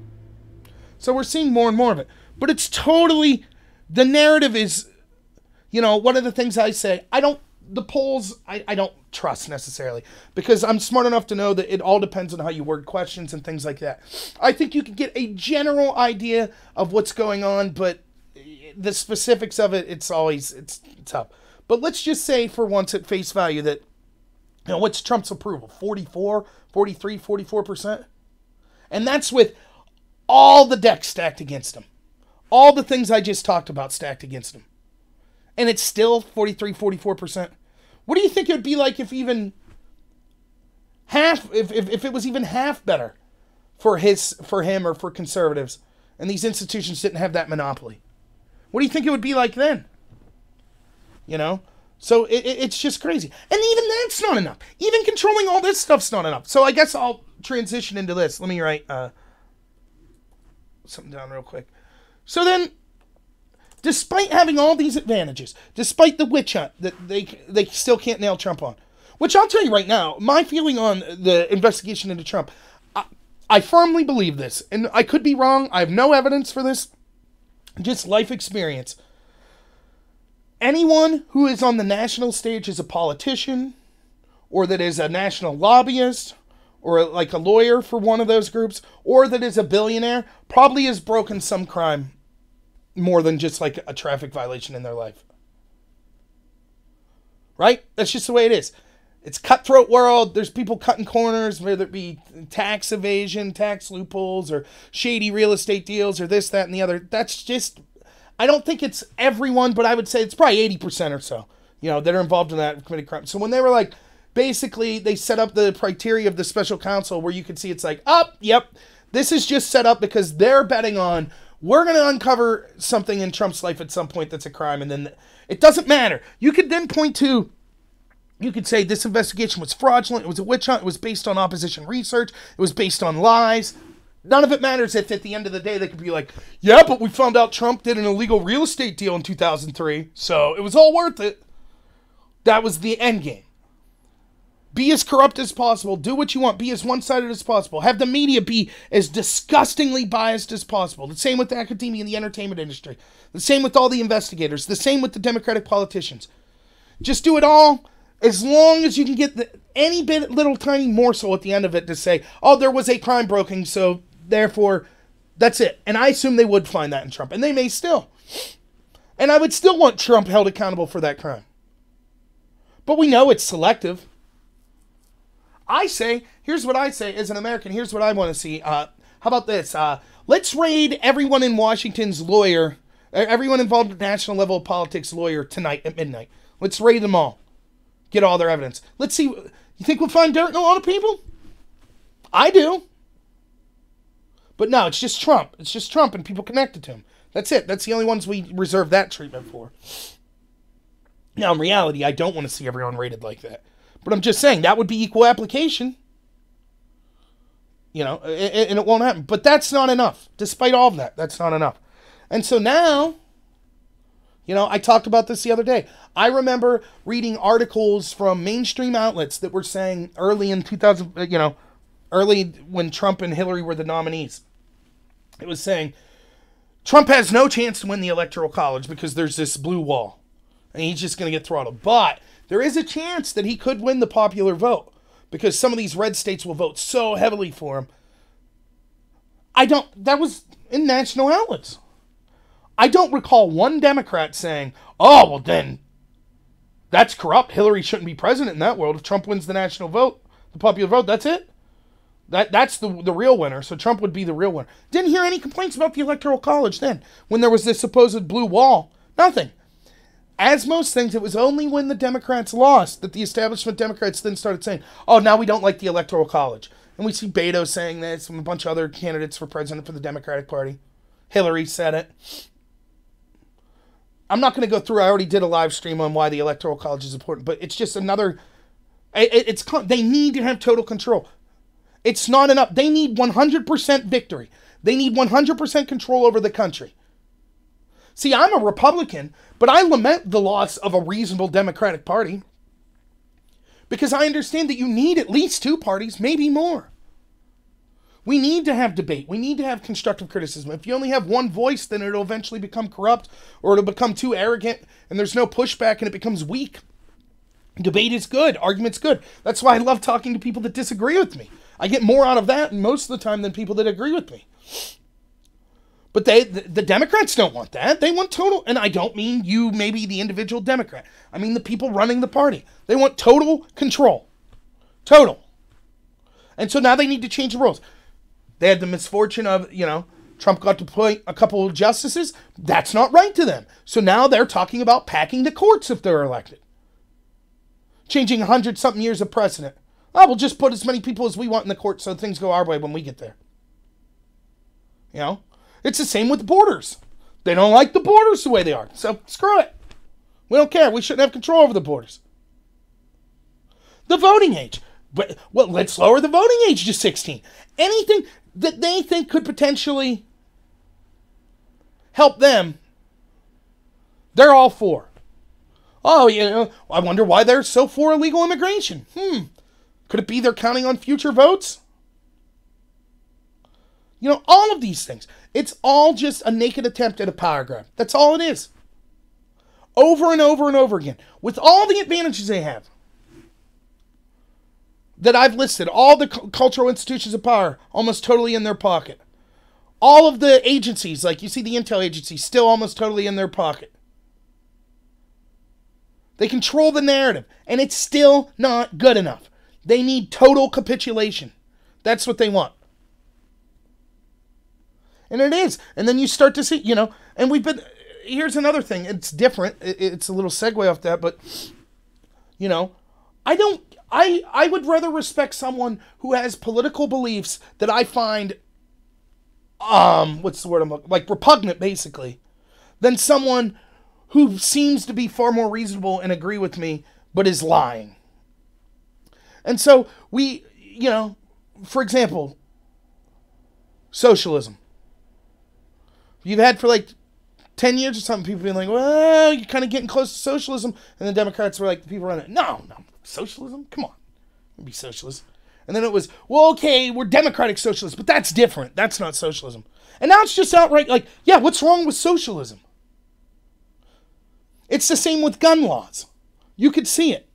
So we're seeing more and more of it. But it's totally, the narrative is, you know, one of the things I say, the polls, I don't trust necessarily, because I'm smart enough to know that it all depends on how you word questions and things like that. I think you can get a general idea of what's going on, but the specifics of it, it's tough. But let's just say for once at face value that, you know, what's Trump's approval? 44, 43, 44%? And that's with all the decks stacked against him. All the things I just talked about stacked against him. And it's still 43, 44%. What do you think it would be like if even half, if it was even half better for him or for conservatives, and these institutions didn't have that monopoly? What do you think it would be like then? You know? So it's just crazy. And even that's not enough. Even controlling all this stuff's not enough. So I guess I'll transition into this. Let me write something down real quick. So then, despite having all these advantages, despite the witch hunt that they still can't nail Trump on. Which I'll tell you right now, my feeling on the investigation into Trump, I firmly believe this, and I could be wrong. I have no evidence for this, just life experience. Anyone who is on the national stage as a politician, or that is a national lobbyist, or like a lawyer for one of those groups, or that is a billionaire, probably has broken some crime more than just like a traffic violation in their life. Right? That's just the way it is. It's cutthroat world. There's people cutting corners, whether it be tax evasion, tax loopholes, or shady real estate deals, or this, that, and the other. That's just, I don't think it's everyone, but I would say it's probably 80% or so, that are involved in that committed crime. So when they were like, basically, they set up the criteria of the special counsel where you could see it's like, yep, this is just set up because they're betting on, we're going to uncover something in Trump's life at some point that's a crime, and then it doesn't matter. You could then point to, you could say this investigation was fraudulent, it was a witch hunt, it was based on opposition research, it was based on lies. None of it matters if at the end of the day they could be like, yeah, but we found out Trump did an illegal real estate deal in 2003, so it was all worth it. That was the end game. Be as corrupt as possible, do what you want, be as one-sided as possible, have the media be as disgustingly biased as possible. The same with the academia and the entertainment industry. The same with all the investigators. The same with the Democratic politicians. Just do it all. As long as you can get any bit, little tiny morsel at the end of it to say, oh, there was a crime broken, so therefore, that's it. And I assume they would find that in Trump, and they may still. And I would still want Trump held accountable for that crime. But we know it's selective. I say, here's what I say as an American, here's what I want to see. How about this? Let's raid everyone in Washington's lawyer, everyone involved at national level of politics lawyer tonight at midnight. Let's raid them all. Get all their evidence. Let's see. You think we'll find dirt in a lot of people? I do. But no, it's just Trump. It's just Trump and people connected to him. That's it. That's the only ones we reserve that treatment for. Now, in reality, I don't want to see everyone rated like that. But I'm just saying, that would be equal application. And it won't happen. But that's not enough. Despite all of that, that's not enough. And so now, I talked about this the other day. I remember reading articles from mainstream outlets that were saying early in 2000, early when Trump and Hillary were the nominees. It was saying, Trump has no chance to win the Electoral College because there's this blue wall. And he's just going to get throttled. But there is a chance that he could win the popular vote because some of these red states will vote so heavily for him. That was in national outlets. I don't recall one Democrat saying, oh, well then, that's corrupt. Hillary shouldn't be president in that world. If Trump wins the national vote, the popular vote, that's it. That's the real winner. So Trump would be the real winner. Didn't hear any complaints about the Electoral College then when there was this supposed blue wall. Nothing. As most things, it was only when the Democrats lost that the establishment Democrats then started saying, oh, now we don't like the Electoral College. And we see Beto saying this and a bunch of other candidates for president for the Democratic Party. Hillary said it. I'm not going to go through. I already did a live stream on why the Electoral College is important, but it's just another. They need to have total control. It's not enough. They need 100% victory. They need 100% control over the country. See, I'm a Republican, but I lament the loss of a reasonable Democratic Party because I understand that you need at least two parties, maybe more. We need to have debate. We need to have constructive criticism. If you only have one voice, then it'll eventually become corrupt or it'll become too arrogant and there's no pushback and it becomes weak. Debate is good. Argument's good. That's why I love talking to people that disagree with me. I get more out of that most of the time than people that agree with me. But the Democrats don't want that. They want total, and I don't mean you, maybe the individual Democrat. I mean the people running the party. They want total control. Total. And so now they need to change the rules. They had the misfortune of, Trump got to appoint a couple of justices. That's not right to them. So now they're talking about packing the courts if they're elected. Changing 100-something years of precedent. Oh, we'll just put as many people as we want in the court so things go our way when we get there. It's the same with the borders. They don't like the borders the way they are. So screw it. We don't care. We shouldn't have control over the borders. The voting age. Well, let's lower the voting age to 16. Anything that they think could potentially help them They're all for. Oh, I wonder why they're so for illegal immigration. Could it be they're counting on future votes? All of these things. It's all just a naked attempt at a power grab. That's all it is. Over and over and over again. With all the advantages they have that I've listed, all the cultural institutions of power almost totally in their pocket. All of the agencies, like you see the intel agencies, still almost totally in their pocket. They control the narrative, and it's still not good enough. They need total capitulation. That's what they want. And it is. And then you start to see, and here's another thing. It's different. It's a little segue off that, but, I would rather respect someone who has political beliefs that I find, what's the word I'm looking, like repugnant, basically, than someone who seems to be far more reasonable and agree with me, but is lying. And so for example, socialism. You've had for like 10 years or something, people being like, well, you're kind of getting close to socialism. And the Democrats were like, the people running, no, socialism? Come on. It'd be socialism. And then it was, well, okay, we're democratic socialists, but that's different. That's not socialism. And now it's just outright like, yeah, what's wrong with socialism? It's the same with gun laws. You could see it.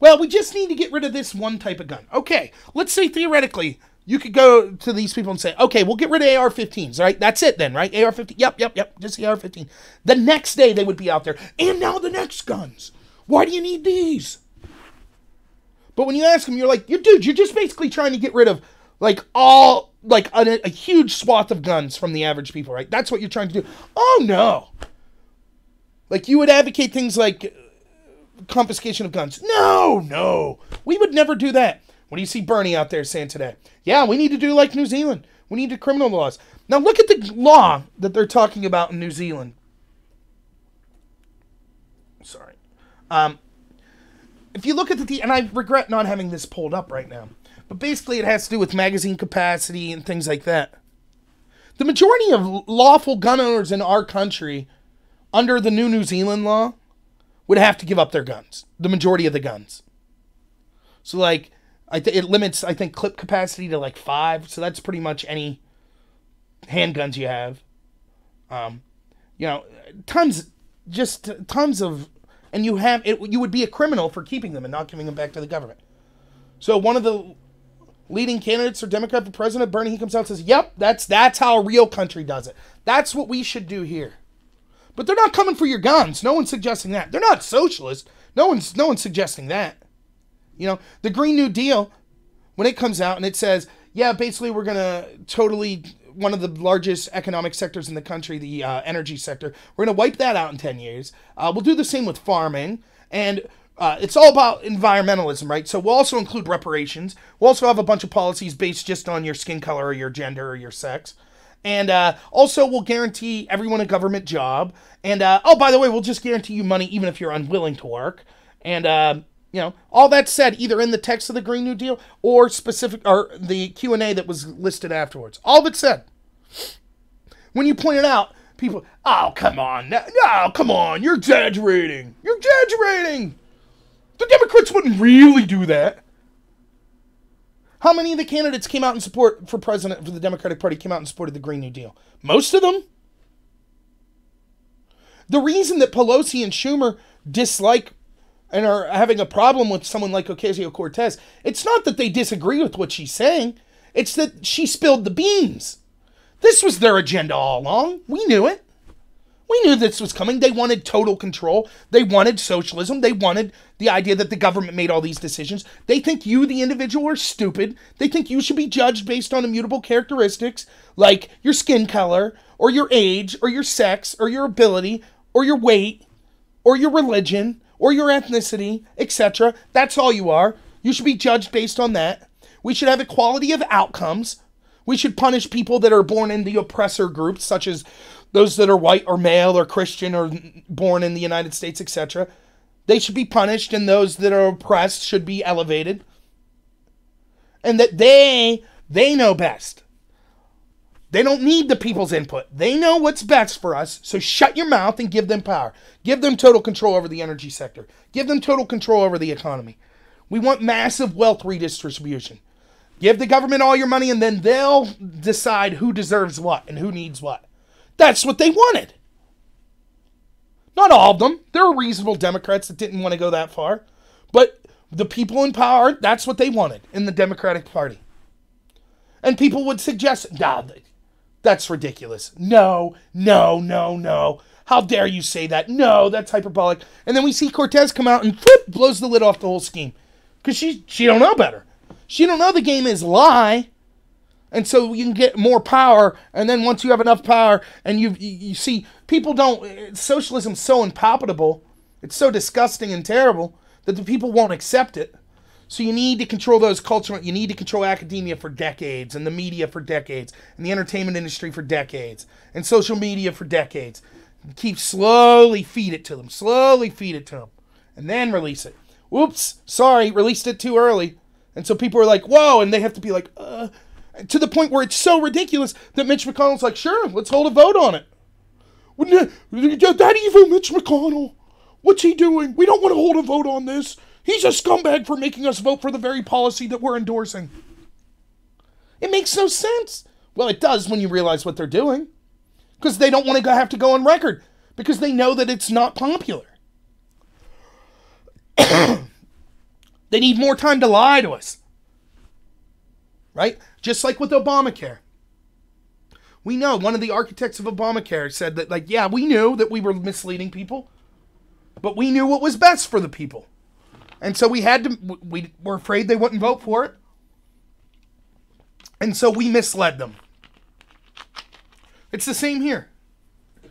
Well, we just need to get rid of this one type of gun. Okay, let's say theoretically, you could go to these people and say, okay, we'll get rid of AR-15s, right? That's it then, right? AR-15, yep, just the AR-15. The next day they would be out there, and now the next guns. Why do you need these? But when you ask them, you're like, dude, you're just basically trying to get rid of like all, like a huge swath of guns from the average people, right? That's what you're trying to do. Oh, no. Like you would advocate things like confiscation of guns. No, we would never do that. What do you see Bernie out there saying today? Yeah, we need to do like New Zealand. We need to criminal laws. Now look at the law that they're talking about in New Zealand. Sorry. If you look at and I regret not having this pulled up right now, but basically it has to do with magazine capacity and things like that. The majority of lawful gun owners in our country, under the new New Zealand law, would have to give up their guns. The majority of the guns. So like, it limits, I think, clip capacity to like 5. So that's pretty much any handguns you have. Tons of, and you would be a criminal for keeping them and not giving them back to the government. So one of the leading candidates for Democrat for president, Bernie, he comes out and says, yep, that's how a real country does it. That's what we should do here. But they're not coming for your guns. No one's suggesting that. They're not socialist. No one's suggesting that. The Green New Deal, when it comes out and it says, yeah, basically we're going to totally, one of the largest economic sectors in the country, the energy sector, we're going to wipe that out in 10 years. We'll do the same with farming. And it's all about environmentalism, right? So we'll also include reparations. We'll also have a bunch of policies based just on your skin color or your gender or your sex. And also we'll guarantee everyone a government job. And, by the way, we'll just guarantee you money even if you're unwilling to work. And, all that said, either in the text of the Green New Deal or the Q&A that was listed afterwards. All of it said. When you point it out, people, oh, come on. No, come on. You're exaggerating. The Democrats wouldn't really do that. How many of the candidates came out in support for president for the Democratic Party came out and supported the Green New Deal? Most of them. The reason that Pelosi and Schumer dislike and are having a problem with someone like Ocasio-Cortez, it's not that they disagree with what she's saying. It's that she spilled the beans. This was their agenda all along. We knew it. We knew this was coming. They wanted total control. They wanted socialism. They wanted the idea that the government made all these decisions. They think you, the individual, are stupid. They think you should be judged based on immutable characteristics like your skin color or your age or your sex or your ability or your weight or your religion or your ethnicity, etc. That's all you are. You should be judged based on that. We should have equality of outcomes. We should punish people that are born in the oppressor groups, such as those that are white or male or Christian or born in the United States, etc. They should be punished, and those that are oppressed should be elevated. And that they know best. They don't need the people's input. They know what's best for us, so shut your mouth and give them power. Give them total control over the energy sector. Give them total control over the economy. We want massive wealth redistribution. Give the government all your money, and then they'll decide who deserves what and who needs what. That's what they wanted. Not all of them. There are reasonable Democrats that didn't want to go that far. But the people in power, that's what they wanted in the Democratic Party. And people would suggest, nah, that's ridiculous. No. How dare you say that? No, that's hyperbolic. And then we see Cortez come out and whoop, blows the lid off the whole scheme. Because she don't know better. She don't know the game is lie. And so you can get more power, and then once you have enough power, and you see, people don't, socialism's so impalpable, it's so disgusting and terrible, that the people won't accept it. So you need to control those cultural, you need to control academia for decades, and the media for decades, and the entertainment industry for decades, and social media for decades. Keep slowly feed it to them, and then release it. Whoops, sorry, released it too early. And so people are like, whoa, and they have to be like, to the point where it's so ridiculous that Mitch McConnell's like, sure, let's hold a vote on it. That evil Mitch McConnell, what's he doing? We don't want to hold a vote on this. He's a scumbag for making us vote for the very policy that we're endorsing. It makes no sense. Well, it does when you realize what they're doing. Because they don't want to have to go on record. Because they know that it's not popular. They need more time to lie to us. Right? Just like with Obamacare. We know one of the architects of Obamacare said that, like, yeah, we knew that we were misleading people. But we knew what was best for the people. And so we were afraid they wouldn't vote for it. And so we misled them. It's the same here.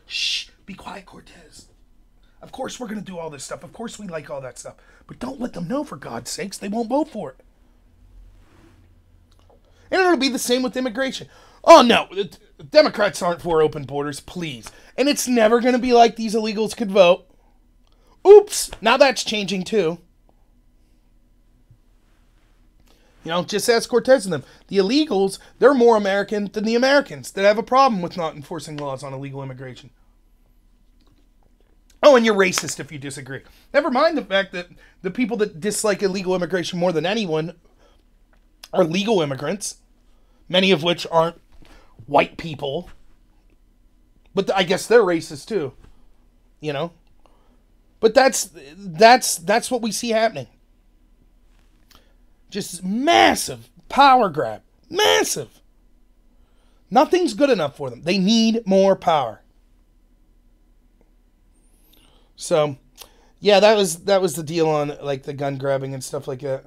Shh, be quiet, Cortez. Of course we're going to do all this stuff. Of course we like all that stuff. But don't let them know, for God's sakes. They won't vote for it. And it'll be the same with immigration. Oh, no. Democrats aren't for open borders, please. And it's never going to be like these illegals could vote. Oops. Now that's changing, too. You know, just ask Cortez and them. The illegals, they're more American than the Americans that have a problem with not enforcing laws on illegal immigration. Oh, and you're racist if you disagree. Never mind the fact that the people that dislike illegal immigration more than anyone are legal immigrants, many of which aren't white people. But I guess they're racist too, you know. But that's what we see happening. Just massive power grab. Massive. Nothing's good enough for them. They need more power. So, yeah, that was the deal on, like, the gun grabbing and stuff like that.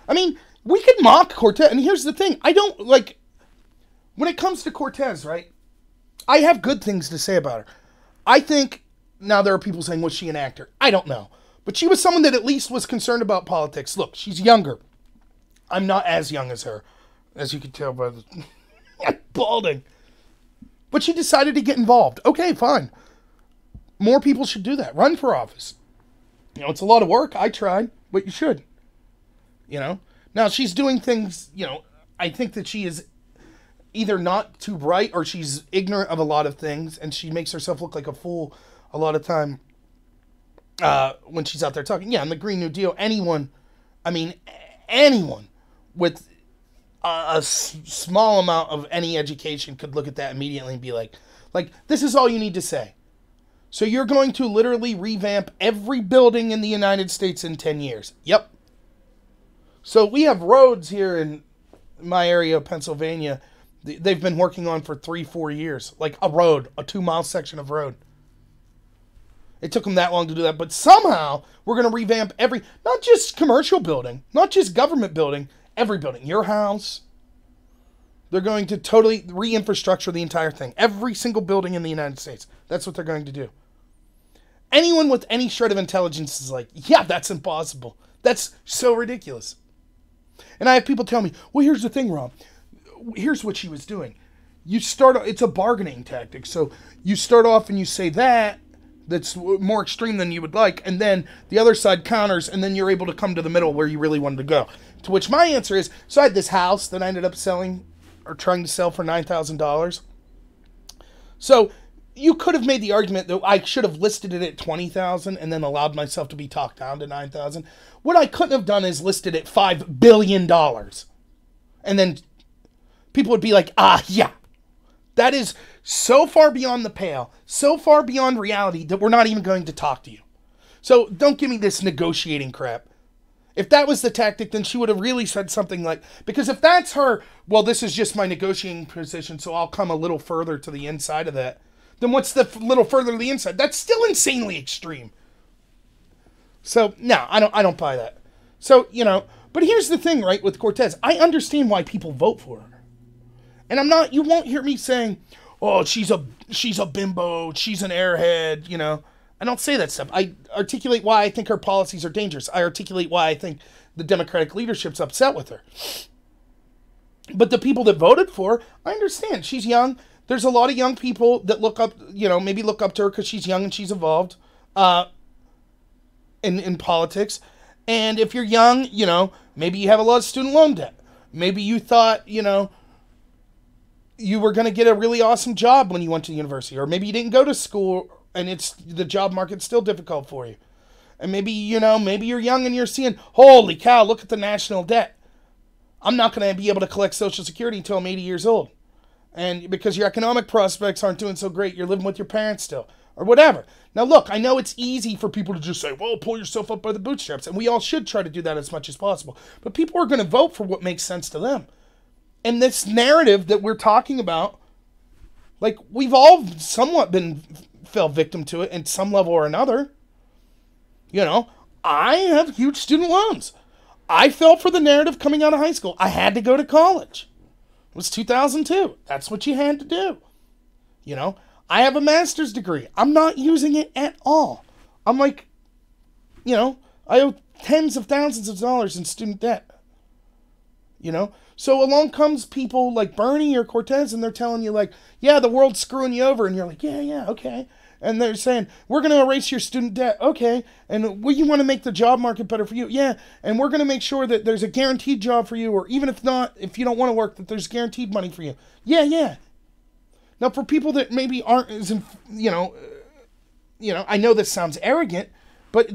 I mean, we could mock Cortez. And here's the thing. I don't, like, when it comes to Cortez, right, I have good things to say about her. I think, now there are people saying, was she an actor? I don't know. But she was someone that at least was concerned about politics. Look, she's younger. I'm not as young as her, as you can tell by the balding. But she decided to get involved. Okay, fine. More people should do that. Run for office. You know, it's a lot of work. I tried, but you should. You know? Now, she's doing things, you know, I think that she is either not too bright or she's ignorant of a lot of things, and she makes herself look like a fool a lot of time when she's out there talking. Yeah, on the Green New Deal, anyone with a small amount of any education could look at that immediately and be like, this is all you need to say. So you're going to literally revamp every building in the United States in 10 years. Yep. So we have roads here in my area of Pennsylvania they've been working on for 3-4 years. Like a road, a 2-mile section of road. It took them that long to do that. But somehow we're going to revamp not just commercial building, not just government building, every building. Your house. They're going to totally re-infrastructure the entire thing. Every single building in the United States. That's what they're going to do. Anyone with any shred of intelligence is like, yeah, that's impossible. That's so ridiculous. And I have people tell me, well, here's the thing, Rob. Here's what she was doing. It's a bargaining tactic. So you start off and you say that's more extreme than you would like, and then the other side counters, and then you're able to come to the middle where you really wanted to go. To which my answer is, so I had this house that I ended up selling are trying to sell for $9,000. So you could have made the argument that I should have listed it at $20,000 and then allowed myself to be talked down to $9,000. What I couldn't have done is listed at $5 billion. And then people would be like, yeah. That is so far beyond the pale, so far beyond reality that we're not even going to talk to you. So don't give me this negotiating crap. If that was the tactic, then she would have really said something like, because if that's her, well, this is just my negotiating position, so I'll come a little further to the inside of that. Then what's the little further to the inside? That's still insanely extreme. So, no, I don't buy that. So, but here's the thing, right, with Cortez. I understand why people vote for her. And you won't hear me saying, oh, she's a bimbo, she's an airhead, I don't say that stuff. I articulate why I think her policies are dangerous. I articulate why I think the Democratic leadership's upset with her. But the people that voted for her, I understand. She's young. There's a lot of young people that look up, maybe look up to her because she's young and she's evolved in politics. And if you're young, maybe you have a lot of student loan debt. Maybe you thought, you were going to get a really awesome job when you went to university. Or maybe you didn't go to school and the job market's still difficult for you. And maybe, maybe you're young and you're seeing, holy cow, look at the national debt. I'm not going to be able to collect Social Security until I'm 80 years old. And because your economic prospects aren't doing so great, you're living with your parents still. Or whatever. Now look, I know it's easy for people to just say, well, pull yourself up by the bootstraps. And we all should try to do that as much as possible. But people are going to vote for what makes sense to them. And this narrative that we're talking about, like, we've all somewhat fell victim to it in some level or another. I have huge student loans. I fell for the narrative coming out of high school. I had to go to college. It was 2002. That's what you had to do. I have a master's degree. I'm not using it at all. I'm like, I owe tens of thousands of dollars in student debt. So along comes people like Bernie or Cortez, and they're telling you like, yeah, the world's screwing you over. And you're like, yeah, okay. And they're saying, we're going to erase your student debt. Okay. And you want to make the job market better for you? Yeah. And we're going to make sure that there's a guaranteed job for you, or even if not, if you don't want to work, that there's guaranteed money for you. Yeah. Now, for people that maybe aren't as, I know this sounds arrogant, but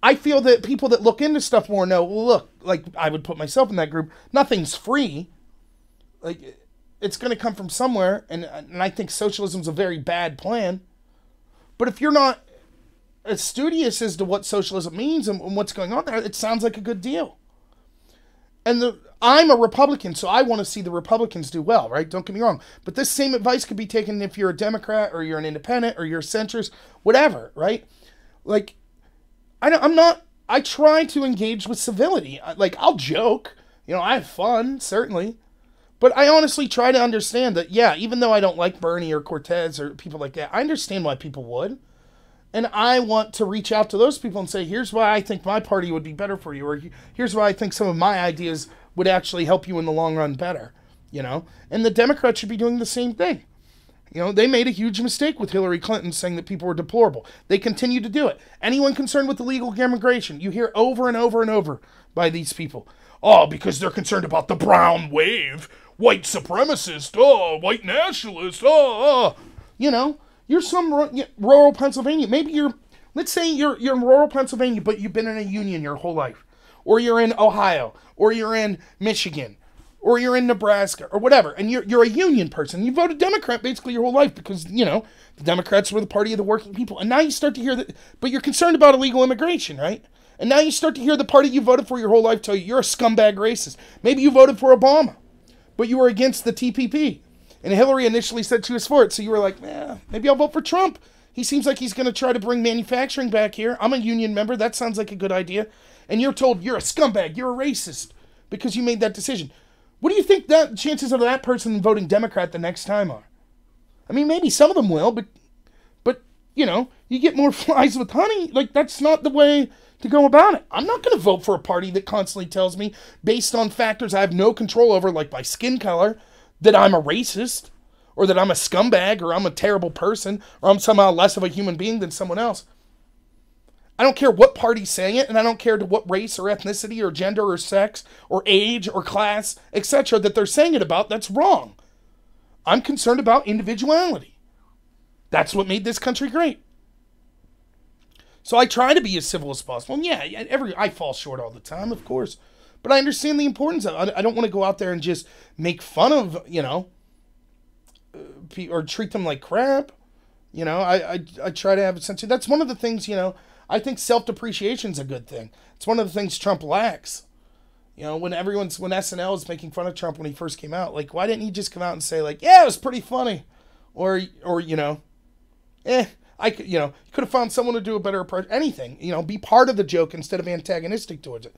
I feel that people that look into stuff more know, well, look, like I would put myself in that group, nothing's free. Like, it's going to come from somewhere, and I think socialism's a very bad plan. But if you're not as studious as to what socialism means and what's going on there, it sounds like a good deal. And I'm a Republican, so I want to see the Republicans do well, right? Don't get me wrong. But this same advice could be taken if you're a Democrat or you're an independent or you're a centrist, whatever, right? Like, I try to engage with civility. Like, I'll joke. I have fun, certainly. But I honestly try to understand that, yeah, even though I don't like Bernie or Cortez or people like that, I understand why people would. And I want to reach out to those people and say, here's why I think my party would be better for you. Or here's why I think some of my ideas would actually help you in the long run better. And the Democrats should be doing the same thing. They made a huge mistake with Hillary Clinton saying that people were deplorable. They continue to do it. Anyone concerned with illegal immigration, you hear over and over and over by these people. Oh, because they're concerned about the brown wave, white supremacist, white nationalist, You're some rural Pennsylvania. Maybe let's say you're in rural Pennsylvania, but you've been in a union your whole life. Or you're in Ohio, or you're in Michigan, or you're in Nebraska, or whatever, and you're a union person. You voted Democrat basically your whole life because, the Democrats were the party of the working people. And now you start to hear that, but you're concerned about illegal immigration, right? And now you start to hear the party you voted for your whole life tell you you're a scumbag racist. Maybe you voted for Obama, but you were against the TPP. And Hillary initially said she was for it, so you were like, maybe I'll vote for Trump. He seems like he's going to try to bring manufacturing back here. I'm a union member. That sounds like a good idea. And you're told you're a scumbag, you're a racist, because you made that decision. What do you think the chances of that person voting Democrat the next time are? I mean, maybe some of them will, but you get more flies with honey. Like, that's not the way to go about it. I'm not going to vote for a party that constantly tells me, based on factors I have no control over, like my skin color, that I'm a racist, or that I'm a scumbag, or I'm a terrible person, or I'm somehow less of a human being than someone else. I don't care what party's saying it, and I don't care to what race or ethnicity or gender or sex or age or class, etc., that they're saying it about. That's wrong. I'm concerned about individuality. That's what made this country great. So I try to be as civil as possible. And yeah, I fall short all the time, of course. But I understand the importance of it. I don't want to go out there and just make fun of, or treat them like crap. I try to have a sense of, that's one of the things, I think self-depreciation is a good thing. It's one of the things Trump lacks. When SNL is making fun of Trump when he first came out, like, why didn't he just come out and say, like, yeah, it was pretty funny? You could have found someone to do a better approach. Anything, be part of the joke instead of antagonistic towards it.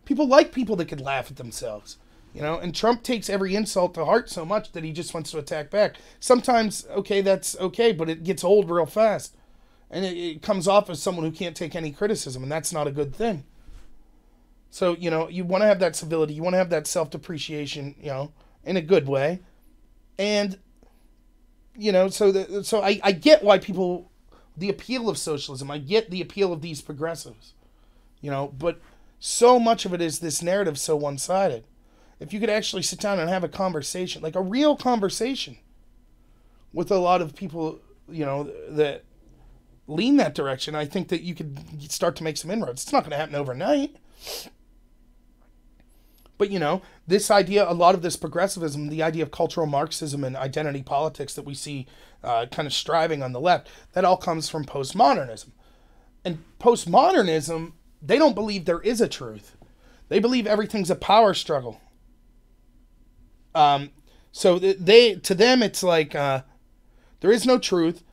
People like people that could laugh at themselves, and Trump takes every insult to heart so much that he just wants to attack back. Sometimes, okay, that's okay, but it gets old real fast. And it comes off as someone who can't take any criticism, and that's not a good thing. So, you want to have that civility, you want to have that self-depreciation, in a good way. And so I get why people, the appeal of socialism, I get the appeal of these progressives, but so much of it is this narrative so one-sided. If you could actually sit down and have a conversation, like a real conversation with a lot of people, that lean that direction, I think that you could start to make some inroads. It's not going to happen overnight. But, this idea, a lot of this progressivism, the idea of cultural Marxism and identity politics that we see kind of striving on the left, that all comes from postmodernism. And postmodernism, they don't believe there is a truth. They believe everything's a power struggle. So to them, it's like there is no truth.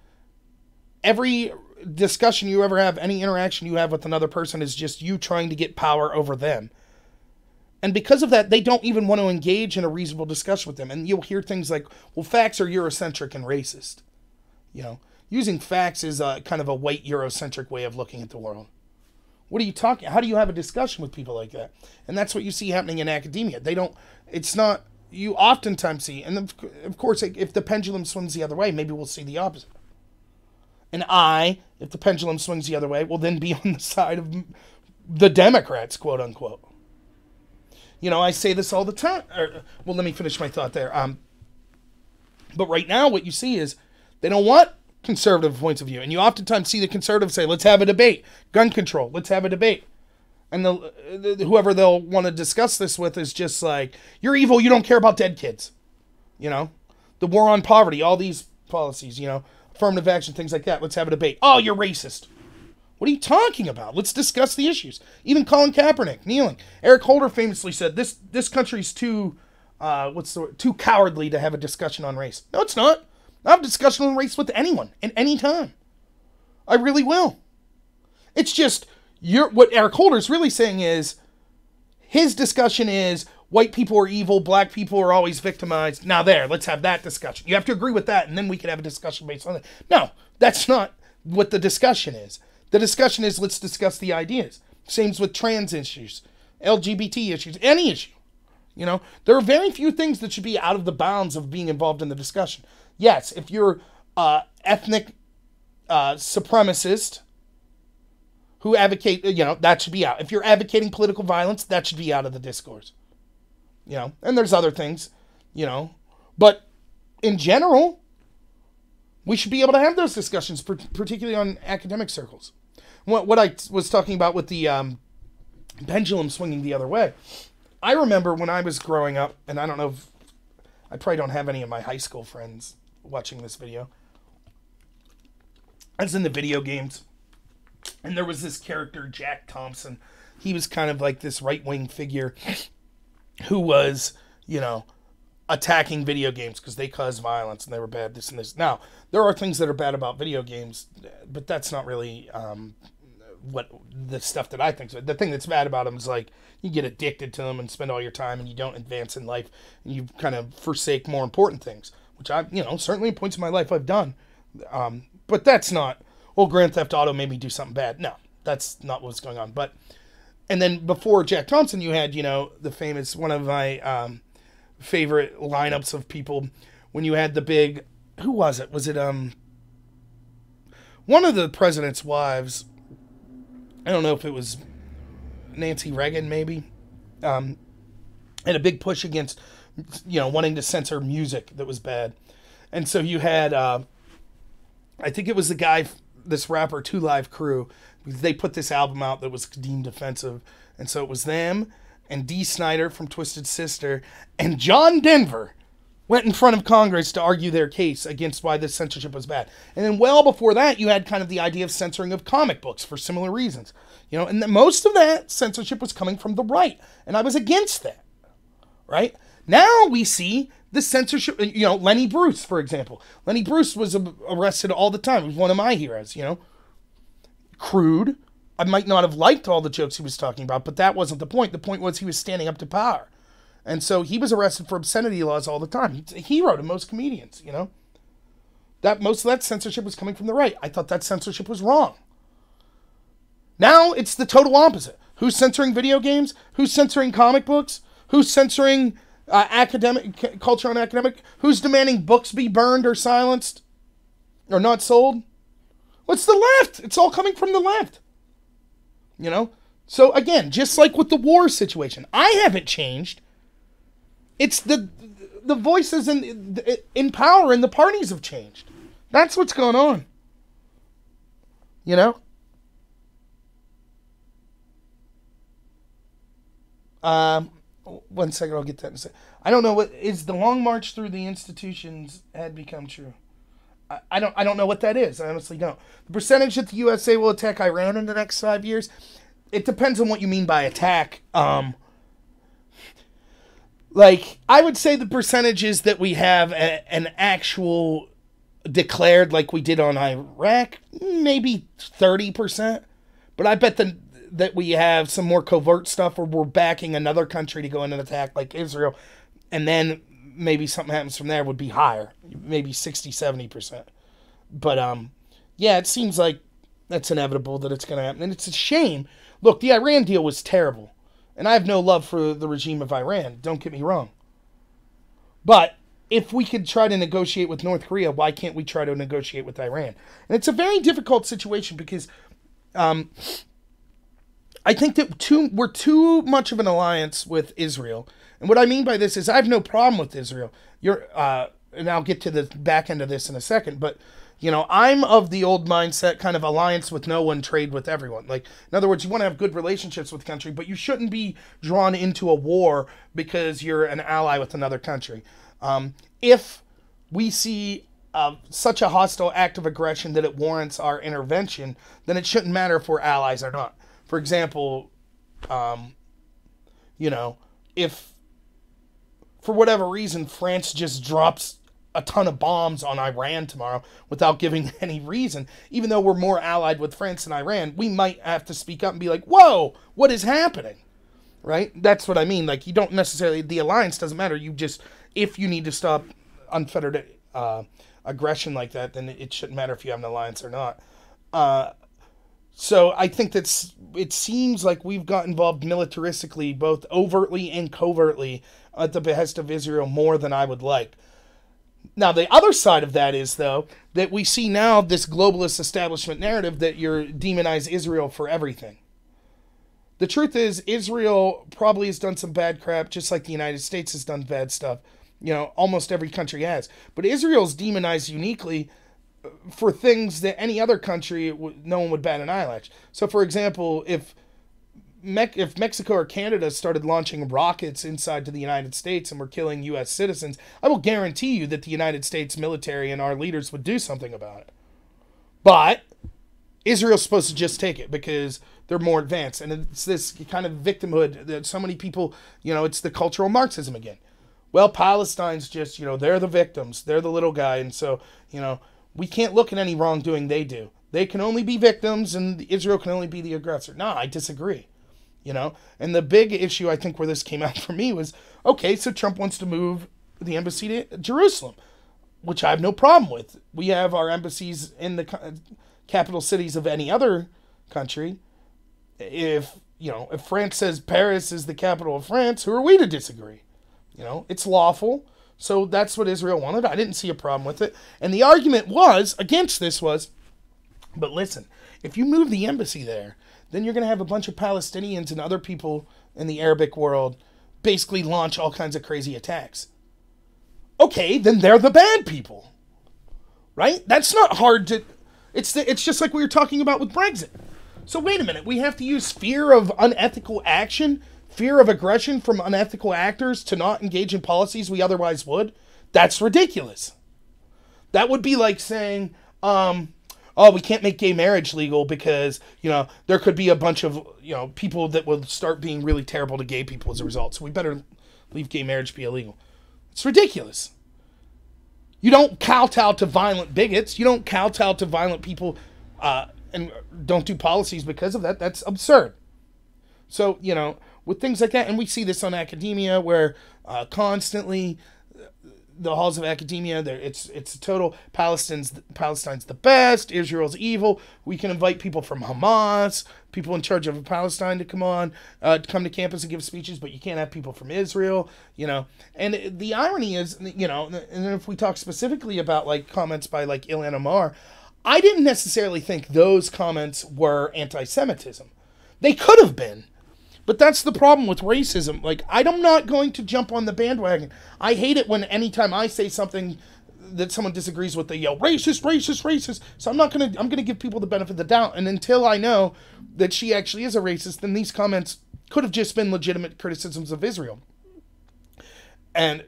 Every discussion you ever have, any interaction you have with another person is just you trying to get power over them. And because of that, they don't even want to engage in a reasonable discussion with them. And you'll hear things like, well, facts are Eurocentric and racist. Using facts is kind of a white Eurocentric way of looking at the world. What are you talking? How do you have a discussion with people like that? And that's what you see happening in academia. You oftentimes see, and of course, if the pendulum swings the other way, maybe we'll see the opposite. And if the pendulum swings the other way, will then be on the side of the Democrats, quote unquote. I say this all the time. Well, let me finish my thought there. But right now, what you see is they don't want conservative points of view. And you oftentimes see the conservatives say, let's have a debate. Gun control, let's have a debate. And whoever they'll want to discuss this with is just like, you're evil, you don't care about dead kids. The war on poverty, all these policies, affirmative action, things like that. Let's have a debate. Oh, you're racist. What are you talking about? Let's discuss the issues. Even Colin Kaepernick, kneeling. Eric Holder famously said, this country's too cowardly to have a discussion on race. No, it's not. I'll have a discussion on race with anyone, at any time. I really will. It's just, what Eric Holder's really saying is, his discussion is, white people are evil, black people are always victimized. Now let's have that discussion. You have to agree with that, and then we can have a discussion based on that. No, that's not what the discussion is. The discussion is, let's discuss the ideas. Same with trans issues, LGBT issues, any issue. There are very few things that should be out of the bounds of being involved in the discussion. Yes, if you're ethnic supremacist who advocate, that should be out. If you're advocating political violence, that should be out of the discourse. And there's other things, but in general, we should be able to have those discussions, particularly on academic circles. What I was talking about with the pendulum swinging the other way, I remember when I was growing up, and I don't know if, I probably don't have any of my high school friends watching this video. I was in the video games, and there was this character, Jack Thompson. He was kind of like this right-wing figure who was, attacking video games because they cause violence and they were bad, this and this. Now, there are things that are bad about video games, but that's not really what the stuff that I think. So the thing that's bad about them is like you get addicted to them and spend all your time and you don't advance in life and you kind of forsake more important things, which I, certainly at points in my life I've done. But that's not, Grand Theft Auto made me do something bad. No, that's not what's going on. But, and then before Jack Thompson, you had, the famous, one of my favorite lineups of people when you had the big, who was it? Was it one of the president's wives I don't know if it was Nancy Reagan, maybe, and a big push against, wanting to censor music that was bad. And so you had, I think it was the guy, this rapper, 2 Live Crew, they put this album out that was deemed offensive. And so it was them and Dee Snider from Twisted Sister and John Denver went in front of Congress to argue their case against why this censorship was bad. And then well before that, you had kind of the idea of censoring of comic books for similar reasons. And most of that censorship was coming from the right. And I was against that, right? Now we see the censorship, Lenny Bruce, for example. Lenny Bruce was arrested all the time. He was one of my heroes, Crude. I might not have liked all the jokes he was talking about, but that wasn't the point. The point was he was standing up to power. And so he was arrested for obscenity laws all the time. He's a hero to most comedians, That most of that censorship was coming from the right. I thought that censorship was wrong. Now it's the total opposite. Who's censoring video games? Who's censoring comic books? Who's censoring academic culture on academic? Who's demanding books be burned or silenced or not sold? What's the left? It's all coming from the left. So again, just like with the war situation, I haven't changed. It's the voices in power in the parties have changed. That's what's going on. 1 second, I'll get that in a second. I don't know what is the long march through the institutions had become true. I don't know what that is. I honestly don't. The percentage that the USA will attack Iran in the next 5 years, it depends on what you mean by attack. I would say the percentages that we have an actual declared like we did on Iraq, maybe 30%. But I bet that we have some more covert stuff where we're backing another country to go in and attack like Israel. And then maybe something happens from there would be higher, maybe 60, 70%. But, yeah, it seems like that's inevitable that it's going to happen. And it's a shame. Look, the Iran deal was terrible. And I have no love for the regime of Iran. Don't get me wrong. But if we could try to negotiate with North Korea, why can't we try to negotiate with Iran? And it's a very difficult situation because I think that we're too much of an alliance with Israel. And what I mean by this is I have no problem with Israel. And I'll get to the back end of this in a second, but I'm of the old mindset, kind of alliance with no one, trade with everyone. Like, in other words, you want to have good relationships with the country, but you shouldn't be drawn into a war because you're an ally with another country. If we see such a hostile act of aggression that it warrants our intervention, then it shouldn't matter if we're allies or not. For example, if for whatever reason France just drops a ton of bombs on Iran tomorrow without giving any reason, even though we're more allied with France than Iran, we might have to speak up and be like, whoa, what is happening? Right? That's what I mean. Like, you don't necessarily, the alliance doesn't matter. You just, if you need to stop unfettered aggression like that, then it shouldn't matter if you have an alliance or not. So I think it seems like we've got involved militaristically, both overtly and covertly, at the behest of Israel more than I would like. Now, the other side of that is, though, that we see now this globalist establishment narrative that you demonize Israel for everything. The truth is, Israel probably has done some bad crap, just like the United States has done bad stuff. Almost every country has. But Israel's demonized uniquely for things that any other country, no one would bat an eyelash. So, for example, if Mexico or Canada started launching rockets inside to the United States and were killing U.S. citizens, I will guarantee you that the United States military and our leaders would do something about it. But Israel's supposed to just take it because they're more advanced. And it's this kind of victimhood that so many people, it's the cultural Marxism again. Well, Palestine's just, they're the victims. They're the little guy. And so, we can't look at any wrongdoing they do. They can only be victims and Israel can only be the aggressor. No, I disagree. And the big issue, I think, where this came out for me was, okay, so Trump wants to move the embassy to Jerusalem, which I have no problem with. We have our embassies in the capital cities of any other country. If France says Paris is the capital of France, who are we to disagree? It's lawful. So that's what Israel wanted. I didn't see a problem with it. And the argument against this was, but listen, if you move the embassy there, then you're going to have a bunch of Palestinians and other people in the Arabic world basically launch all kinds of crazy attacks. Okay, then they're the bad people. Right? That's not hard to... It's just like we were talking about with Brexit. So wait a minute, we have to use fear of unethical action, fear of aggression from unethical actors to not engage in policies we otherwise would? That's ridiculous. That would be like saying, oh, we can't make gay marriage legal because, there could be a bunch of, people that will start being really terrible to gay people as a result. So we better leave gay marriage be illegal. It's ridiculous. You don't kowtow to violent bigots. You don't kowtow to violent people and don't do policies because of that. That's absurd. So, with things like that, and we see this on academia where constantly the halls of academia, it's a total Palestine's the best, Israel's evil. We can invite people from Hamas, people in charge of Palestine to come to campus and give speeches, but you can't have people from Israel, And the irony is, and if we talk specifically about like comments by like Ilhan Omar, I didn't necessarily think those comments were anti-Semitism. They could have been. But that's the problem with racism. Like, I'm not going to jump on the bandwagon. I hate it when anytime I say something that someone disagrees with, they yell, racist, racist, racist. So I'm going to give people the benefit of the doubt. And until I know that she actually is a racist, then these comments could have just been legitimate criticisms of Israel. And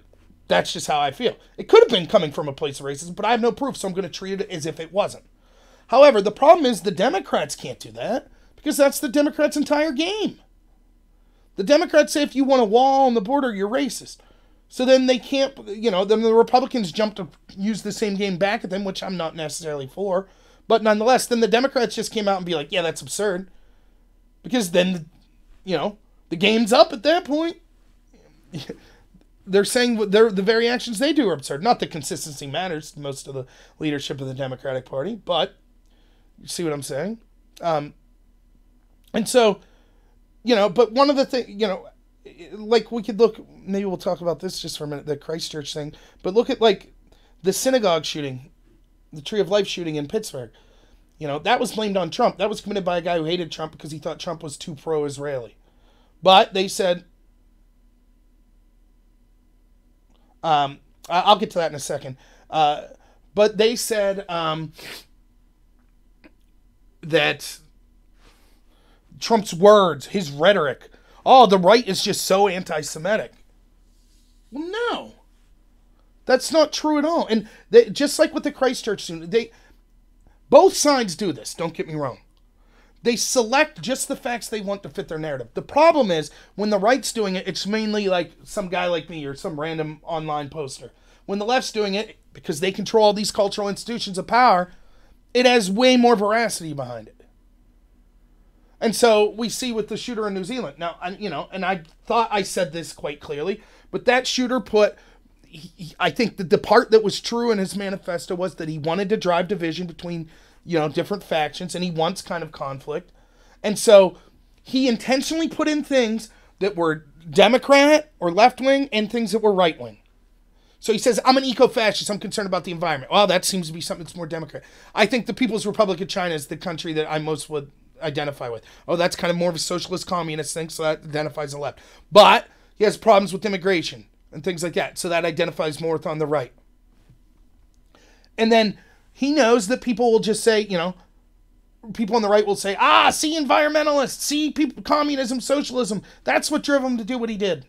that's just how I feel. It could have been coming from a place of racism, but I have no proof, so I'm going to treat it as if it wasn't. However, the problem is the Democrats can't do that because that's the Democrats' entire game. The Democrats say if you want a wall on the border, you're racist. So then they can't, then the Republicans jump to use the same game back at them, which I'm not necessarily for. But nonetheless, then the Democrats just came out and be like, yeah, that's absurd. Because then, the game's up at that point. They're saying the very actions they do are absurd. Not that consistency matters to most of the leadership of the Democratic Party, but you see what I'm saying? And so... but one of the things, like we could look, maybe we'll talk about this just for a minute, the Christchurch thing, but look at like the synagogue shooting, the Tree of Life shooting in Pittsburgh. That was blamed on Trump. That was committed by a guy who hated Trump because he thought Trump was too pro-Israeli. But they said, I'll get to that in a second. But they said that Trump's words, his rhetoric, the right is just so anti-Semitic. Well, no. That's not true at all. And just like with the Christchurch student, both sides do this, don't get me wrong. They select just the facts they want to fit their narrative. The problem is, when the right's doing it, it's mainly like some guy like me or some random online poster. When the left's doing it, because they control all these cultural institutions of power, it has way more veracity behind it. And so we see with the shooter in New Zealand. Now, and I thought I said this quite clearly, but that shooter I think the part that was true in his manifesto was that he wanted to drive division between, different factions, and he wants kind of conflict. And so he intentionally put in things that were Democrat or left-wing and things that were right-wing. So he says, I'm an eco-fascist, I'm concerned about the environment. Well, that seems to be something that's more Democrat. I think the People's Republic of China is the country that I most would identify with. Oh, that's kind of more of a socialist communist thing, so that identifies the left. But he has problems with immigration and things like that, so that identifies more on the right. And then he knows that people will just say, people on the right will say, see environmentalists, see people, communism, socialism, that's what drove him to do what he did.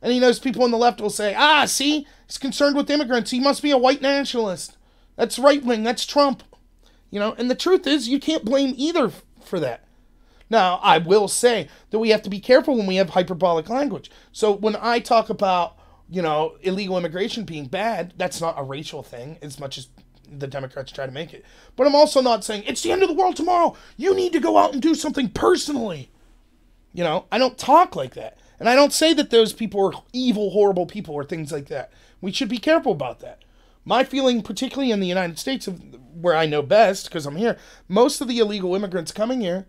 And he knows people on the left will say, see, he's concerned with immigrants, he must be a white nationalist. That's right-wing, that's Trump. And the truth is, you can't blame either for that. Now, I will say that we have to be careful when we have hyperbolic language. So when I talk about, illegal immigration being bad, that's not a racial thing as much as the Democrats try to make it. But I'm also not saying, it's the end of the world tomorrow. You need to go out and do something personally. I don't talk like that. And I don't say that those people are evil, horrible people or things like that. We should be careful about that. My feeling, particularly in the United States, where I know best, because I'm here, most of the illegal immigrants coming here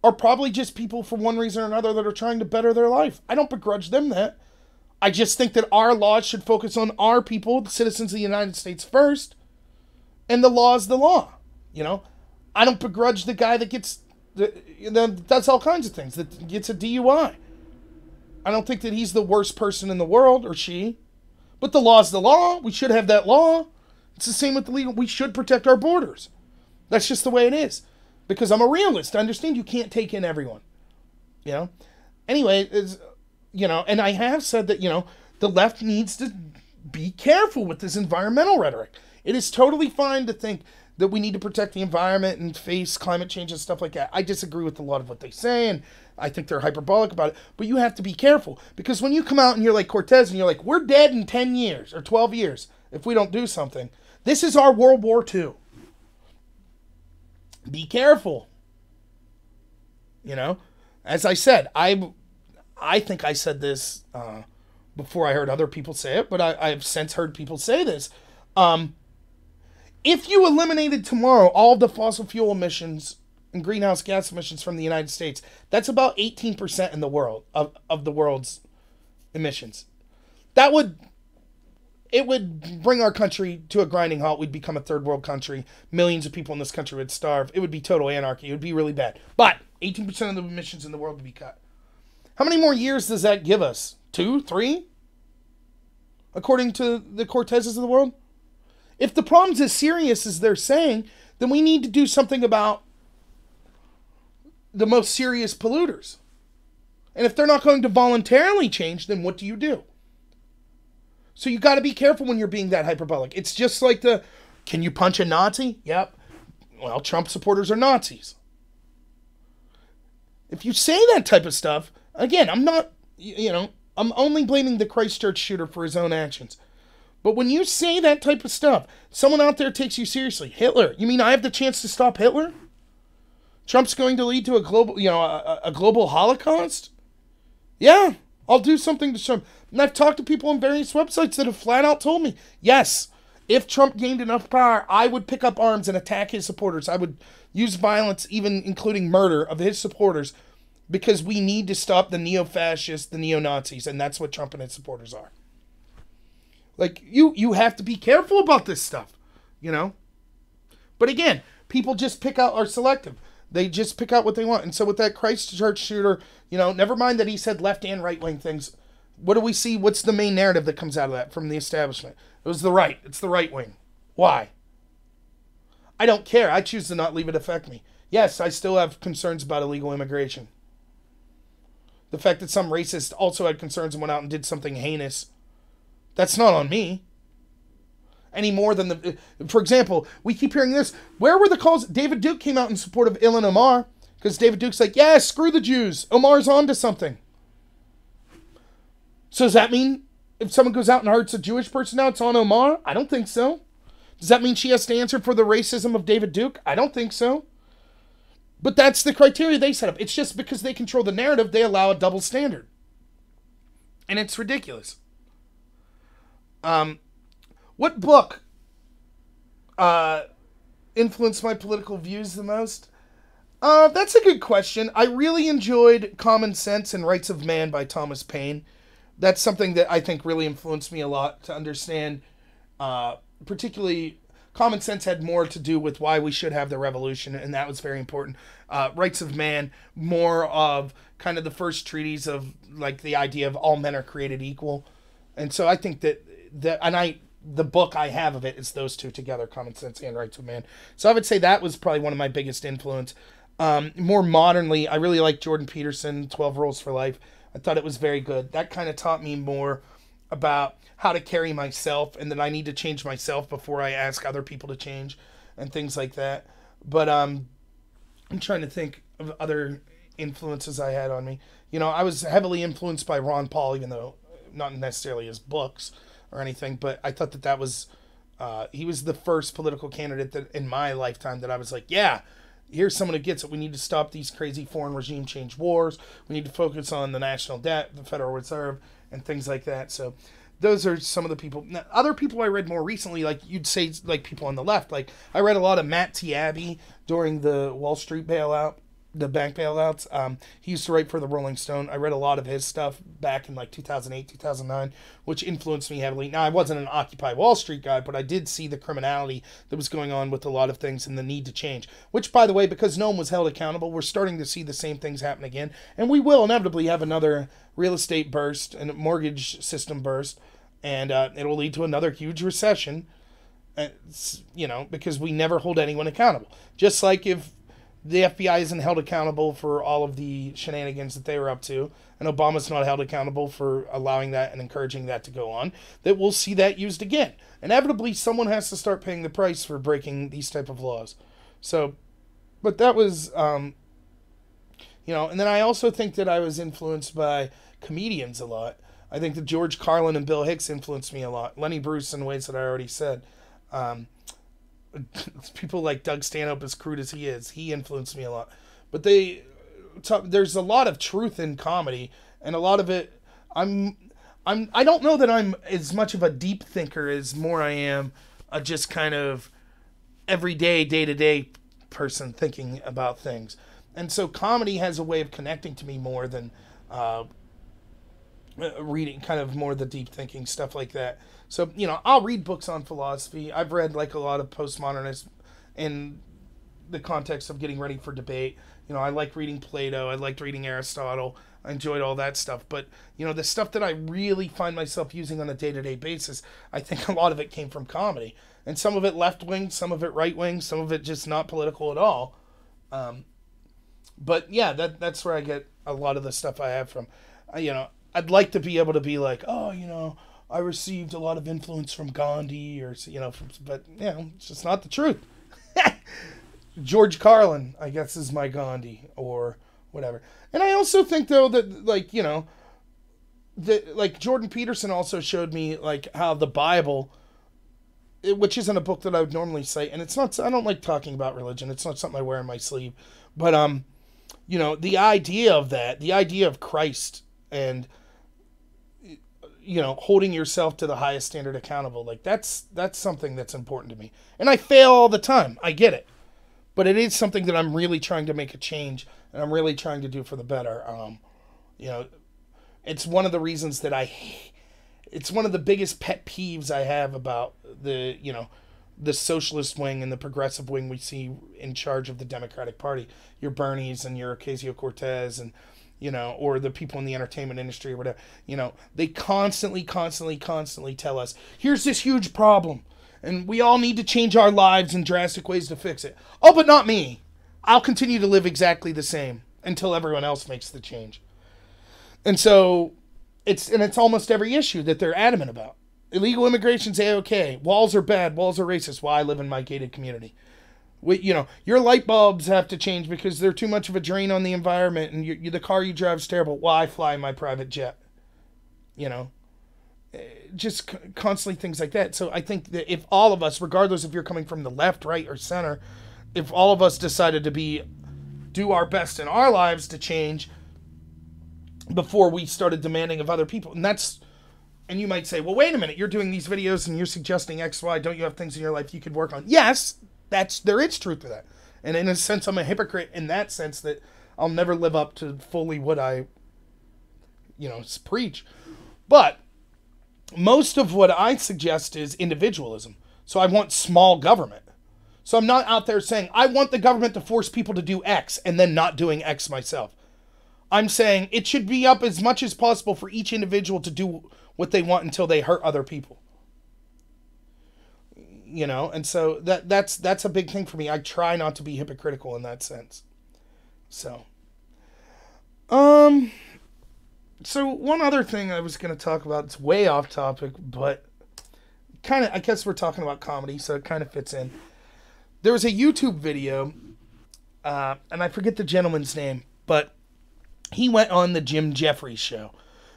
are probably just people for one reason or another that are trying to better their life. I don't begrudge them that. I just think that our laws should focus on our people, the citizens of the United States first, and the law is the law. I don't begrudge the guy that gets That's all kinds of things. That gets a DUI. I don't think that he's the worst person in the world, or she. But the law's the law. We should have that law. It's the same with the legal. We should protect our borders. That's just the way it is. Because I'm a realist. I understand you can't take in everyone. You know? Anyway, and I have said that, the left needs to be careful with this environmental rhetoric. It is totally fine to think that we need to protect the environment and face climate change and stuff like that. I disagree with a lot of what they say, and I think they're hyperbolic about it. But you have to be careful, because when you come out and you're like Cortez and you're like, we're dead in 10 years or 12 years if we don't do something. This is our World War II. Be careful. As I said, I think I said this before I heard other people say it, but I've since heard people say this. If you eliminated tomorrow all the fossil fuel emissions and greenhouse gas emissions from the United States, that's about 18% in the world of the world's emissions. It would bring our country to a grinding halt. We'd become a third world country. Millions of people in this country would starve. It would be total anarchy. It would be really bad. But 18% of the emissions in the world would be cut. How many more years does that give us? 2, 3? According to the Cortezes of the world? If the problem's as serious as they're saying, then we need to do something about the most serious polluters. And if they're not going to voluntarily change, then what do you do? So you got to be careful when you're being that hyperbolic. It's just like can you punch a Nazi? Yep. Well, Trump supporters are Nazis. If you say that type of stuff, again, I'm not, I'm only blaming the Christchurch shooter for his own actions. But when you say that type of stuff, someone out there takes you seriously. Hitler. You mean I have the chance to stop Hitler? Trump's going to lead to a global, a global Holocaust? Yeah, I'll do something to Trump. And I've talked to people on various websites that have flat out told me, yes, if Trump gained enough power, I would pick up arms and attack his supporters. I would use violence, even including murder of his supporters, because we need to stop the neo-fascists, the neo-Nazis, and that's what Trump and his supporters are. Like, you have to be careful about this stuff, But again, people just pick out, are selective. They just pick out what they want. And so with that Christchurch shooter, never mind that he said left and right-wing things. What do we see? What's the main narrative that comes out of that from the establishment? It was the right. It's the right wing. Why? I don't care. I choose to not leave it affect me. Yes, I still have concerns about illegal immigration. The fact that some racist also had concerns and went out and did something heinous, that's not on me. Any more than for example, we keep hearing this. Where were the calls? David Duke came out in support of Ilhan Omar because David Duke's like, yeah, screw the Jews. Omar's on to something. So does that mean if someone goes out and hurts a Jewish person now, it's on Omar? I don't think so. Does that mean she has to answer for the racism of David Duke? I don't think so. But that's the criteria they set up. It's just because they control the narrative, they allow a double standard. And it's ridiculous. What book influenced my political views the most? That's a good question. I really enjoyed Common Sense and Rights of Man by Thomas Paine. That's something that I think really influenced me a lot to understand. Particularly, Common Sense had more to do with why we should have the revolution, and that was very important. Rights of Man, more of kind of the first treatise of like the idea of all men are created equal. And so I think the book I have of it is those two together, Common Sense and Rights of Man. So I would say that was probably one of my biggest influence. More modernly, I really like Jordan Peterson, 12 Rules for Life. I thought it was very good. That kind of taught me more about how to carry myself and that I need to change myself before I ask other people to change and things like that. But I'm trying to think of other influences I had on me. I was heavily influenced by Ron Paul, even though not necessarily his books or anything, but I thought that was, he was the first political candidate that in my lifetime that I was like, yeah, here's someone who gets it. We need to stop these crazy foreign regime change wars. We need to focus on the national debt, the Federal Reserve, and things like that. So those are some of the people. Now, other people I read more recently, like you'd say, like people on the left. Like I read a lot of Matt Taibbi during the Wall Street bailout. the bank bailouts. He used to write for the Rolling Stone. I read a lot of his stuff back in like 2008, 2009, which influenced me heavily. Now, I wasn't an Occupy Wall Street guy, but I did see the criminality that was going on with a lot of things and the need to change. Which, by the way, because no one was held accountable, we're starting to see the same things happen again. And we will inevitably have another real estate burst and a mortgage system burst. And it will lead to another huge recession, because we never hold anyone accountable. Just like if the FBI isn't held accountable for all of the shenanigans that they were up to, and Obama's not held accountable for allowing that and encouraging that to go on, that we'll see that used again. Inevitably, someone has to start paying the price for breaking these type of laws. So, but that was, and then I also think that I was influenced by comedians a lot. I think that George Carlin and Bill Hicks influenced me a lot. Lenny Bruce in ways that I already said. People like Doug Stanhope, as crude as he influenced me a lot. But there's a lot of truth in comedy, and a lot of it, I don't know that I'm as much of a deep thinker as more I am a just kind of everyday, day-to-day person thinking about things. And so comedy has a way of connecting to me more than reading, kind of more the deep thinking stuff like that. So, I'll read books on philosophy. I've read like a lot of postmodernists in the context of getting ready for debate. I like reading Plato. I liked reading Aristotle. I enjoyed all that stuff. But, the stuff that I really find myself using on a day-to-day basis, I think a lot of it came from comedy. And some of it left-wing, some of it right-wing, some of it just not political at all. But yeah, that's where I get a lot of the stuff I have from. I'd like to be able to be like, I received a lot of influence from Gandhi but it's just not the truth. George Carlin, I guess, is my Gandhi or whatever. And I also think though that that Jordan Peterson also showed me like how the Bible, which isn't a book that I would normally cite, and it's not, I don't like talking about religion. It's not something I wear on my sleeve, but the idea of that, the idea of Christ and holding yourself to the highest standard accountable, like that's something that's important to me. And I fail all the time. I get it. But it is something that I'm really trying to make a change, and I'm really trying to do for the better. It's one of the reasons that it's one of the biggest pet peeves I have about the socialist wing and the progressive wing we see in charge of the Democratic Party. Your Bernies and your Ocasio-Cortez and or the people in the entertainment industry or whatever, they constantly tell us, here's this huge problem, and we all need to change our lives in drastic ways to fix it. Oh, but not me. I'll continue to live exactly the same until everyone else makes the change. And so, it's almost every issue that they're adamant about. Illegal immigration's A-okay. Walls are bad. Walls are racist. Well, I live in my gated community. Your light bulbs have to change because they're too much of a drain on the environment, and the car you drive is terrible. Well, I fly my private jet. Just constantly things like that. So I think that if all of us, regardless if you're coming from the left, right, or center, if all of us decided to do our best in our lives to change before we started demanding of other people, and you might say, well, wait a minute, you're doing these videos and you're suggesting X, Y, don't you have things in your life you could work on? Yes. There is truth to that. And in a sense, I'm a hypocrite in that sense that I'll never live up to fully what I, preach. But most of what I suggest is individualism. So I want small government. So I'm not out there saying, I want the government to force people to do X and then not doing X myself. I'm saying it should be up as much as possible for each individual to do what they want until they hurt other people. And so that's a big thing for me. I try not to be hypocritical in that sense. So one other thing I was going to talk about, it's way off topic, but kind of, I guess we're talking about comedy, so it kind of fits in. There was a YouTube video, and I forget the gentleman's name, but he went on the Jim Jeffries show.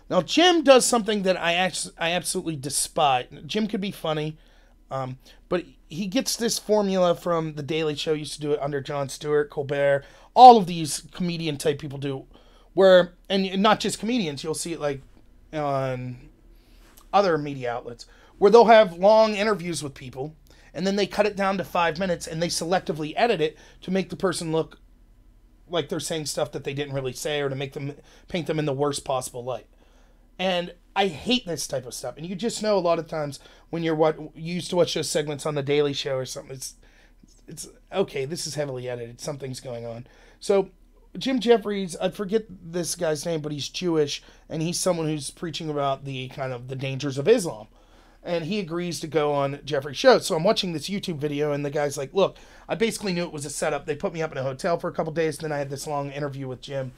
Now, Jim does something that I absolutely despise. Jim could be funny, but he gets this formula from The Daily Show, used to do it under Jon Stewart, Colbert, all of these comedian type people do, and not just comedians, you'll see it like on other media outlets, where they'll have long interviews with people, and then they cut it down to 5 minutes, and they selectively edit it to make the person look like they're saying stuff that they didn't really say, or to make them paint them in the worst possible light. And I hate this type of stuff. And you just know a lot of times when you used to watch those segments on The Daily Show or something, it's okay, this is heavily edited. Something's going on. So Jim Jeffries, I forget this guy's name, but he's Jewish, and he's someone who's preaching about the kind of the dangers of Islam. And he agrees to go on Jeffrey's show. So I'm watching this YouTube video, and the guy's like, look, I basically knew it was a setup. They put me up in a hotel for a couple days, and then I had this long interview with Jim.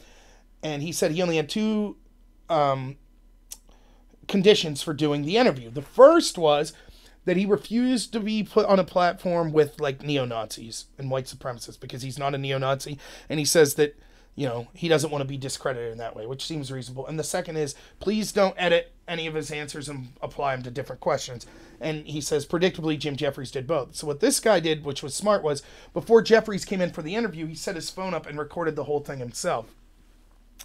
And he said he only had two conditions for doing the interview. The first was that he refused to be put on a platform with like neo-Nazis and white supremacists, because he's not a neo-Nazi, and he says that, you know, he doesn't want to be discredited in that way, which seems reasonable. And the second is, please don't edit any of his answers and apply them to different questions. And he says, predictably, Jim Jeffries did both. So what this guy did, which was smart, was before Jeffries came in for the interview, he set his phone up and recorded the whole thing himself.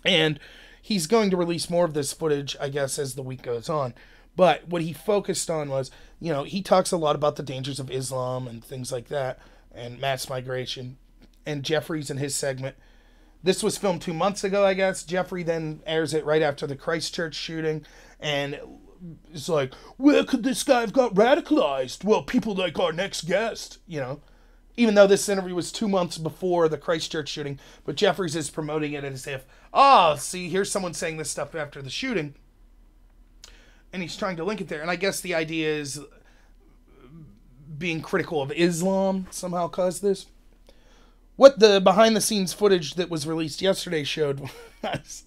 And he's going to release more of this footage, I guess, as the week goes on. But what he focused on was, you know, he talks a lot about the dangers of Islam and things like that, and mass migration. And Jeffries in his segment, this was filmed 2 months ago, I guess. Jeffrey then airs it right after the Christchurch shooting, and it's like, where could this guy have got radicalized? Well, people like our next guest, you know. Even though this interview was 2 months before the Christchurch shooting, but Jeffries is promoting it as if, oh, see, here's someone saying this stuff after the shooting. And he's trying to link it there. And I guess the idea is being critical of Islam somehow caused this. What the behind-the-scenes footage that was released yesterday showed was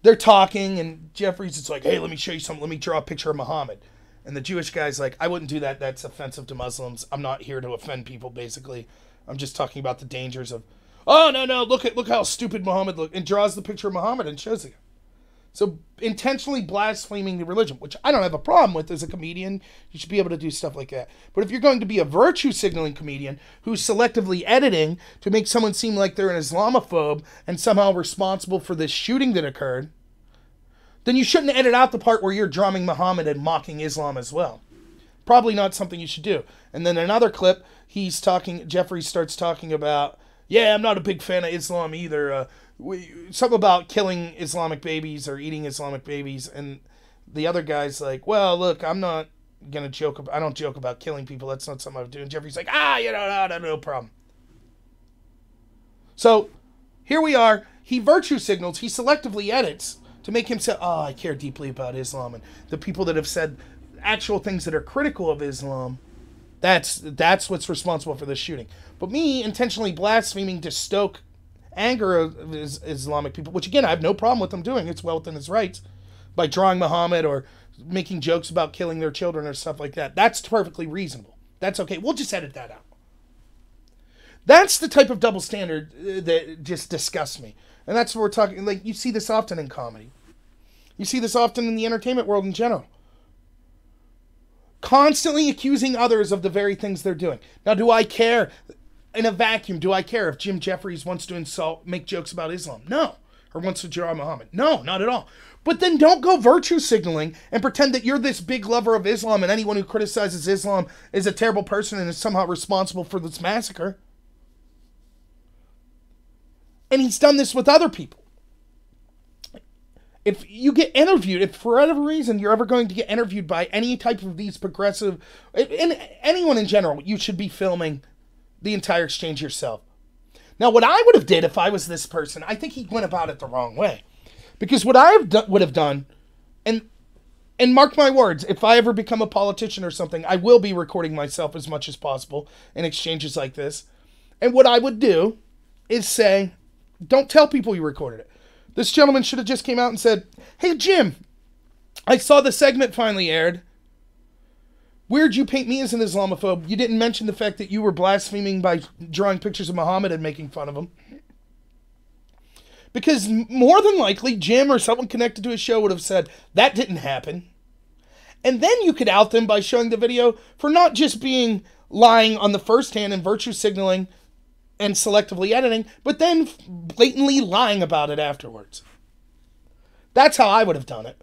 they're talking, and Jeffries is like, hey, let me show you something. Let me draw a picture of Muhammad. And the Jewish guy's like, I wouldn't do that. That's offensive to Muslims. I'm not here to offend people, basically. I'm just talking about the dangers of, oh, no, look how stupid Muhammad looked. And draws the picture of Muhammad and shows it. So intentionally blaspheming the religion, which I don't have a problem with as a comedian. You should be able to do stuff like that. But if you're going to be a virtue signaling comedian who's selectively editing to make someone seem like they're an Islamophobe and somehow responsible for this shooting that occurred, then you shouldn't edit out the part where you're drumming Muhammad and mocking Islam as well. Probably not something you should do. And then another clip, Jeffrey starts talking about, yeah, I'm not a big fan of Islam either. Something about killing Islamic babies or eating Islamic babies. And the other guy's like, well, look, I'm not going to joke. I don't joke about killing people. That's not something I would do. And Jeffrey's like, no problem. So here we are. He virtue signals. He selectively edits to make him say, oh, I care deeply about Islam. And the people that have said actual things that are critical of Islam, that's what's responsible for this shooting. But me intentionally blaspheming to stoke anger of Islamic people, which again, I have no problem with them doing. It's well within his rights, by drawing Muhammad or making jokes about killing their children or stuff like that. That's perfectly reasonable. That's okay. We'll just edit that out. That's the type of double standard that just disgusts me. And that's what we're talking, like, you see this often in comedy. You see this often in the entertainment world in general. Constantly accusing others of the very things they're doing. Now, do I care? In a vacuum, do I care if Jim Jeffries wants to make jokes about Islam? No. Or wants to draw Muhammad? No, not at all. But then don't go virtue signaling and pretend that you're this big lover of Islam and anyone who criticizes Islam is a terrible person and is somehow responsible for this massacre. And he's done this with other people. If you get interviewed, if for whatever reason you're ever going to get interviewed by any type of these progressive, and anyone in general, you should be filming the entire exchange yourself. Now, what I would have did if I was this person, I think he went about it the wrong way. Because what I would have done, and mark my words, if I ever become a politician or something, I will be recording myself as much as possible in exchanges like this. And what I would do is say, don't tell people you recorded it. This gentleman should have just came out and said, hey, Jim, I saw the segment finally aired. Where'd you paint me as an Islamophobe? You didn't mention the fact that you were blaspheming by drawing pictures of Muhammad and making fun of him. Because more than likely, Jim or someone connected to his show would have said, that didn't happen. And then you could out them by showing the video for not just being lying on the first hand and virtue signaling and selectively editing, but then blatantly lying about it afterwards. That's how I would have done it.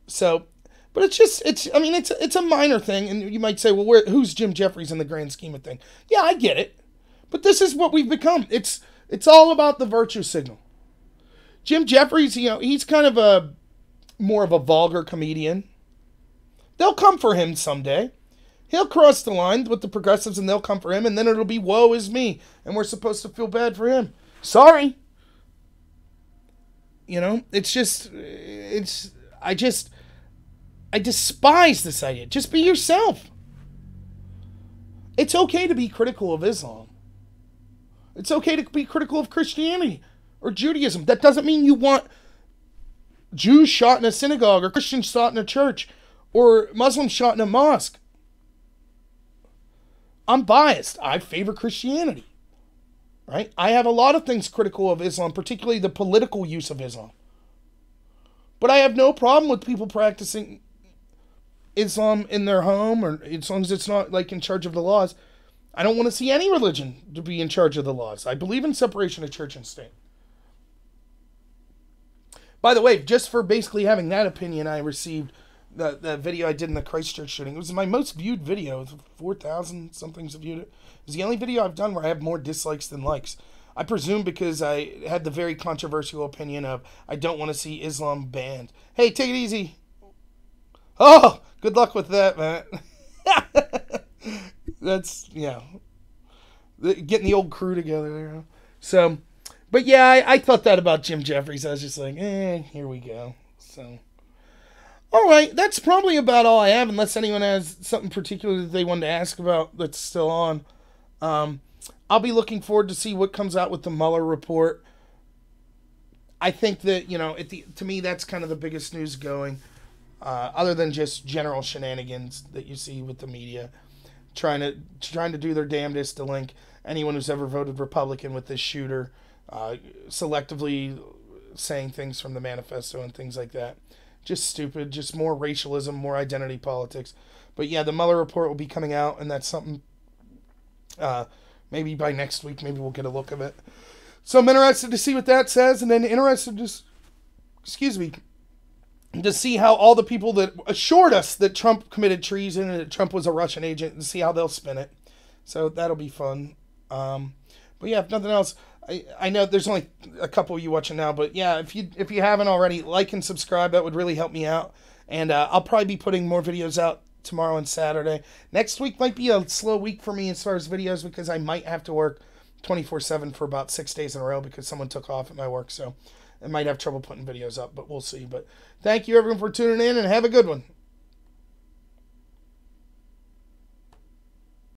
So, but it's a minor thing, and you might say, well, who's Jim Jeffries in the grand scheme of things? Yeah, I get it. But this is what we've become. It's It's all about the virtue signal. Jim Jeffries, he's kind of more of a vulgar comedian. They'll come for him someday. He'll cross the line with the progressives and they'll come for him, and then it'll be woe is me, and we're supposed to feel bad for him. Sorry. I despise this idea. Just be yourself. It's okay to be critical of Islam. It's okay to be critical of Christianity or Judaism. That doesn't mean you want Jews shot in a synagogue or Christians shot in a church or Muslims shot in a mosque. I'm biased. I favor Christianity. Right? I have a lot of things critical of Islam, particularly the political use of Islam. But I have no problem with people practicing Islam in their home, or as long as it's not like in charge of the laws. I don't want to see any religion to be in charge of the laws. I believe in separation of church and state. By the way, just for basically having that opinion, I received the video I did in the Christchurch shooting. It was my most viewed video. 4,000 something's viewed it. It's the only video I've done where I have more dislikes than likes. I presume because I had the very controversial opinion of I don't want to see Islam banned. Hey, take it easy. Oh, good luck with that, man. That's, getting the old crew together there. So, but yeah, I thought that about Jim Jeffries. I was just like, here we go. So, all right, that's probably about all I have, unless anyone has something particular that they wanted to ask about that's still on. I'll be looking forward to see what comes out with the Mueller report. I think that, to me, that's kind of the biggest news going, other than just general shenanigans that you see with the media, trying to do their damnedest to link anyone who's ever voted Republican with this shooter, selectively saying things from the manifesto and things like that. Just stupid, just more racialism, more identity politics. But yeah, the Mueller report will be coming out, and that's something, maybe by next week, maybe we'll get a look of it. So I'm interested to see what that says, and then interested to see how all the people that assured us that Trump committed treason and that Trump was a Russian agent, and see how they'll spin it. So that'll be fun. But yeah, if nothing else, I know there's only a couple of you watching now, but yeah, if you haven't already, like and subscribe. That would really help me out. And I'll probably be putting more videos out tomorrow and Saturday. Next week might be a slow week for me as far as videos, because I might have to work 24/7 for about 6 days in a row because someone took off at my work. So I might have trouble putting videos up, but we'll see. But thank you everyone for tuning in, and have a good one.